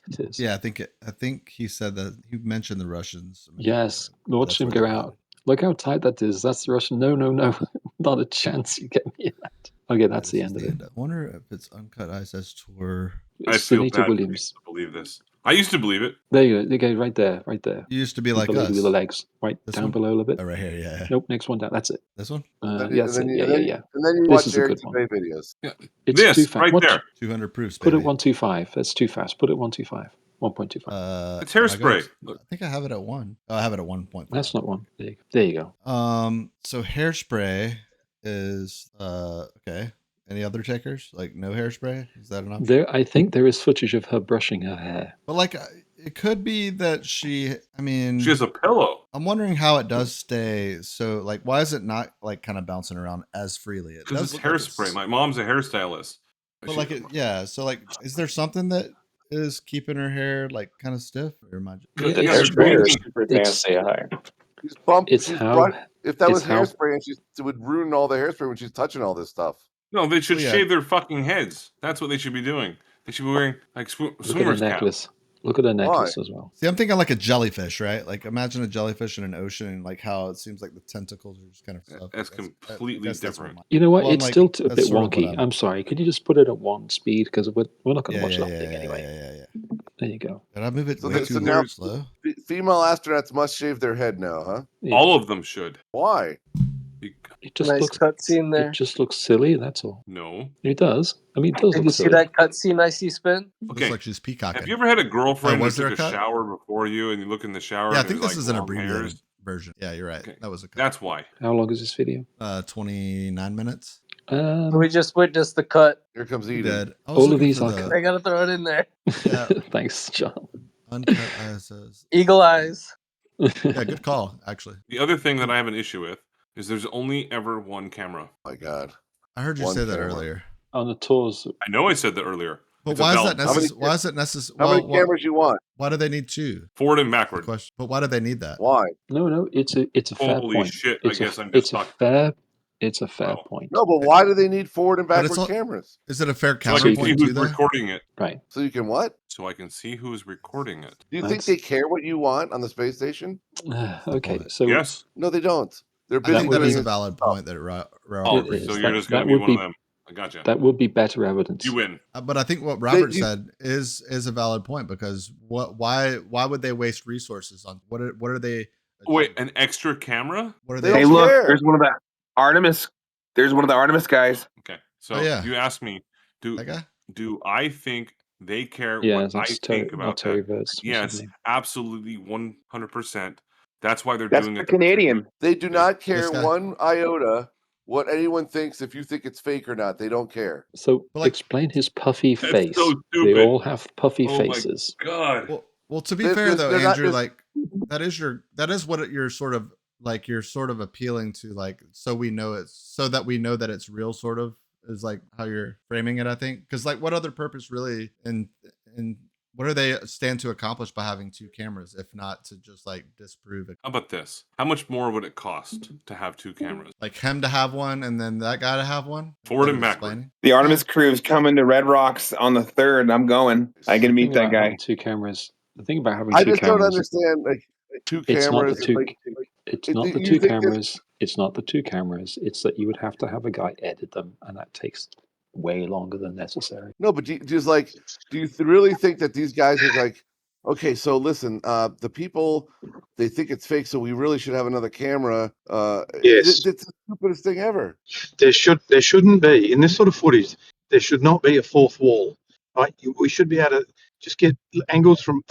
Speaker 4: it is.
Speaker 5: Yeah, I think he said that he mentioned the Russians.
Speaker 4: Yes, watch
Speaker 5: that's
Speaker 4: him
Speaker 5: where
Speaker 4: go
Speaker 5: they're
Speaker 4: out. Look how tight that is. That's the Russian. No, not a chance. You get me that. Okay, that's the end of it.
Speaker 5: I wonder if it's Uncut ISS Tour.
Speaker 11: I feel
Speaker 4: Sunita
Speaker 11: bad for
Speaker 4: Williams.
Speaker 11: people to believe this. I used to believe it.
Speaker 4: There you go. They go right there, right there.
Speaker 5: You used to be
Speaker 4: The
Speaker 5: like
Speaker 4: lady
Speaker 5: us.
Speaker 4: with the legs, right
Speaker 5: This
Speaker 4: down
Speaker 5: one?
Speaker 4: below a little bit.
Speaker 5: Oh, right here, yeah.
Speaker 4: Nope, next one down. That's it.
Speaker 5: This one?
Speaker 4: Yeah,
Speaker 1: And
Speaker 4: that's it. Yeah.
Speaker 1: And then you
Speaker 4: This
Speaker 1: watch
Speaker 4: is a
Speaker 1: Eric
Speaker 4: good one.
Speaker 1: Debay videos.
Speaker 11: Yeah.
Speaker 4: It's
Speaker 11: This
Speaker 4: too fast.
Speaker 11: right there.
Speaker 5: 200 proofs,
Speaker 4: Put
Speaker 5: baby.
Speaker 4: it 125. That's too fast. Put it 125. 1.25.
Speaker 11: It's Hairspray.
Speaker 5: I think I have it at 1. Oh, I have it at 1.5.
Speaker 4: That's not one. There you go.
Speaker 5: So Hairspray is okay. Any other takers? Like no Hairspray? Is that an option?
Speaker 4: I think there is footage of her brushing her hair.
Speaker 5: But like, it could be that she
Speaker 11: has a pillow.
Speaker 5: I'm wondering how it does stay. So like, why is it not like kind of bouncing around as freely? It
Speaker 11: Because
Speaker 5: does
Speaker 11: it's
Speaker 5: look
Speaker 11: Hairspray. My mom's a hairstylist.
Speaker 5: But like, so like, is there something that is keeping her hair like kind of stiff? Or am I
Speaker 13: Hairspray is super advanced AI.
Speaker 1: She's bumped.
Speaker 4: It's
Speaker 1: she's
Speaker 4: how-
Speaker 1: brought, if that was
Speaker 4: it's how-
Speaker 1: Hairspray, and it would ruin all the hairspray when she's touching all this stuff.
Speaker 11: No, they should
Speaker 1: Oh, yeah.
Speaker 11: shave their fucking heads. That's what they should be doing. They should be wearing like
Speaker 4: Look at
Speaker 11: swimmer's
Speaker 4: the
Speaker 11: cap.
Speaker 4: necklace. Look at the necklace as well.
Speaker 5: See, I'm thinking like a jellyfish, right? Like imagine a jellyfish in an ocean, and like how it seems like the tentacles are just kind of stuff.
Speaker 11: That's completely different.
Speaker 4: You know what?
Speaker 5: Well,
Speaker 4: it's
Speaker 5: like,
Speaker 4: still a
Speaker 5: that's
Speaker 4: bit
Speaker 5: sort of what
Speaker 4: wonky. I'm sorry. Could you just put it at 1 speed? Because we're not going to watch that thing anyway.
Speaker 5: Yeah.
Speaker 4: There you go.
Speaker 5: Did I move it
Speaker 1: So,
Speaker 5: way too
Speaker 1: now
Speaker 5: slow?
Speaker 1: female astronauts must shave their head now, huh?
Speaker 4: Yeah.
Speaker 11: All of them should.
Speaker 1: Why?
Speaker 4: It just
Speaker 8: Nice
Speaker 4: looks
Speaker 8: cutscene there.
Speaker 4: It just looks silly. That's all.
Speaker 11: No.
Speaker 4: It does. I mean, it does
Speaker 8: Did
Speaker 4: look
Speaker 8: you see
Speaker 4: silly.
Speaker 8: that cutscene ICSpin?
Speaker 11: Okay.
Speaker 5: Looks like she's peacocking.
Speaker 11: Have you ever had a girlfriend
Speaker 5: Oh,
Speaker 11: who
Speaker 5: was there
Speaker 11: took
Speaker 5: a
Speaker 11: a
Speaker 5: cut?
Speaker 11: shower before you and you look in the shower?
Speaker 5: Yeah, I
Speaker 11: and
Speaker 5: think
Speaker 11: there's,
Speaker 5: this
Speaker 11: like,
Speaker 5: is an
Speaker 11: long
Speaker 5: abbreviated
Speaker 11: hairs?
Speaker 5: version. Yeah, you're right.
Speaker 11: Okay.
Speaker 5: That was a cut.
Speaker 11: That's why.
Speaker 4: How long is this video?
Speaker 5: 29 minutes.
Speaker 8: We just witnessed the cut.
Speaker 1: Here comes
Speaker 5: He
Speaker 1: Eden.
Speaker 5: did. I was
Speaker 4: All of
Speaker 5: looking
Speaker 4: these
Speaker 5: for
Speaker 4: are
Speaker 5: the
Speaker 4: cut.
Speaker 8: I gotta throw it in there.
Speaker 5: Yeah.
Speaker 4: Thanks, John.
Speaker 5: Uncut ISS.
Speaker 8: Eagle eyes.
Speaker 5: Yeah, good call, actually.
Speaker 11: The other thing that I have an issue with is there's only ever one camera.
Speaker 1: Oh my God.
Speaker 5: I heard you
Speaker 1: One
Speaker 5: say that
Speaker 1: camera.
Speaker 5: earlier.
Speaker 4: On the tours.
Speaker 11: I know I said that earlier.
Speaker 5: But
Speaker 11: It's a
Speaker 5: why is
Speaker 11: valid
Speaker 5: that
Speaker 11: point.
Speaker 5: necessary? Why is it necessary?
Speaker 1: How many cameras you want?
Speaker 5: Why do they need 2?
Speaker 11: Forward and backward.
Speaker 5: Question. But why do they need that?
Speaker 1: Why?
Speaker 4: No, it's a fair
Speaker 11: Holy
Speaker 4: point.
Speaker 11: shit,
Speaker 4: It's
Speaker 11: I guess I'm
Speaker 4: it's
Speaker 11: just
Speaker 4: a
Speaker 11: talking.
Speaker 4: it's a fair point.
Speaker 1: No, but why do they need forward and
Speaker 5: But it's
Speaker 1: backward
Speaker 5: all-
Speaker 1: cameras?
Speaker 5: Is it a fair
Speaker 11: So I can see
Speaker 5: counterpoint
Speaker 11: who's
Speaker 5: too, though?
Speaker 11: recording it.
Speaker 4: Right.
Speaker 1: So you can what?
Speaker 11: So I can see who's recording it.
Speaker 1: Do you think they care what you want on the space station?
Speaker 4: Okay, so
Speaker 11: Yes.
Speaker 1: No, they don't. They're
Speaker 5: I
Speaker 1: busy
Speaker 5: think that
Speaker 1: doing
Speaker 5: is a
Speaker 1: this
Speaker 5: valid
Speaker 1: stuff.
Speaker 5: point that
Speaker 11: Oh,
Speaker 4: It is.
Speaker 11: so you're
Speaker 4: That-
Speaker 11: just going
Speaker 4: that
Speaker 11: to be
Speaker 4: would
Speaker 11: one
Speaker 4: be-
Speaker 11: of them. I gotcha.
Speaker 4: that would be better evidence.
Speaker 11: You win.
Speaker 5: But I think what Robert
Speaker 1: you-
Speaker 5: said is a valid point because why would they waste resources on what are they?
Speaker 11: Wait, an extra camera?
Speaker 5: What are
Speaker 1: They
Speaker 5: they?
Speaker 1: don't
Speaker 13: Hey, look,
Speaker 1: care.
Speaker 13: there's one of the Artemis. There's one of the Artemis guys.
Speaker 11: Okay. So
Speaker 5: Oh, yeah.
Speaker 11: you asked me,
Speaker 5: That guy?
Speaker 11: do I think they care
Speaker 4: Yeah,
Speaker 11: what I
Speaker 4: that's Terry,
Speaker 11: think
Speaker 4: not
Speaker 11: about
Speaker 4: Terry
Speaker 11: that?
Speaker 4: Verts. What's his
Speaker 11: Yes,
Speaker 4: name?
Speaker 11: absolutely 100%. That's why they're
Speaker 13: That's
Speaker 11: doing
Speaker 13: the
Speaker 11: it.
Speaker 13: Canadian.
Speaker 1: They do not care
Speaker 5: This guy.
Speaker 1: one iota what anyone thinks if you think it's fake or not. They don't care.
Speaker 4: So
Speaker 5: But, like-
Speaker 4: explain his puffy
Speaker 11: That's
Speaker 4: face.
Speaker 11: so
Speaker 4: They
Speaker 11: stupid.
Speaker 4: all have puffy
Speaker 11: Oh my
Speaker 4: faces.
Speaker 11: God.
Speaker 5: Well, to be
Speaker 1: They're-
Speaker 5: fair
Speaker 1: they're-
Speaker 5: though,
Speaker 1: they're not
Speaker 5: Andrew,
Speaker 1: just-
Speaker 5: like that is what you're sort of like. You're sort of appealing to, like, so that we know that it's real. Sort of is like how you're framing it. I think because like, what other purpose really and what do they stand to accomplish by having 2 cameras if not to just like disprove it?
Speaker 11: How about this? How much more would it cost to have 2 cameras?
Speaker 5: Like him to have one and then that guy to have one.
Speaker 11: Forward
Speaker 5: What
Speaker 11: and
Speaker 5: are you
Speaker 11: backward.
Speaker 5: explaining?
Speaker 13: The Artemis crew's coming to Red Rocks on the 3rd. I'm going. I can
Speaker 4: The
Speaker 13: meet
Speaker 4: thing
Speaker 13: that
Speaker 4: about
Speaker 13: guy.
Speaker 4: having 2 cameras. The thing about having
Speaker 1: I
Speaker 4: 2
Speaker 1: just don't
Speaker 4: cameras.
Speaker 1: understand like 2
Speaker 4: It's not
Speaker 1: cameras.
Speaker 4: the 2.
Speaker 1: It's
Speaker 4: It's not the
Speaker 1: you
Speaker 4: 2
Speaker 1: think this-
Speaker 4: cameras. It's not the 2 cameras. It's that you would have to have a guy edit them, and that takes way longer than necessary.
Speaker 1: No, but do you really think that these guys are like, okay, so listen, the people they think it's fake, so we really should have another camera.
Speaker 17: Yes.
Speaker 1: It's the stupidest thing ever.
Speaker 17: There shouldn't be in this sort of footage. There should not be a fourth wall. Right? We should be able to just get angles from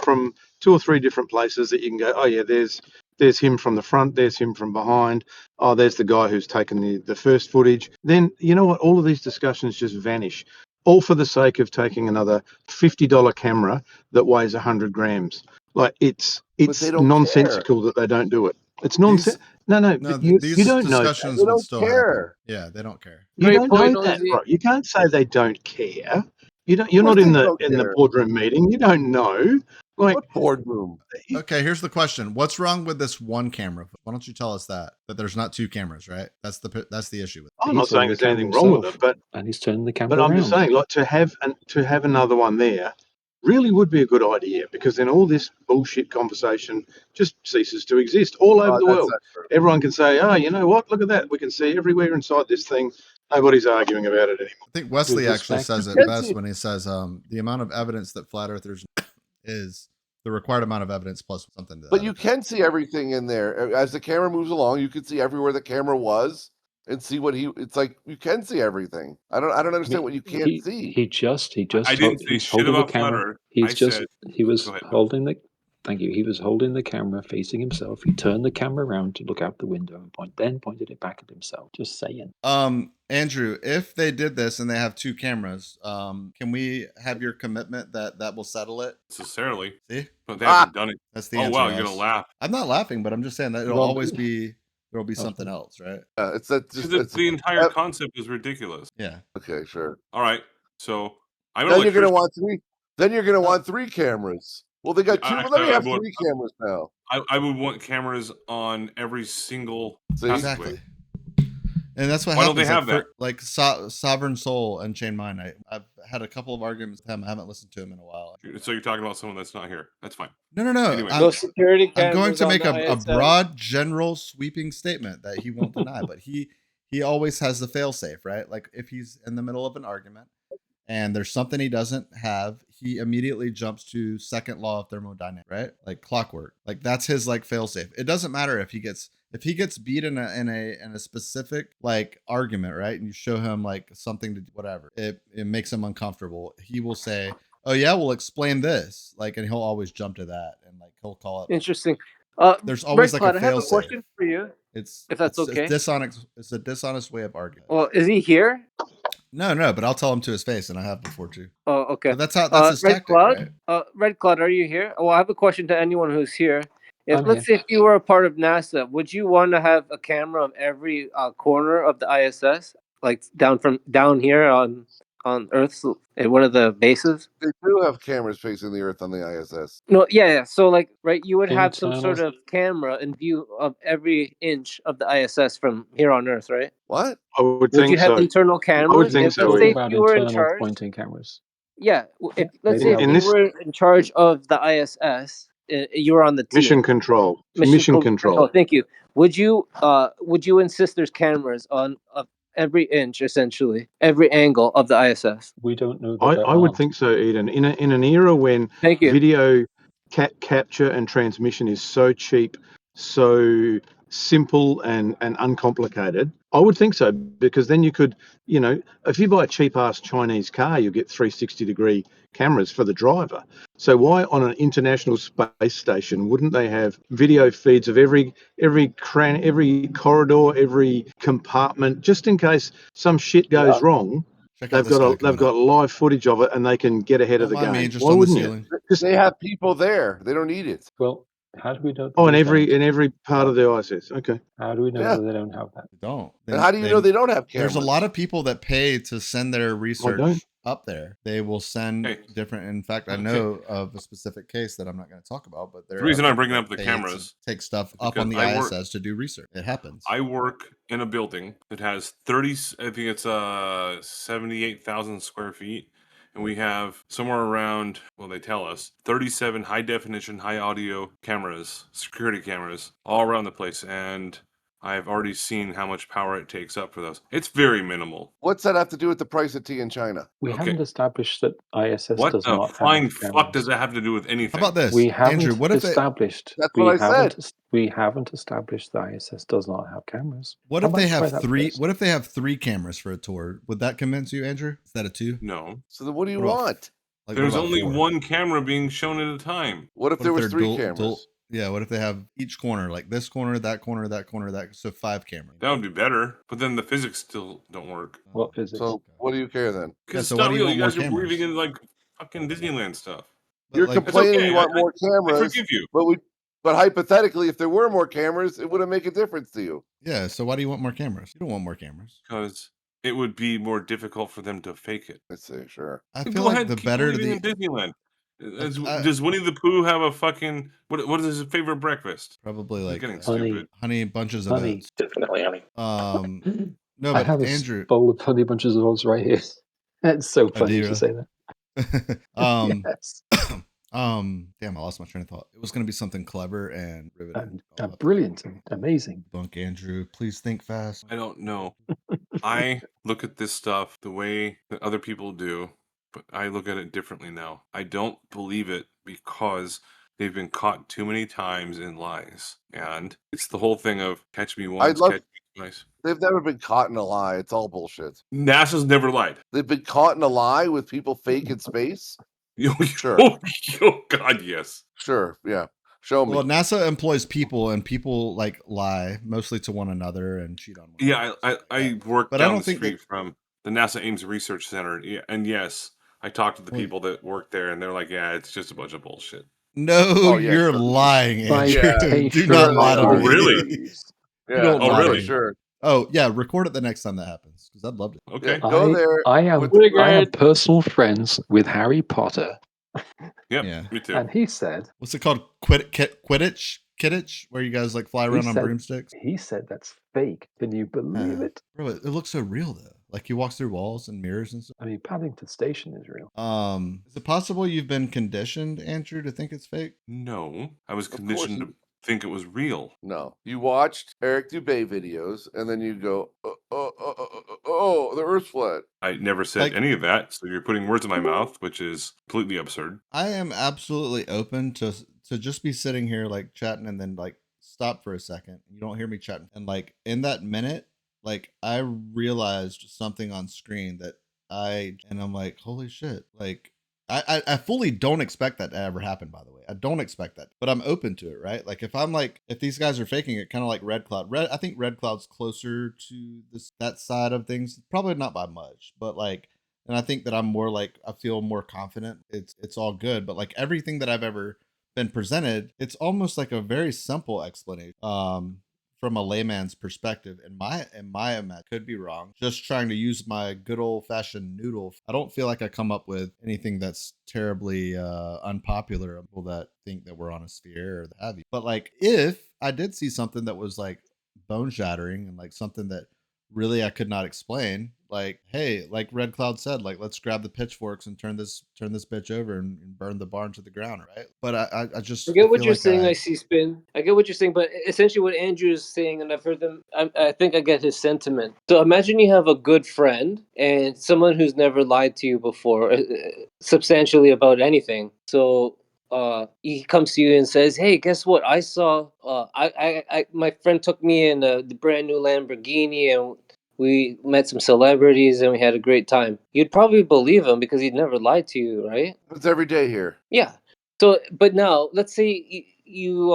Speaker 17: 2 or 3 different places that you can go. Oh yeah, there's him from the front. There's him from behind. Oh, there's the guy who's taken the first footage. Then you know what? All of these discussions just vanish. All for the sake of taking another $50 camera that weighs 100 grams. Like it's
Speaker 1: they don't
Speaker 17: nonsensical that they don't do it. It's nonsense. No, but you don't know that.
Speaker 5: discussions
Speaker 1: They
Speaker 5: would
Speaker 1: don't
Speaker 5: still
Speaker 1: care.
Speaker 5: happen. Yeah, they don't care.
Speaker 17: You
Speaker 8: Great
Speaker 17: don't
Speaker 8: point,
Speaker 17: know that,
Speaker 8: Ozzy.
Speaker 17: bro. You can't say they don't care. You're
Speaker 1: Of
Speaker 17: not
Speaker 1: course
Speaker 17: in
Speaker 1: they
Speaker 17: the
Speaker 1: don't
Speaker 17: in the
Speaker 1: care.
Speaker 17: boardroom meeting. You don't know. Like
Speaker 1: What boardroom?
Speaker 5: Okay, here's the question: what's wrong with this one camera? Why don't you tell us that there's not 2 cameras, right? That's the issue with it.
Speaker 17: I'm not saying there's anything wrong with it, but
Speaker 4: he's turning the camera
Speaker 17: but I'm
Speaker 4: around.
Speaker 17: just saying, like to have another one there really would be a good idea, because then all this bullshit conversation just ceases to exist all over the world. Everyone can say, "Oh, you know what? Look at that. We can see everywhere inside this thing." Nobody's arguing about it anymore.
Speaker 5: I think Wesley actually says it best when he says the amount of evidence that flat earthers is the required amount of evidence plus something.
Speaker 1: But you can see everything in there as the camera moves along. You can see everywhere the camera was and see what it's like. You can see everything. I don't understand what you can't see.
Speaker 4: He just
Speaker 11: I didn't say
Speaker 4: he's
Speaker 11: shit
Speaker 4: holding the
Speaker 11: about flat
Speaker 4: camera.
Speaker 11: Earth.
Speaker 4: He was
Speaker 11: Go ahead.
Speaker 4: holding the. Thank you. He was holding the camera facing himself. He turned the camera around to look out the window and pointed it back at himself. Just saying.
Speaker 5: Andrew, if they did this and they have two cameras, can we have your commitment that will settle it?
Speaker 11: Necessarily.
Speaker 5: See?
Speaker 11: But they haven't done it.
Speaker 5: That's the
Speaker 11: Oh,
Speaker 5: answer.
Speaker 11: wow, you're going to laugh.
Speaker 5: I'm not laughing, but I'm just saying that it'll always be, there'll be something else, right?
Speaker 1: It's that
Speaker 11: Because the entire concept is ridiculous.
Speaker 5: Yeah.
Speaker 1: Okay, sure.
Speaker 11: All right. So I'm
Speaker 1: Then you're gonna want three. Then you're gonna want three cameras. Well, they got two.
Speaker 11: Actually,
Speaker 1: Let me have three cameras now.
Speaker 11: I would want cameras on every single passageway.
Speaker 5: Exactly. And that's what
Speaker 11: Why
Speaker 5: happens.
Speaker 11: don't they have that?
Speaker 5: Like Sovereign Soul and Chain Mind. I've had a couple of arguments with him. I haven't listened to him in a while.
Speaker 11: So you're talking about someone that's not here. That's fine.
Speaker 5: No.
Speaker 11: Anyway.
Speaker 5: I'm going to make a broad, general, sweeping statement that he won't deny, but he always has the fail-safe, right? Like if he's in the middle of an argument and there's something he doesn't have, he immediately jumps to second law of thermodynamics, right? Like clockwork. Like that's his like fail-safe. It doesn't matter if he gets beat in a specific like argument, right? And you show him like something to whatever, it makes him uncomfortable. He will say, "Oh yeah, we'll explain this." Like, and he'll always jump to that, and like he'll call it.
Speaker 8: Interesting.
Speaker 5: There's always like a
Speaker 8: I have a
Speaker 5: fail-safe.
Speaker 8: question for you.
Speaker 5: If
Speaker 8: that's okay.
Speaker 5: It's a dishonest way of arguing.
Speaker 8: Well, is he here?
Speaker 5: No, but I'll tell him to his face, and I have before too.
Speaker 8: Oh, okay.
Speaker 5: So that's his
Speaker 8: Red
Speaker 5: tactic,
Speaker 8: Cloud.
Speaker 5: right?
Speaker 8: Red Cloud, are you here? Well, I have a question to anyone who's here. Let's
Speaker 4: here.
Speaker 8: say if you were a part of NASA, would you want to have a camera on every corner of the ISS, like down here on Earth at one of the bases?
Speaker 1: They do have cameras facing the Earth on the ISS.
Speaker 8: No, yeah. So like, right, you would have some
Speaker 4: Internal.
Speaker 8: sort of camera in view of every inch of the ISS from here on Earth, right?
Speaker 1: What?
Speaker 17: I would
Speaker 8: Would
Speaker 17: think
Speaker 8: you have
Speaker 17: so.
Speaker 8: internal cameras?
Speaker 17: I would think so.
Speaker 8: Let's say if
Speaker 4: About
Speaker 8: you were in
Speaker 4: internal
Speaker 8: charge.
Speaker 4: pointing cameras.
Speaker 8: Yeah, let's say if
Speaker 17: In
Speaker 8: you
Speaker 17: this
Speaker 8: were in charge of the ISS, you were on the team.
Speaker 17: mission control.
Speaker 8: Oh, thank you. Would you insist there's cameras on every inch, essentially every angle of the ISS?
Speaker 4: We don't know that
Speaker 17: I would think so, Eden. In an era when
Speaker 8: Thank you.
Speaker 17: video capture and transmission is so cheap, so simple and uncomplicated, I would think so, because then you could, if you buy a cheap ass Chinese car, you get 360-degree cameras for the driver. So why on an international space station wouldn't they have video feeds of every corridor, every compartment, just in case some shit goes wrong? They've got live footage of it, and they can get ahead of the game. Why wouldn't you?
Speaker 1: They have people there. They don't need it.
Speaker 4: Well, how do we know?
Speaker 17: Oh, in every part of the ISS. Okay.
Speaker 4: How do we know that they don't have that?
Speaker 5: They don't.
Speaker 1: And how do you know they don't have cameras?
Speaker 5: There's a lot of people that pay to send their research up there. They will send different. In fact, I know of a specific case that I'm not going to talk about, but
Speaker 11: the reason I'm bringing up the cameras
Speaker 5: take stuff up on the ISS to do research. It happens.
Speaker 11: I work in a building that has 78,000 square feet. And we have somewhere around, well, they tell us, 37 high-definition, high-audio cameras, security cameras, all around the place. And I've already seen how much power it takes up for those. It's very minimal.
Speaker 1: What's that have to do with the price of tea in China?
Speaker 4: We haven't established that ISS
Speaker 11: what
Speaker 4: does
Speaker 11: the
Speaker 4: not
Speaker 11: flying
Speaker 4: have
Speaker 11: fuck
Speaker 4: cameras.
Speaker 11: does that have to do with anything?
Speaker 5: How about this,
Speaker 4: We haven't
Speaker 5: Andrew? What if
Speaker 4: established?
Speaker 1: That's what I said.
Speaker 4: We haven't established the ISS does not have cameras.
Speaker 5: What
Speaker 4: How
Speaker 5: if they
Speaker 4: about try
Speaker 5: have
Speaker 4: that
Speaker 5: three?
Speaker 4: first?
Speaker 5: What if they have three cameras for a tour? Would that convince you, Andrew? Is that a 2?
Speaker 11: No.
Speaker 1: So then what do you
Speaker 5: What about-
Speaker 1: want?
Speaker 5: Like,
Speaker 11: There's
Speaker 5: what about
Speaker 11: only
Speaker 5: 4?
Speaker 11: one camera being shown at a time.
Speaker 1: What if there was
Speaker 5: they're
Speaker 1: 3 cameras?
Speaker 5: Yeah, what if they have each corner, like this corner, that corner, that corner, that, so 5 cameras?
Speaker 11: That would be better, but then the physics still don't work.
Speaker 4: What physics?
Speaker 1: So what do you care then?
Speaker 11: Because
Speaker 5: so
Speaker 11: it's
Speaker 5: why
Speaker 11: not
Speaker 5: do you
Speaker 11: real.
Speaker 5: want
Speaker 11: You guys
Speaker 5: more
Speaker 11: are
Speaker 5: cameras?
Speaker 11: breathing in like fucking Disneyland stuff.
Speaker 1: You're
Speaker 5: like-
Speaker 1: complaining
Speaker 11: okay.
Speaker 1: you want more
Speaker 11: I
Speaker 1: cameras,
Speaker 11: forgive you.
Speaker 1: but hypothetically, if there were more cameras, it wouldn't make a difference to you.
Speaker 5: Yeah, so why do you want more cameras? You don't want more cameras.
Speaker 11: Because it would be more difficult for them to fake it.
Speaker 1: I'd say sure.
Speaker 5: I feel
Speaker 11: Go
Speaker 5: like
Speaker 11: ahead,
Speaker 5: the
Speaker 11: keep
Speaker 5: better
Speaker 11: believing in
Speaker 5: the
Speaker 11: Disneyland. Does Winnie the Pooh have a fucking what is his favorite breakfast?
Speaker 5: probably like
Speaker 11: getting
Speaker 4: honey.
Speaker 11: stupid.
Speaker 5: honey bunches of
Speaker 4: Honey,
Speaker 5: oats.
Speaker 9: Definitely honey.
Speaker 5: No,
Speaker 4: I
Speaker 5: but
Speaker 4: have
Speaker 5: Andrew,
Speaker 4: a bowl of Honey Bunches of Oz right here. It's so funny you should say that.
Speaker 5: yes. Damn, I lost my train of thought. It was going to be something clever and riveting.
Speaker 4: And brilliant and amazing.
Speaker 5: Bunk, Andrew, please think fast.
Speaker 11: I don't know. I look at this stuff the way that other people do, but I look at it differently now. I don't believe it because they've been caught too many times in lies. And it's the whole thing of catch me once, catch me twice.
Speaker 1: They've never been caught in a lie. It's all bullshit.
Speaker 11: NASA's never lied.
Speaker 1: They've been caught in a lie with people fake in space? Sure.
Speaker 11: Oh, God, yes.
Speaker 1: Sure, yeah. Show me.
Speaker 5: Well, NASA employs people, and people like lie mostly to one another and cheat on one
Speaker 11: Yeah, I work
Speaker 5: But I
Speaker 11: down
Speaker 5: don't
Speaker 11: the
Speaker 5: think
Speaker 11: street from the NASA Ames Research Center. Yeah, and yes, I talked to the people that work there, and they're like, yeah, it's just a bunch of bullshit.
Speaker 5: No, you're lying, Andrew.
Speaker 11: Yeah.
Speaker 5: Do not lie to
Speaker 11: Oh,
Speaker 5: me.
Speaker 11: really?
Speaker 5: You don't lie to
Speaker 11: really?
Speaker 5: me.
Speaker 1: Sure.
Speaker 5: Oh, yeah, record it the next time that happens, because I'd love to.
Speaker 11: Okay.
Speaker 1: Go there.
Speaker 4: I am personal friends with Harry Potter.
Speaker 11: Yep,
Speaker 5: Yeah.
Speaker 11: me too.
Speaker 4: And he said,
Speaker 5: What's it called? Quidditch? Where you guys like fly around on broomsticks?
Speaker 4: He said that's fake. Can you believe it?
Speaker 5: Bro, it looks so real though. Like he walks through walls and mirrors and stuff.
Speaker 4: I mean, Paddington Station is real.
Speaker 5: Is it possible you've been conditioned, Andrew, to think it's fake?
Speaker 11: No, I was conditioned to think it was real.
Speaker 1: No. You watched Eric Dubay videos, and then you go, oh, the Earth's flat.
Speaker 11: I never said any of that, so you're putting words in my mouth, which is completely absurd.
Speaker 5: I am absolutely open to just be sitting here like chatting and then like stop for a second. You don't hear me chatting. And like in that minute, like I realized something on screen that I'm like, holy shit. Like I fully don't expect that to ever happen, by the way. I don't expect that. But I'm open to it, right? Like if these guys are faking it, kind of like Red Cloud. I think Red Cloud's closer to that side of things. Probably not by much, but like, and I think that I'm more like, I feel more confident. It's all good. But like everything that I've ever been presented, it's almost like a very simple explanation. From a layman's perspective, in my image, could be wrong. Just trying to use my good old fashioned noodle. I don't feel like I come up with anything that's terribly unpopular. People that think that we're on a sphere or what have you. But like, if I did see something that was like bone shattering and like something that really I could not explain, like, hey, like Red Cloud said, like, let's grab the pitchforks and turn this bitch over and burn the barn to the ground, right? But I just
Speaker 8: I get what you're
Speaker 5: like
Speaker 8: saying. ICSpin. I get what you're saying, but essentially what Andrew is saying, and I've heard them. I think I get his sentiment. So imagine you have a good friend and someone who's never lied to you before, substantially about anything. So he comes to you and says, "Hey, guess what? I saw. My friend took me in the brand new Lamborghini, and we met some celebrities, and we had a great time." You'd probably believe him because he'd never lied to you, right?
Speaker 1: It's every day here.
Speaker 8: Yeah. So, but now let's say you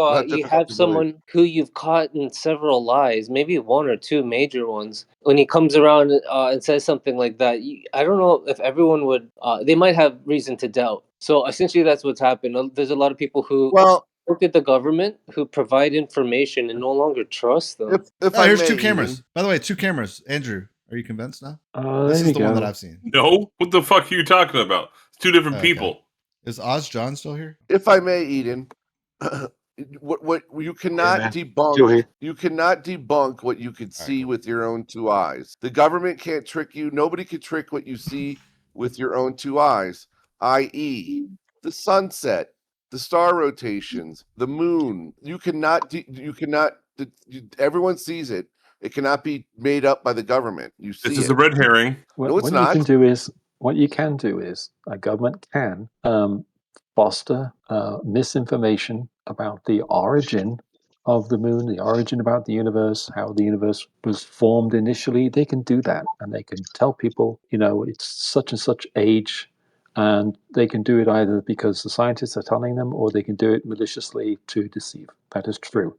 Speaker 8: have someone who you've caught in several lies, maybe one or two major ones. When he comes around and says something like that, I don't know if everyone would. They might have reason to doubt. So essentially, that's what's happened. There's a lot of people who look at the government, who provide information, and no longer trust them.
Speaker 5: Here's two cameras. By the way, two cameras. Andrew, are you convinced now? This is the one that I've seen.
Speaker 11: No, what the fuck are you talking about? It's two different people.
Speaker 5: Is Oz John still here?
Speaker 1: If I may, Eden, what you cannot debunk. You cannot debunk what you could see with your own two eyes. The government can't trick you. Nobody can trick what you see with your own two eyes, i.e., the sunset, the star rotations, the moon. You cannot. Everyone sees it. It cannot be made up by the government. You see
Speaker 11: this is a red herring.
Speaker 1: No, it's not.
Speaker 4: What you can do is a government can foster misinformation about the origin of the moon, the origin about the universe, how the universe was formed initially. They can do that, and they can tell people, it's such and such age, and they can do it either because the scientists are telling them, or they can do it maliciously to deceive. That is true.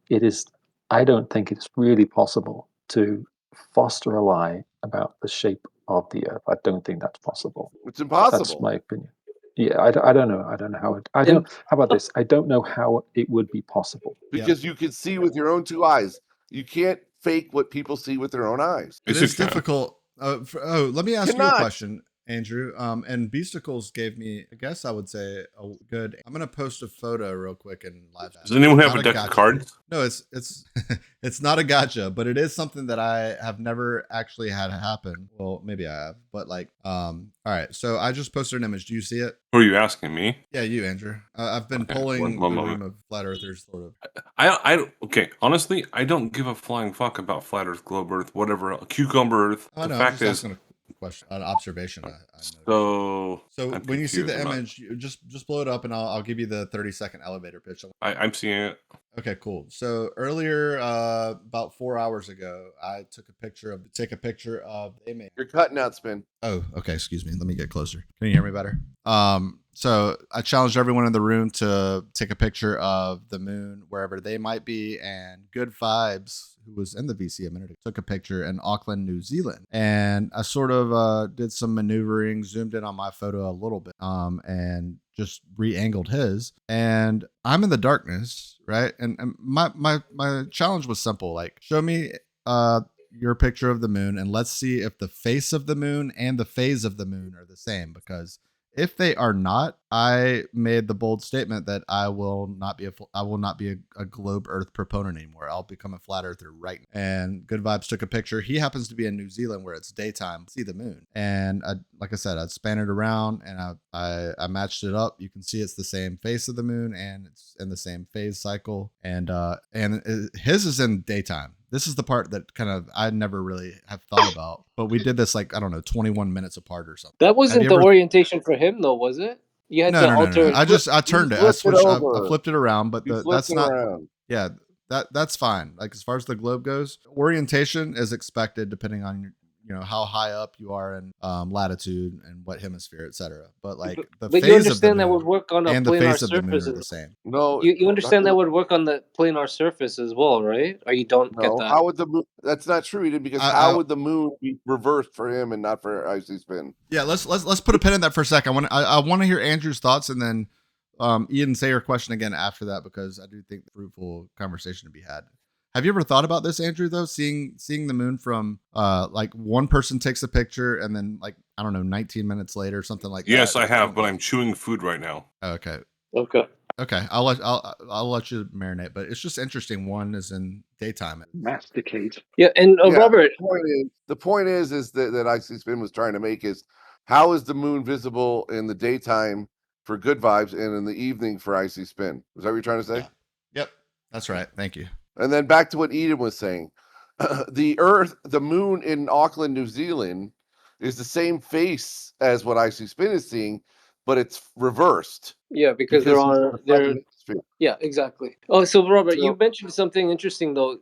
Speaker 4: I don't think it's really possible to foster a lie about the shape of the Earth. I don't think that's possible.
Speaker 1: It's impossible.
Speaker 4: That's my opinion. Yeah, I don't know. I don't know how it. How about this? I don't know how it would be possible.
Speaker 1: Because you can see with your own two eyes. You can't fake what people see with their own eyes.
Speaker 5: It is difficult. Let me ask you a question. Andrew. And Beasticles gave me, I guess I would say, a good. I'm gonna post a photo real quick in live chat.
Speaker 11: Does anyone have
Speaker 5: Not
Speaker 11: a deck
Speaker 5: gotcha.
Speaker 11: of cards?
Speaker 5: No, it's it's not a gotcha, but it is something that I have never actually had happen. Well, maybe I have, but like, all right. So I just posted an image. Do you see it?
Speaker 11: Who are you asking me?
Speaker 5: Yeah, you, Andrew. I've been polling
Speaker 11: one
Speaker 5: the
Speaker 11: moment.
Speaker 5: room of flat earthers, sort of.
Speaker 11: Okay. Honestly, I don't give a flying fuck about flat Earth, globe Earth, whatever, cucumber Earth.
Speaker 5: I
Speaker 11: The
Speaker 5: know.
Speaker 11: fact
Speaker 5: I'm
Speaker 11: is,
Speaker 5: just asking a question, an observation.
Speaker 11: so
Speaker 5: So when you see the image, you just blow it up, and I'll give you the 30-second elevator pitch.
Speaker 11: I'm seeing it.
Speaker 5: Okay, cool. So earlier, about 4 hours ago, I took a picture of
Speaker 1: You're cutting out, Spin.
Speaker 5: Oh, okay. Excuse me. Let me get closer. Can you hear me better? So I challenged everyone in the room to take a picture of the moon wherever they might be, and Good Vibes, who was in the VC a minute ago, took a picture in Auckland, New Zealand. And I sort of did some maneuvering, zoomed in on my photo a little bit, and just re-angled his. And I'm in the darkness, right? And my challenge was simple. Like, show me your picture of the moon, and let's see if the face of the moon and the phase of the moon are the same, because if they are not, I made the bold statement that I will not be a globe Earth proponent anymore. I'll become a flat earther right now. And Good Vibes took a picture. He happens to be in New Zealand where it's daytime. See the moon. And like I said, I span it around and I matched it up. You can see it's the same face of the moon and it's in the same phase cycle. And his is in daytime. This is the part that kind of I never really have thought about, but we did this like, I don't know, 21 minutes apart or something.
Speaker 8: That wasn't the orientation for him, though, was it? You had to alter.
Speaker 5: No. I turned it. I switched. I flipped it around, but that's not.
Speaker 1: Around.
Speaker 5: Yeah, that's fine. Like as far as the globe goes, orientation is expected depending on how high up you are in latitude and what hemisphere, etc. But like the phase
Speaker 8: you understand
Speaker 5: of the
Speaker 8: that
Speaker 5: moon
Speaker 8: would work on a
Speaker 5: and the
Speaker 8: planar
Speaker 5: face of the moon
Speaker 8: surface.
Speaker 5: are the same.
Speaker 1: No,
Speaker 8: you understand that would work on the planar surface as well, right? Or you don't get that?
Speaker 1: How would the moon? That's not true, Eden, because how would the moon be reversed for him and not for ICSpin?
Speaker 5: Yeah, let's put a pin in that for a second. I want to hear Andrew's thoughts, and then Eden, say your question again after that, because I do think the fruitful conversation to be had. Have you ever thought about this, Andrew, though, seeing the moon from like one person takes a picture and then like, I don't know, 19 minutes later, something like that?
Speaker 11: Yes, I have, but I'm chewing food right now.
Speaker 5: Okay. I'll let you marinate, but it's just interesting. One is in daytime.
Speaker 17: Masticate.
Speaker 8: Yeah, and Robert.
Speaker 1: The point is that ICSpin was trying to make is, how is the moon visible in the daytime for Good Vibes and in the evening for ICSpin? Is that what you're trying to say?
Speaker 5: Yeah. Yep, that's right. Thank you.
Speaker 1: And then back to what Eden was saying. The moon in Auckland, New Zealand is the same face as what ICSpin is seeing, but it's reversed.
Speaker 8: Yeah, because they're yeah, exactly. Oh, so Robert, you mentioned something interesting though.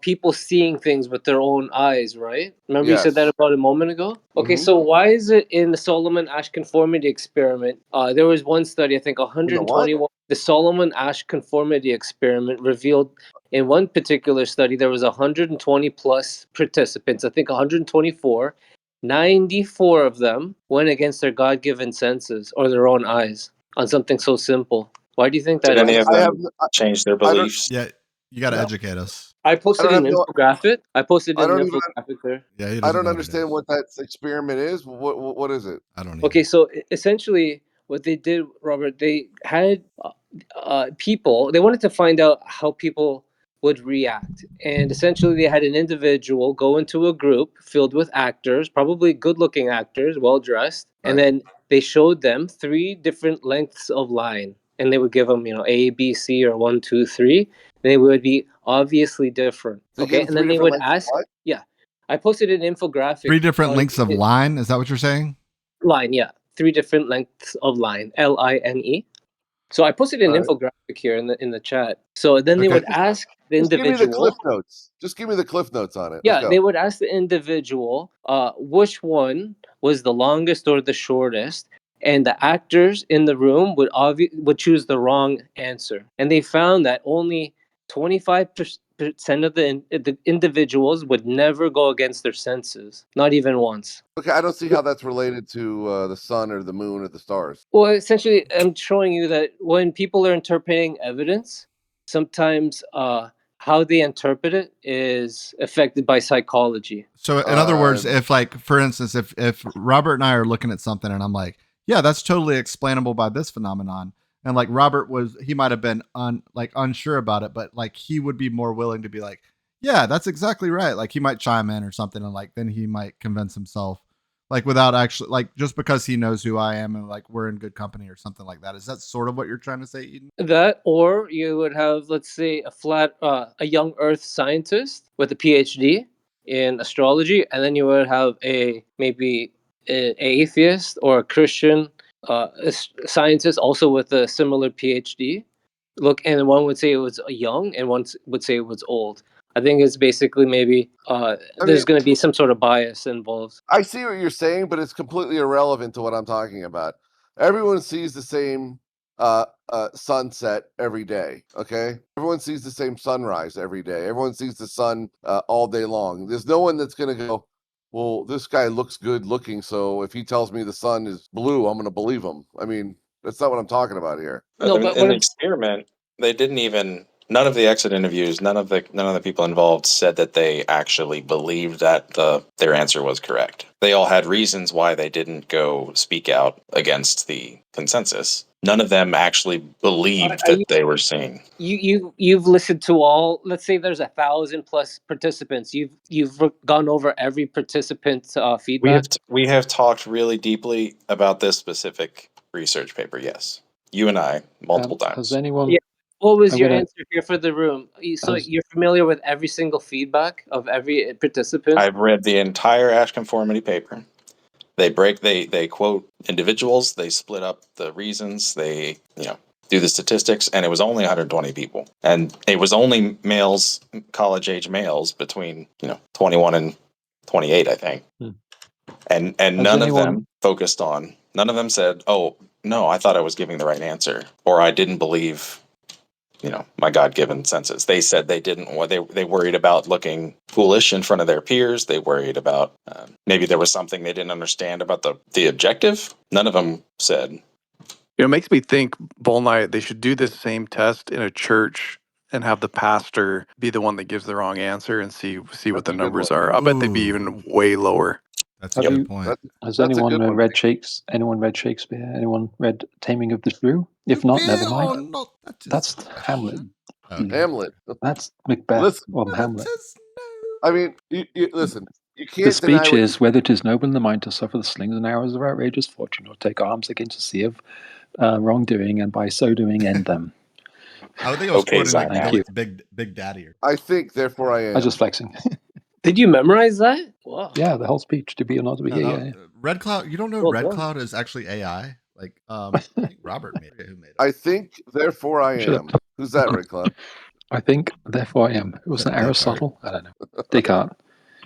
Speaker 8: People seeing things with their own eyes, right? Remember you said that about a moment ago? Okay, so why is it in the Solomon-Asch conformity experiment? There was one study, I think 121. The Solomon-Asch conformity experiment revealed in one particular study there was 120 plus participants, I think 124. 94 of them went against their God-given senses or their own eyes on something so simple. Why do you think that?
Speaker 3: Did any of them change their beliefs?
Speaker 5: Yeah, you got to educate us.
Speaker 8: I posted an infographic. I posted an infographic there.
Speaker 5: Yeah,
Speaker 1: I don't understand what that experiment is. What is it?
Speaker 5: I don't.
Speaker 8: Okay, so essentially, what they did, Robert, they had people. They wanted to find out how people would react, and essentially, they had an individual go into a group filled with actors, probably good-looking actors, well dressed, and then they showed them 3 different lengths of line, and they would give them, A, B, C, or 1, 2, 3. They would be obviously different. Okay, and then they would ask. Yeah, I posted an infographic.
Speaker 5: 3 different lengths of line. Is that what you're saying?
Speaker 8: Line, yeah, 3 different lengths of line. LINE. So I posted an infographic here in the chat. So then they would ask the individual.
Speaker 1: Give me the cliff notes. Just give me the cliff notes on it.
Speaker 8: Yeah, they would ask the individual which one was the longest or the shortest, and the actors in the room would choose the wrong answer. And they found that only 25% of the individuals would never go against their senses, not even once.
Speaker 1: Okay, I don't see how that's related to the sun or the moon or the stars.
Speaker 8: Well, essentially, I'm showing you that when people are interpreting evidence, sometimes how they interpret it is affected by psychology.
Speaker 5: So in other words, if like, for instance, if Robert and I are looking at something and I'm like, yeah, that's totally explainable by this phenomenon. And like Robert he might've been unsure about it, but like he would be more willing to be like, yeah, that's exactly right. Like he might chime in or something. And like, then he might convince himself like without actually like, just because he knows who I am and like, we're in good company or something like that. Is that sort of what you're trying to say, Eden?
Speaker 8: That, or you would have, let's say, a young Earth scientist with a PhD in astrology, and then you would have maybe an atheist or a Christian scientist also with a similar PhD. Look, and one would say it was young, and one would say it was old. I think it's basically maybe there's going to be some sort of bias involved.
Speaker 1: I see what you're saying, but it's completely irrelevant to what I'm talking about. Everyone sees the same sunset every day. Okay, everyone sees the same sunrise every day. Everyone sees the sun all day long. There's no one that's going to go, well, this guy looks good looking, so if he tells me the sun is blue, I'm going to believe him. I mean, that's not what I'm talking about here.
Speaker 8: No, but
Speaker 3: in the experiment, they didn't even. None of the exit interviews, none of the people involved said that they actually believed that their answer was correct. They all had reasons why they didn't go speak out against the consensus. None of them actually believed that they were seeing.
Speaker 8: You've listened to all. Let's say there's 1,000+ participants. You've gone over every participant's feedback.
Speaker 3: We have talked really deeply about this specific research paper. Yes, you and I multiple times.
Speaker 4: Has anyone?
Speaker 8: Yeah. What was your answer here for the room? So you're familiar with every single feedback of every participant?
Speaker 3: I've read the entire Asch conformity paper. They quote individuals, they split up the reasons, they do the statistics, and it was only 120 people. And it was only males, college age males between 21 and 28, I think. And none of them focused on, none of them said, oh, no, I thought I was giving the right answer, or I didn't believe my God-given senses. They said they didn't. They worried about looking foolish in front of their peers. They worried about maybe there was something they didn't understand about the objective. None of them said.
Speaker 18: It makes me think, bullnyte, they should do this same test in a church and have the pastor be the one that gives the wrong answer and see what the numbers are. I bet they'd be even way lower.
Speaker 5: That's a good point.
Speaker 4: Has anyone read Shakespeare? Anyone read Shakespeare? Anyone read Taming of the Shrew? If not, never mind. That's Hamlet.
Speaker 1: Hamlet.
Speaker 4: That's Macbeth or Hamlet.
Speaker 1: I mean, you listen. You can't.
Speaker 4: The speech is whether it is noble in the mind to suffer the slings and arrows of outrageous fortune, or take arms against a sea of wrongdoing, and by so doing end them.
Speaker 5: I think I was quoting like Big Daddy.
Speaker 1: I think, therefore I am.
Speaker 4: I was just flexing.
Speaker 8: Did you memorize that? Wow.
Speaker 4: Yeah, the whole speech, to be or not to be. Yeah.
Speaker 5: RedCloud, you don't know RedCloud is actually AI? Like, I think Robert made it. Who made it?
Speaker 1: I think, therefore I am. Who's that, RedCloud?
Speaker 4: I think, therefore I am. It was an Aristotle? I don't know. Descartes.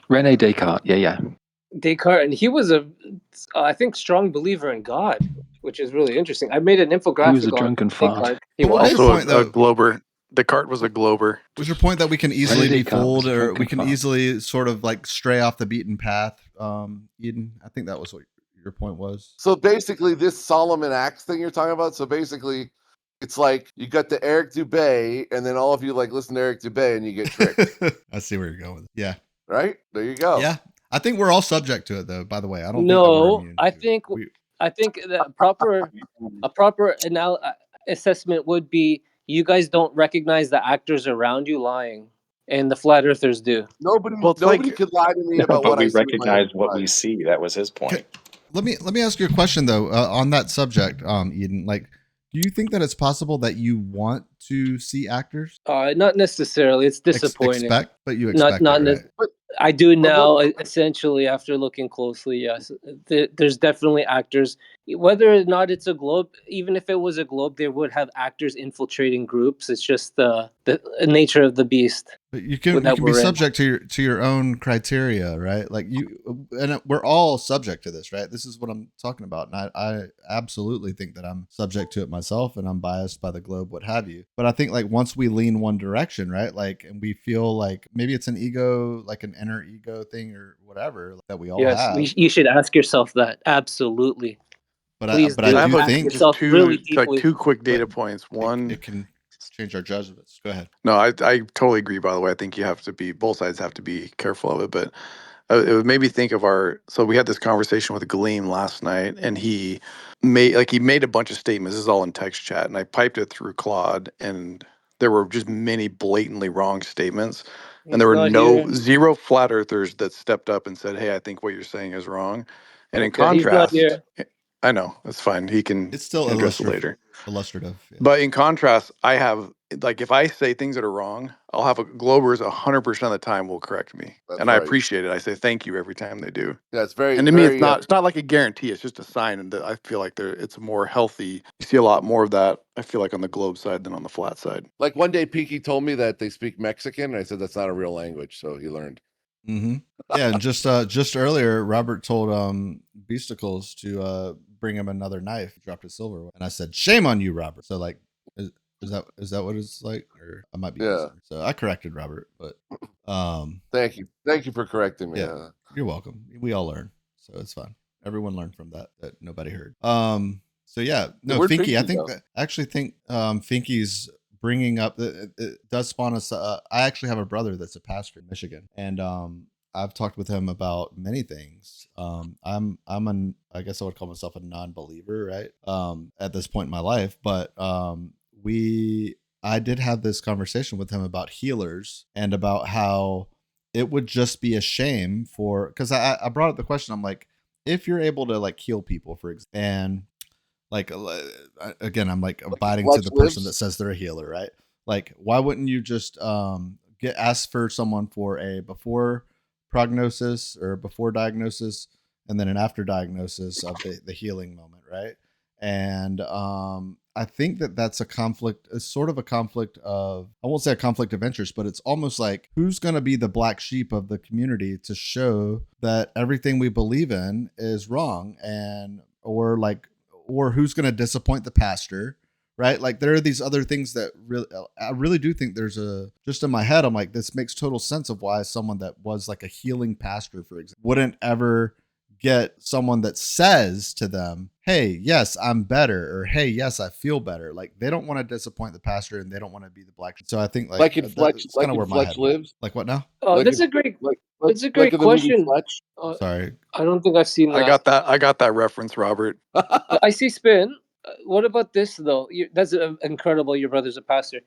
Speaker 4: Rene Descartes. Yeah.
Speaker 8: Descartes, and he was I think, strong believer in God, which is really interesting. I made an infographic.
Speaker 4: He was a drunken fart.
Speaker 18: He was also a glober. Descartes was a glober.
Speaker 5: Was your point that we can easily be fooled, or we can easily sort of like stray off the beaten path, Eden? I think that was what your point was.
Speaker 1: So basically, this Solomon Axe thing you're talking about. So basically, it's like you got the Eric Dubay, and then all of you like listen to Eric Dubay, and you get tricked.
Speaker 5: I see where you're going with it. Yeah.
Speaker 1: Right there, you go.
Speaker 5: Yeah, I think we're all subject to it, though. By the way, I don't.
Speaker 8: No, I think that a proper assessment would be you guys don't recognize the actors around you lying, and the flat earthers do.
Speaker 1: Nobody could lie to me about what I see.
Speaker 3: Recognize what we see. That was his point.
Speaker 5: Let me ask you a question though on that subject, Eden. Like, do you think that it's possible that you want to see actors?
Speaker 8: Not necessarily. It's disappointing.
Speaker 5: But you expect
Speaker 8: not
Speaker 5: it, right?
Speaker 8: I do now, essentially, after looking closely, yes. There's definitely actors. Whether or not it's a globe, even if it was a globe, they would have actors infiltrating groups. It's just the nature of the beast.
Speaker 5: But you can be subject to your own criteria, right? Like and we're all subject to this, right? This is what I'm talking about. And I absolutely think that I'm subject to it myself, and I'm biased by the globe, what have you. But I think like once we lean one direction, right? Like, and we feel like maybe it's an ego, like an inner ego thing or whatever that we all have.
Speaker 8: Yes, you should ask yourself that. Absolutely.
Speaker 5: But I do think
Speaker 18: two quick data points. One,
Speaker 5: change our judgments. Go ahead.
Speaker 18: No, I totally agree. By the way, I think both sides have to be careful of it. But it made me think of so we had this conversation with Gleam last night, and he made a bunch of statements. This is all in text chat, and I piped it through Claude, and there were just many blatantly wrong statements. And there were zero flat earthers that stepped up and said, "Hey, I think what you're saying is wrong." And in contrast, I know that's fine. He can
Speaker 5: It's still
Speaker 18: address it later.
Speaker 5: Illustrative. Yeah.
Speaker 18: But in contrast, I have if I say things that are wrong, I'll have Globers 100% of the time will correct me, and I appreciate it. I say thank you every time they do.
Speaker 1: Yeah, it's very.
Speaker 18: And to me, it's not like a guarantee. It's just a sign, and I feel like it's more healthy. You see a lot more of that. I feel like on the globe side than on the flat side.
Speaker 1: Like one day, Peaky told me that they speak Mexican, and I said that's not a real language, so he learned.
Speaker 5: Mm-hmm. Yeah, and just earlier, Robert told Beasticles to bring him another knife. He dropped his silver, and I said, "Shame on you, Robert." So like, is that what it's like, or I might be.
Speaker 1: Yeah.
Speaker 5: So I corrected Robert, but
Speaker 1: thank you for correcting me.
Speaker 5: Yeah, you're welcome. We all learn, so it's fine. Everyone learned from that nobody heard. So yeah, no, Finky. I actually think Finky's bringing up that it does spawn us. I actually have a brother that's a pastor in Michigan, and I've talked with him about many things. I guess I would call myself a non-believer, right? At this point in my life, but I did have this conversation with him about healers and about how it would just be a shame because I brought up the question. I'm like, if you're able to like heal people, for example, and like again, I'm like abiding to the person that says they're a healer, right? Like, why wouldn't you just ask for someone for a before prognosis or before diagnosis, and then an after diagnosis of the healing moment, right? And I think that's a conflict. It's sort of a conflict of, I won't say a conflict of interest, but it's almost like who's going to be the black sheep of the community to show that everything we believe in is wrong, or who's going to disappoint the pastor, right? Like there are these other things that I really do think just in my head, I'm like, this makes total sense of why someone that was like a healing pastor, for example, wouldn't ever get someone that says to them, "Hey, yes, I'm better," or "Hey, yes, I feel better." Like they don't want to disappoint the pastor, and they don't want to be the black sheep. So I think
Speaker 1: like in Fletch,
Speaker 5: kind of where my head lives. Like what now?
Speaker 8: That's a great question.
Speaker 5: Sorry,
Speaker 8: I don't think I've seen that.
Speaker 18: I got that reference, Robert.
Speaker 8: ICSpin. What about this though? That's incredible. Your brother's a pastor.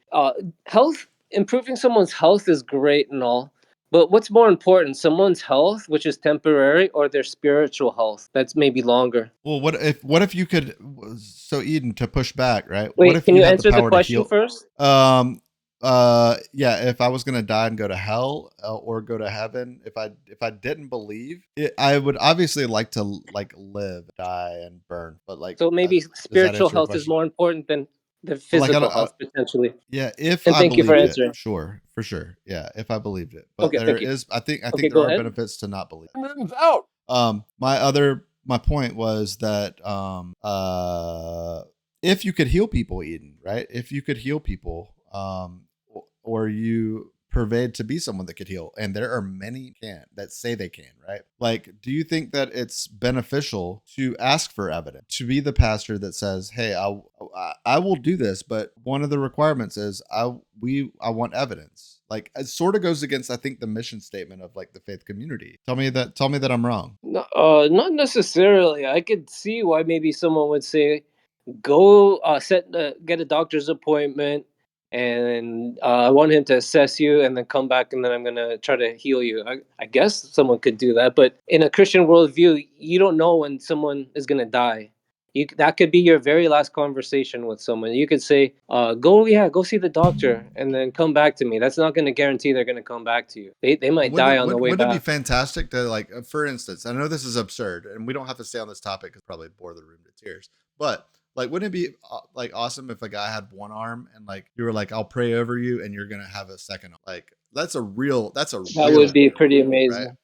Speaker 8: Improving someone's health is great and all, but what's more important, someone's health, which is temporary, or their spiritual health that's maybe longer?
Speaker 5: Well, what if you could? So Eden, to push back, right?
Speaker 8: Wait,
Speaker 5: what if
Speaker 8: can you
Speaker 5: had
Speaker 8: answer the question first?
Speaker 5: Yeah, if I was gonna die and go to hell or go to heaven, if I didn't believe it, I would obviously like to live, die, and burn. But like,
Speaker 8: so maybe spiritual health is more important than the physical health potentially.
Speaker 5: Yeah, if
Speaker 8: and
Speaker 5: I
Speaker 8: thank you for
Speaker 5: believed
Speaker 8: answering.
Speaker 5: it, sure, for sure. Yeah, if I believed it, but
Speaker 8: Okay,
Speaker 5: there is, I think there are benefits to not believe.
Speaker 1: Out.
Speaker 5: My point was that if you could heal people, Eden, right? If you could heal people, or you pervade to be someone that could heal, and there are many that say they can, right? Like, do you think that it's beneficial to ask for evidence, to be the pastor that says, "Hey, I will do this, but one of the requirements is I want evidence." Like, it sort of goes against, I think, the mission statement of like the faith community. Tell me that I'm wrong.
Speaker 8: No, not necessarily. I could see why maybe someone would say, "Go get a doctor's appointment, and I want him to assess you, and then come back, and then I'm gonna try to heal you." I guess someone could do that, but in a Christian worldview, you don't know when someone is gonna die. That could be your very last conversation with someone. You could say, go see the doctor, and then come back to me. That's not going to guarantee they're going to come back to you. They might die on the way back.
Speaker 5: Wouldn't it be fantastic to, like, for instance, I know this is absurd, and we don't have to stay on this topic because probably bore the room to tears, but like, wouldn't it be like awesome if a guy had one arm and like you were like, "I'll pray over you, and you're gonna have a second arm." Like, that
Speaker 8: would be pretty amazing.
Speaker 5: Right?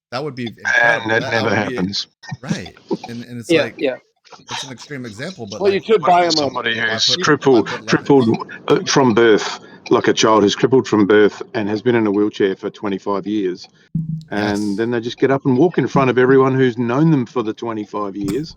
Speaker 5: That would be incredible.
Speaker 17: And that never happens.
Speaker 5: Right. And it's it's an extreme example, but
Speaker 1: you could buy him
Speaker 17: somebody who's crippled from birth, like a child who's crippled from birth and has been in a wheelchair for 25 years. And then they just get up and walk in front of everyone who's known them for the 25 years.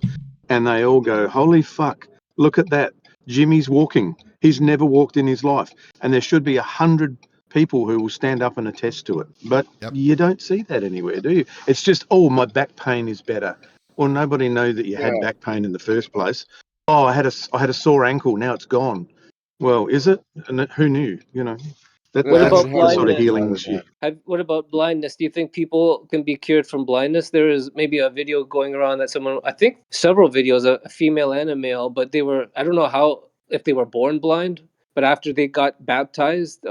Speaker 17: And they all go, "Holy fuck, look at that. Jimmy's walking." He's never walked in his life. And there should be 100 people who will stand up and attest to it. But you don't see that anywhere, do you? It's just, oh, my back pain is better. Well, nobody knew that you had back pain in the first place. Oh, I had a sore ankle. Now it's gone. Well, is it? And who knew? You know,
Speaker 8: What
Speaker 17: that's
Speaker 8: about
Speaker 17: the sort of
Speaker 8: blindness?
Speaker 17: healing.
Speaker 8: What about blindness? Do you think people can be cured from blindness? There is maybe a video going around that someone, I think several videos, a female and a male, but they were, I don't know how, if they were born blind, but after they got baptized,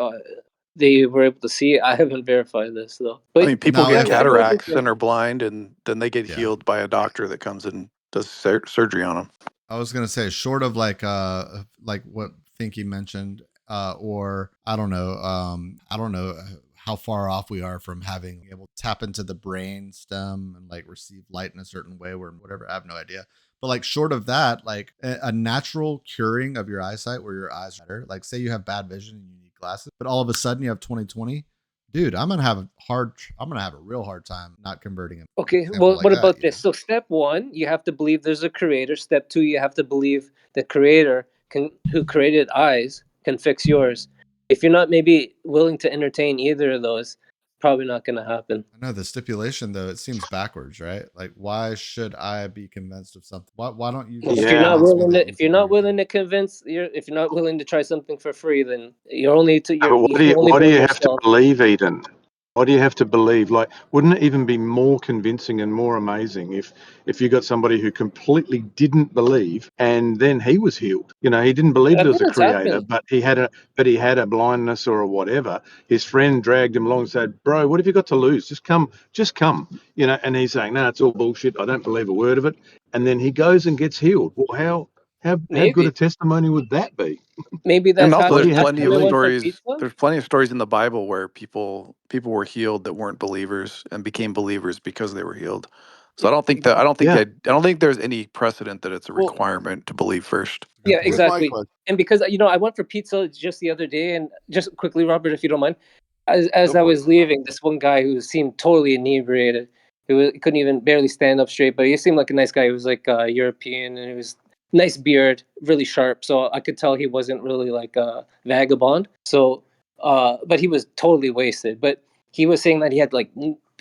Speaker 8: they were able to see. I haven't verified this though. But
Speaker 18: I mean, people
Speaker 8: I
Speaker 18: get
Speaker 8: know
Speaker 18: cataracts and are blind, and then they get
Speaker 5: Yeah.
Speaker 18: healed by a doctor that comes and does surgery on them.
Speaker 5: I was gonna say, short of like what Thinky mentioned, or I don't know how far off we are from having able to tap into the brain stem and like receive light in a certain way, or whatever. I have no idea. But like short of that, like a natural curing of your eyesight where your eyes are better. Like say you have bad vision and you need glasses, but all of a sudden you have 20/20. Dude, I'm gonna have a real hard time not converting him.
Speaker 8: Okay, well, what about this? So step one, you have to believe there's a creator. Step two, you have to believe the creator who created eyes can fix yours. If you're not maybe willing to entertain either of those, probably not going to happen.
Speaker 5: I know the stipulation though, it seems backwards, right? Like why should I be convinced of something? Why don't you just
Speaker 8: If you're not willing to, if you're not willing to convince, if you're not willing to try something for free, then you're only to
Speaker 17: But what do you have to believe, Eden? What do you have to believe? Like, wouldn't it even be more convincing and more amazing if you got somebody who completely didn't believe and then he was healed? You know, he didn't believe there was a creator, but he had a blindness or a whatever. His friend dragged him along and said, "Bro, what have you got to lose? Just come." You know, and he's saying, "No, it's all bullshit. I don't believe a word of it." And then he goes and gets healed. Well, how good a testimony would that be?
Speaker 8: Maybe
Speaker 18: And
Speaker 8: that's
Speaker 18: also,
Speaker 8: happened.
Speaker 18: there's plenty of
Speaker 8: Everyone from
Speaker 18: stories.
Speaker 8: pizza?
Speaker 18: There's plenty of stories in the Bible where people were healed that weren't believers and became believers because they were healed. So I don't think there's any precedent that it's a requirement to believe first.
Speaker 8: Yeah, exactly. And because I went for pizza just the other day, and just quickly, Robert, if you don't mind, as I was leaving, this one guy who seemed totally inebriated, he couldn't even barely stand up straight, but he seemed like a nice guy. He was like European, and he was nice beard, really sharp, so I could tell he wasn't really like a vagabond. So, but he was totally wasted. But he was saying that he had like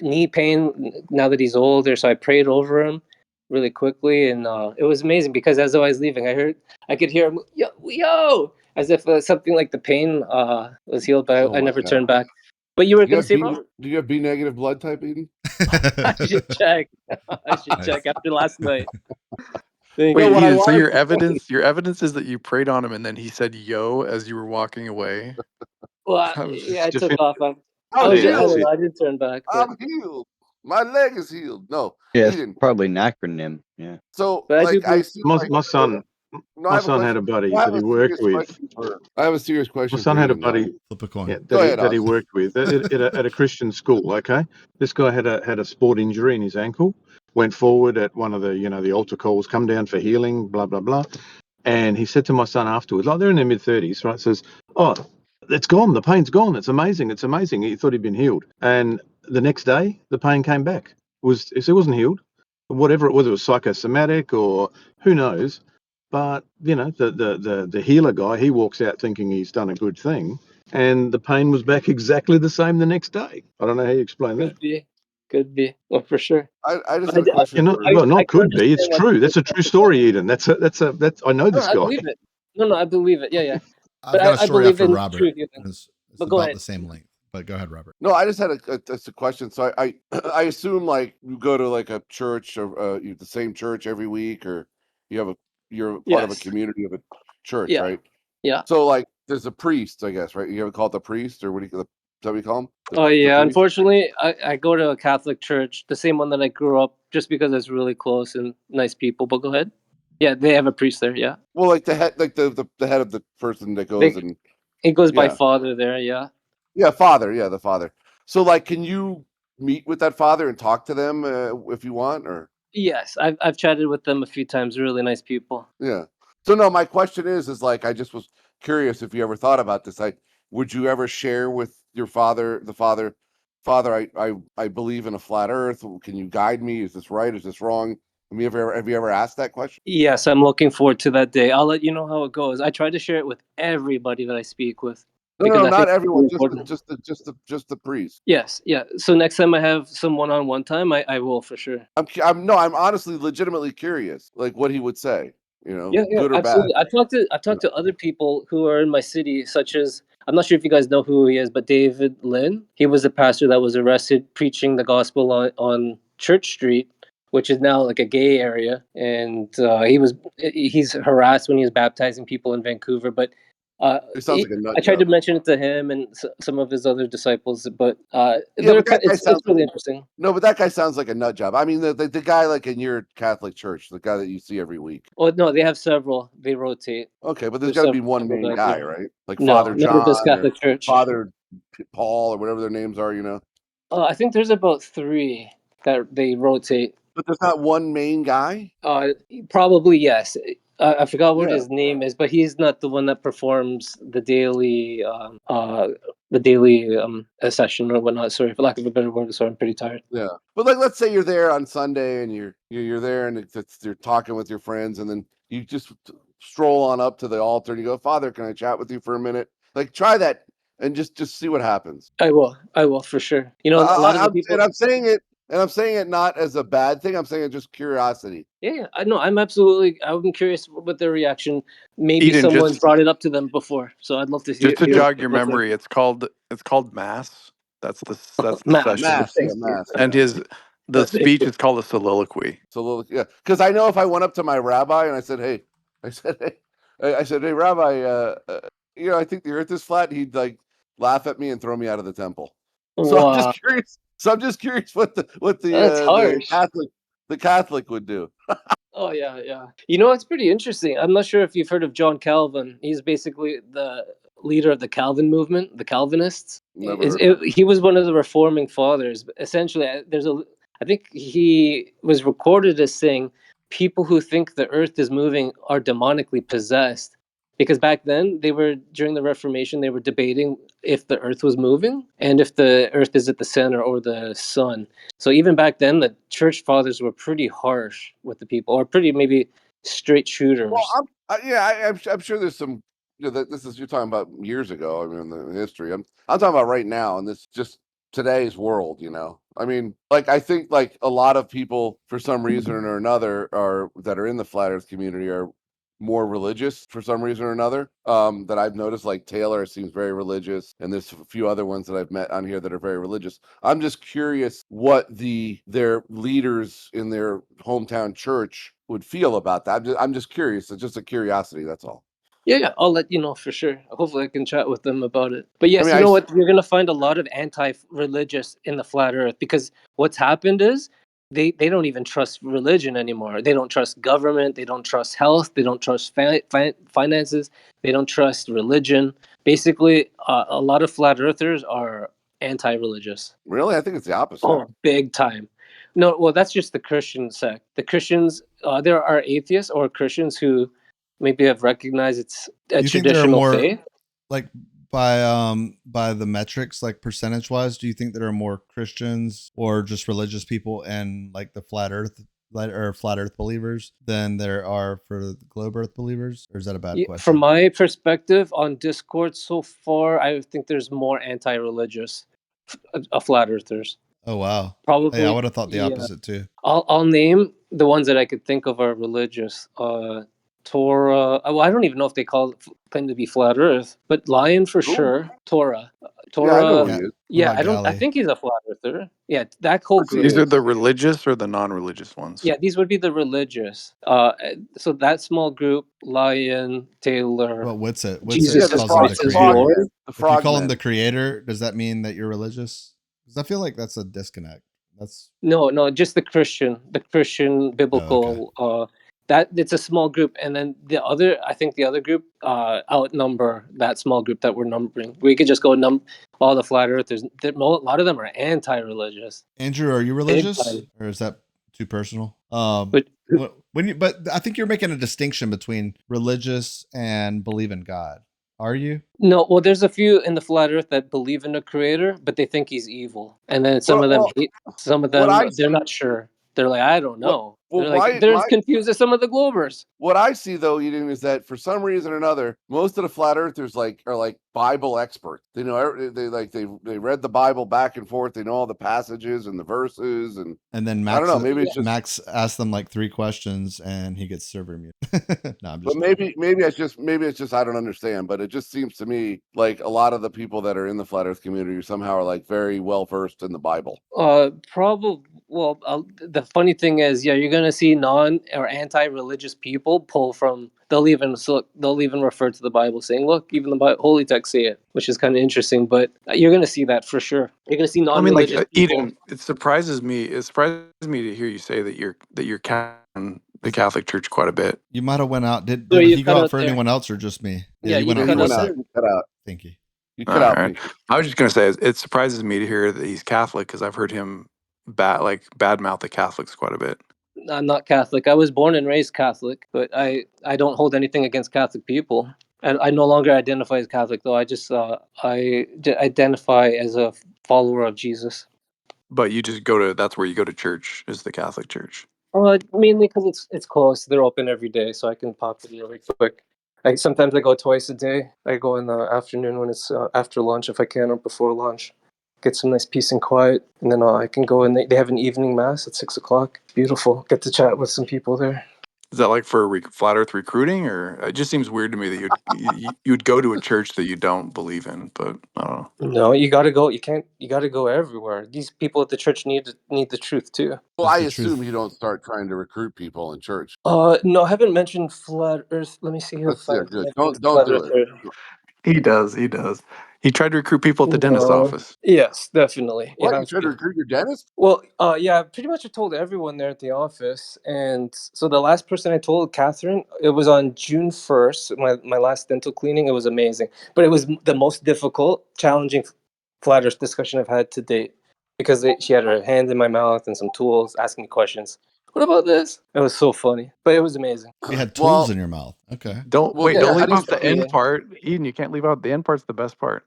Speaker 8: knee pain now that he's older, so I prayed over him really quickly, and it was amazing because as I was leaving, I could hear him yo, as if something like the pain was healed, but I never turned back. But you were going to say, Robert?
Speaker 1: Do you have B negative blood type, Eden?
Speaker 8: I should check. I should check after last night.
Speaker 18: Wait, Ian, so your evidence is that you prayed on him and then he said "yo" as you were walking away.
Speaker 8: Well, yeah, I took off. I didn't turn back. But...
Speaker 1: I'm healed. My leg is healed. No,
Speaker 10: yeah,
Speaker 1: Eden.
Speaker 10: It's probably an acronym. Yeah.
Speaker 1: So,
Speaker 8: but
Speaker 1: like,
Speaker 17: my son had a buddy that he worked with.
Speaker 1: I have a serious question.
Speaker 17: My son had a buddy that he worked with at a Christian school. Okay, this guy had a sport injury in his ankle. Went forward at one of the the altar calls, come down for healing, blah blah blah. And he said to my son afterwards, like they're in their mid-30s, right? Says, "Oh, it's gone. The pain's gone. It's amazing. It's amazing." He thought he'd been healed, and the next day the pain came back. It wasn't healed, whatever it was psychosomatic or who knows. But the healer guy, he walks out thinking he's done a good thing, and the pain was back exactly the same the next day. I don't know how you explain that.
Speaker 8: Could be. Well, for sure.
Speaker 1: I just have a question.
Speaker 17: Not could be. It's true. That's a true story, Eden. That's I know this guy.
Speaker 8: I believe it. No, I believe it. Yeah.
Speaker 5: I've got a story after Robert.
Speaker 8: Truth,
Speaker 5: it's
Speaker 8: but go
Speaker 5: about
Speaker 8: ahead.
Speaker 5: the same length. But go ahead, Robert.
Speaker 1: No, I just had a question. So I assume like you go to like a church or the same church every week, or you're part of a community of a church, right?
Speaker 8: Yeah.
Speaker 1: So like there's a priest, I guess, right? You ever call it the priest, or is that what you call him?
Speaker 8: Oh yeah, unfortunately, I go to a Catholic church, the same one that I grew up, just because it's really close and nice people. But go ahead. Yeah, they have a priest there. Yeah.
Speaker 1: Well, like the head, like the head of the person that goes
Speaker 8: He goes by father there. Yeah.
Speaker 1: Yeah, father. Yeah, the father. So like, can you meet with that father and talk to them if you want, or?
Speaker 8: Yes, I've chatted with them a few times. Really nice people.
Speaker 1: Yeah. So no, my question is like, I just was curious if you ever thought about this. Would you ever share with your father, Father, I believe in a flat Earth. Can you guide me? Is this right? Is this wrong? Have you ever asked that question?
Speaker 8: Yes, I'm looking forward to that day. I'll let you know how it goes. I try to share it with everybody that I speak with.
Speaker 1: No,
Speaker 8: I
Speaker 1: not
Speaker 8: think it's
Speaker 1: everyone.
Speaker 8: really important.
Speaker 1: Just the priest.
Speaker 8: Yes, yeah. So next time I have some one-on-one time, I will for sure.
Speaker 1: I'm honestly, legitimately curious, like what he would say.
Speaker 8: Yeah,
Speaker 1: Good or bad.
Speaker 8: absolutely. I've talked to other people who are in my city, such as I'm not sure if you guys know who he is, but David Lynn. He was a pastor that was arrested preaching the gospel on Church Street, which is now like a gay area, and he's harassed when he was baptizing people in Vancouver. But
Speaker 1: It sounds like a nut
Speaker 8: I tried to
Speaker 1: job.
Speaker 8: mention it to him and some of his other disciples, but
Speaker 1: Yeah, but that guy
Speaker 8: it's
Speaker 1: sounds
Speaker 8: really interesting.
Speaker 1: No, but that guy sounds like a nut job. I mean, the guy like in your Catholic church, the guy that you see every week.
Speaker 8: Oh no, they have several. They rotate.
Speaker 1: Okay, but there's
Speaker 8: There's
Speaker 1: got to be
Speaker 8: several
Speaker 1: one main
Speaker 8: guys
Speaker 1: guy,
Speaker 8: there.
Speaker 1: right? Like
Speaker 8: No,
Speaker 1: Father
Speaker 8: never this
Speaker 1: John or
Speaker 8: Catholic Church.
Speaker 1: Father Paul or whatever their names are.
Speaker 8: I think there's about 3 that they rotate.
Speaker 1: But there's not one main guy.
Speaker 8: Probably yes. I forgot what
Speaker 1: Yeah.
Speaker 8: his name is, but he's not the one that performs the daily session or whatnot. Sorry, for lack of a better word. Sorry, I'm pretty tired.
Speaker 1: Yeah, but like, let's say you're there on Sunday and you're there and you're talking with your friends, and then you just stroll on up to the altar and you go, Father, can I chat with you for a minute? Like, try that and just see what happens.
Speaker 8: I will for sure. A lot of the people.
Speaker 1: I'm saying it not as a bad thing. I'm saying it just curiosity.
Speaker 8: Yeah, I know. I'm curious with their reaction. Maybe
Speaker 18: Eden,
Speaker 8: someone's brought it up to them before, so I'd love to hear.
Speaker 18: just to
Speaker 8: hear
Speaker 18: jog
Speaker 8: what
Speaker 18: your
Speaker 8: they think.
Speaker 18: memory, it's called mass. That's the
Speaker 8: Mass.
Speaker 18: session.
Speaker 1: Mass.
Speaker 18: And the speech is called a soliloquy.
Speaker 1: Yeah, because I know if I went up to my rabbi and I said, hey, hey, Rabbi, I think the Earth is flat, he'd like laugh at me and throw me out of the temple. So
Speaker 8: Wow.
Speaker 1: I'm just curious. what
Speaker 8: That's harsh.
Speaker 1: the Catholic would do.
Speaker 8: Oh yeah. It's pretty interesting. I'm not sure if you've heard of John Calvin. He's basically the leader of the Calvin movement, the Calvinists.
Speaker 1: Never heard of
Speaker 8: He was one of the reforming fathers. But essentially, I think he was recorded as saying, "People who think the Earth is moving are demonically possessed." Because back then, during the Reformation, they were debating if the Earth was moving and if the Earth is at the center or the sun. So even back then, the church fathers were pretty harsh with the people, or pretty maybe straight shooters.
Speaker 1: Well, I'm sure there's some. This is you're talking about years ago. I mean, the history. I'm talking about right now, and this just today's world. I mean, like I think like a lot of people for some reason or another that are in the flat Earth community are more religious for some reason or another. That I've noticed, like Taylor seems very religious, and there's a few other ones that I've met on here that are very religious. I'm just curious what their leaders in their hometown church would feel about that. I'm just curious. It's just a curiosity. That's all.
Speaker 8: Yeah, I'll let you know for sure. Hopefully, I can chat with them about it. But yes,
Speaker 1: I mean,
Speaker 8: you know what? You're gonna find a lot of anti-religious in the flat Earth because what's happened is they don't even trust religion anymore. They don't trust government. They don't trust health. They don't trust finances. They don't trust religion. Basically, a lot of flat earthers are anti-religious.
Speaker 1: Really, I think it's the opposite.
Speaker 8: Oh, big time. No, well, that's just the Christian sect. The Christians, there are atheists or Christians who maybe have recognized it's a
Speaker 5: You think there are
Speaker 8: traditional
Speaker 5: more
Speaker 8: faith.
Speaker 5: like by the metrics, like percentage wise? Do you think there are more Christians or just religious people and like the flat Earth believers than there are for the globe Earth believers? Or is that a bad question?
Speaker 8: From my perspective on Discord so far, I think there's more anti-religious flat earthers.
Speaker 5: Oh wow!
Speaker 8: Probably.
Speaker 5: I would have thought the opposite too.
Speaker 8: I'll name the ones that I could think of are religious. Torah. Well, I don't even know if they claim to be flat Earth, but Lion for sure. Torah.
Speaker 1: Yeah, I know who he is.
Speaker 8: Yeah, I think he's a flat Earther. Yeah, that whole group.
Speaker 18: These are the religious or the non-religious ones?
Speaker 8: Yeah, these would be the religious. So that small group, Lion, Taylor.
Speaker 5: Well, Witsit
Speaker 8: Jesus
Speaker 5: calls him the creator. If you call him the creator, does that mean that you're religious? Because I feel like that's a disconnect. That's
Speaker 8: no, just the Christian biblical. That it's a small group, and then the other group outnumber that small group that we're numbering. We could just go all the flat earthers. A lot of them are anti-religious.
Speaker 5: Andrew, are you religious, or is that too personal? But I think you're making a distinction between religious and believe in God. Are you?
Speaker 8: No, well, there's a few in the flat Earth that believe in a creator, but they think he's evil, and then some of them hate. Some of them they're not sure. They're like, I don't know.
Speaker 1: Well,
Speaker 8: They're as confused as some of the Globers.
Speaker 1: What I see though, Eden, is that for some reason or another, most of the flat earthers are like Bible experts. They know they read the Bible back and forth. They know all the passages and the verses, and
Speaker 5: then Max,
Speaker 1: I don't know. Maybe it's just
Speaker 5: Max asks them like 3 questions and he gets server mute. No, I'm just.
Speaker 1: But maybe it's just I don't understand. But it just seems to me like a lot of the people that are in the flat Earth community somehow are like very well versed in the Bible.
Speaker 8: Probably. Well, the funny thing is, yeah, you're gonna see non or anti-religious people pull from. They'll even refer to the Bible, saying, "Look, even the holy text say it," which is kind of interesting. But you're gonna see that for sure. You're gonna see non-religious people.
Speaker 18: Eden, it surprises me. It surprises me to hear you say that you're counting the Catholic Church quite a bit.
Speaker 5: You might have went out. Did
Speaker 8: So you
Speaker 5: he go
Speaker 8: cut
Speaker 5: out
Speaker 8: out
Speaker 5: for
Speaker 8: there.
Speaker 5: anyone else or just me?
Speaker 8: Yeah,
Speaker 5: you
Speaker 8: you
Speaker 5: went out
Speaker 8: cut
Speaker 5: for a
Speaker 8: out
Speaker 5: sec.
Speaker 8: there.
Speaker 1: Cut out.
Speaker 5: Thank you.
Speaker 1: You cut out.
Speaker 18: Right. I was just gonna say it surprises me to hear that he's Catholic because I've heard him badmouth the Catholics quite a bit.
Speaker 8: I'm not Catholic. I was born and raised Catholic, but I don't hold anything against Catholic people. And I no longer identify as Catholic, though. I just identify as a follower of Jesus.
Speaker 18: But you just that's where you go to church, is the Catholic Church.
Speaker 8: Mainly because it's close. They're open every day, so I can pop in really quick. Sometimes I go twice a day. I go in the afternoon when it's after lunch, if I can, or before lunch. Get some nice peace and quiet, and then I can go in. They have an evening mass at 6:00. Beautiful. Get to chat with some people there.
Speaker 18: Is that like for flat Earth recruiting, or it just seems weird to me that you'd go to a church that you don't believe in? But I don't know.
Speaker 8: No, you got to go. You can't. You got to go everywhere. These people at the church need the truth too.
Speaker 1: Well, I assume you don't start trying to recruit people in church.
Speaker 8: No, I haven't mentioned flat Earth. Let me see if
Speaker 1: That's
Speaker 8: I've
Speaker 1: good.
Speaker 8: mentioned
Speaker 1: Don't
Speaker 8: flat
Speaker 1: do
Speaker 8: Earth.
Speaker 1: it.
Speaker 18: He does. He tried to recruit people at the dentist's
Speaker 8: No.
Speaker 18: office.
Speaker 8: Yes, definitely.
Speaker 1: What?
Speaker 8: Yeah,
Speaker 1: You tried to recruit your dentist?
Speaker 8: well, yeah, pretty much I told everyone there at the office, and so the last person I told, Catherine, it was on June 1st. My last dental cleaning. It was amazing, but it was the most difficult, challenging flat Earth discussion I've had to date because she had her hand in my mouth and some tools, asking me questions. What about this? It was so funny, but it was amazing.
Speaker 5: You had tools in your mouth. Okay.
Speaker 18: Don't
Speaker 1: Well,
Speaker 18: wait.
Speaker 1: yeah,
Speaker 18: Don't
Speaker 1: how
Speaker 18: leave
Speaker 1: do you
Speaker 18: off the end part, Eden. You can't leave out the end part's the best part.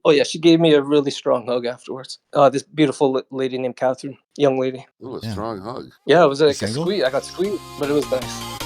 Speaker 8: Oh yeah, she gave me a really strong hug afterwards. This beautiful lady named Catherine, young lady.
Speaker 1: Ooh, a strong hug.
Speaker 8: Yeah, it was like a
Speaker 5: Single?
Speaker 8: squeeze. I got squeezed, but it was nice.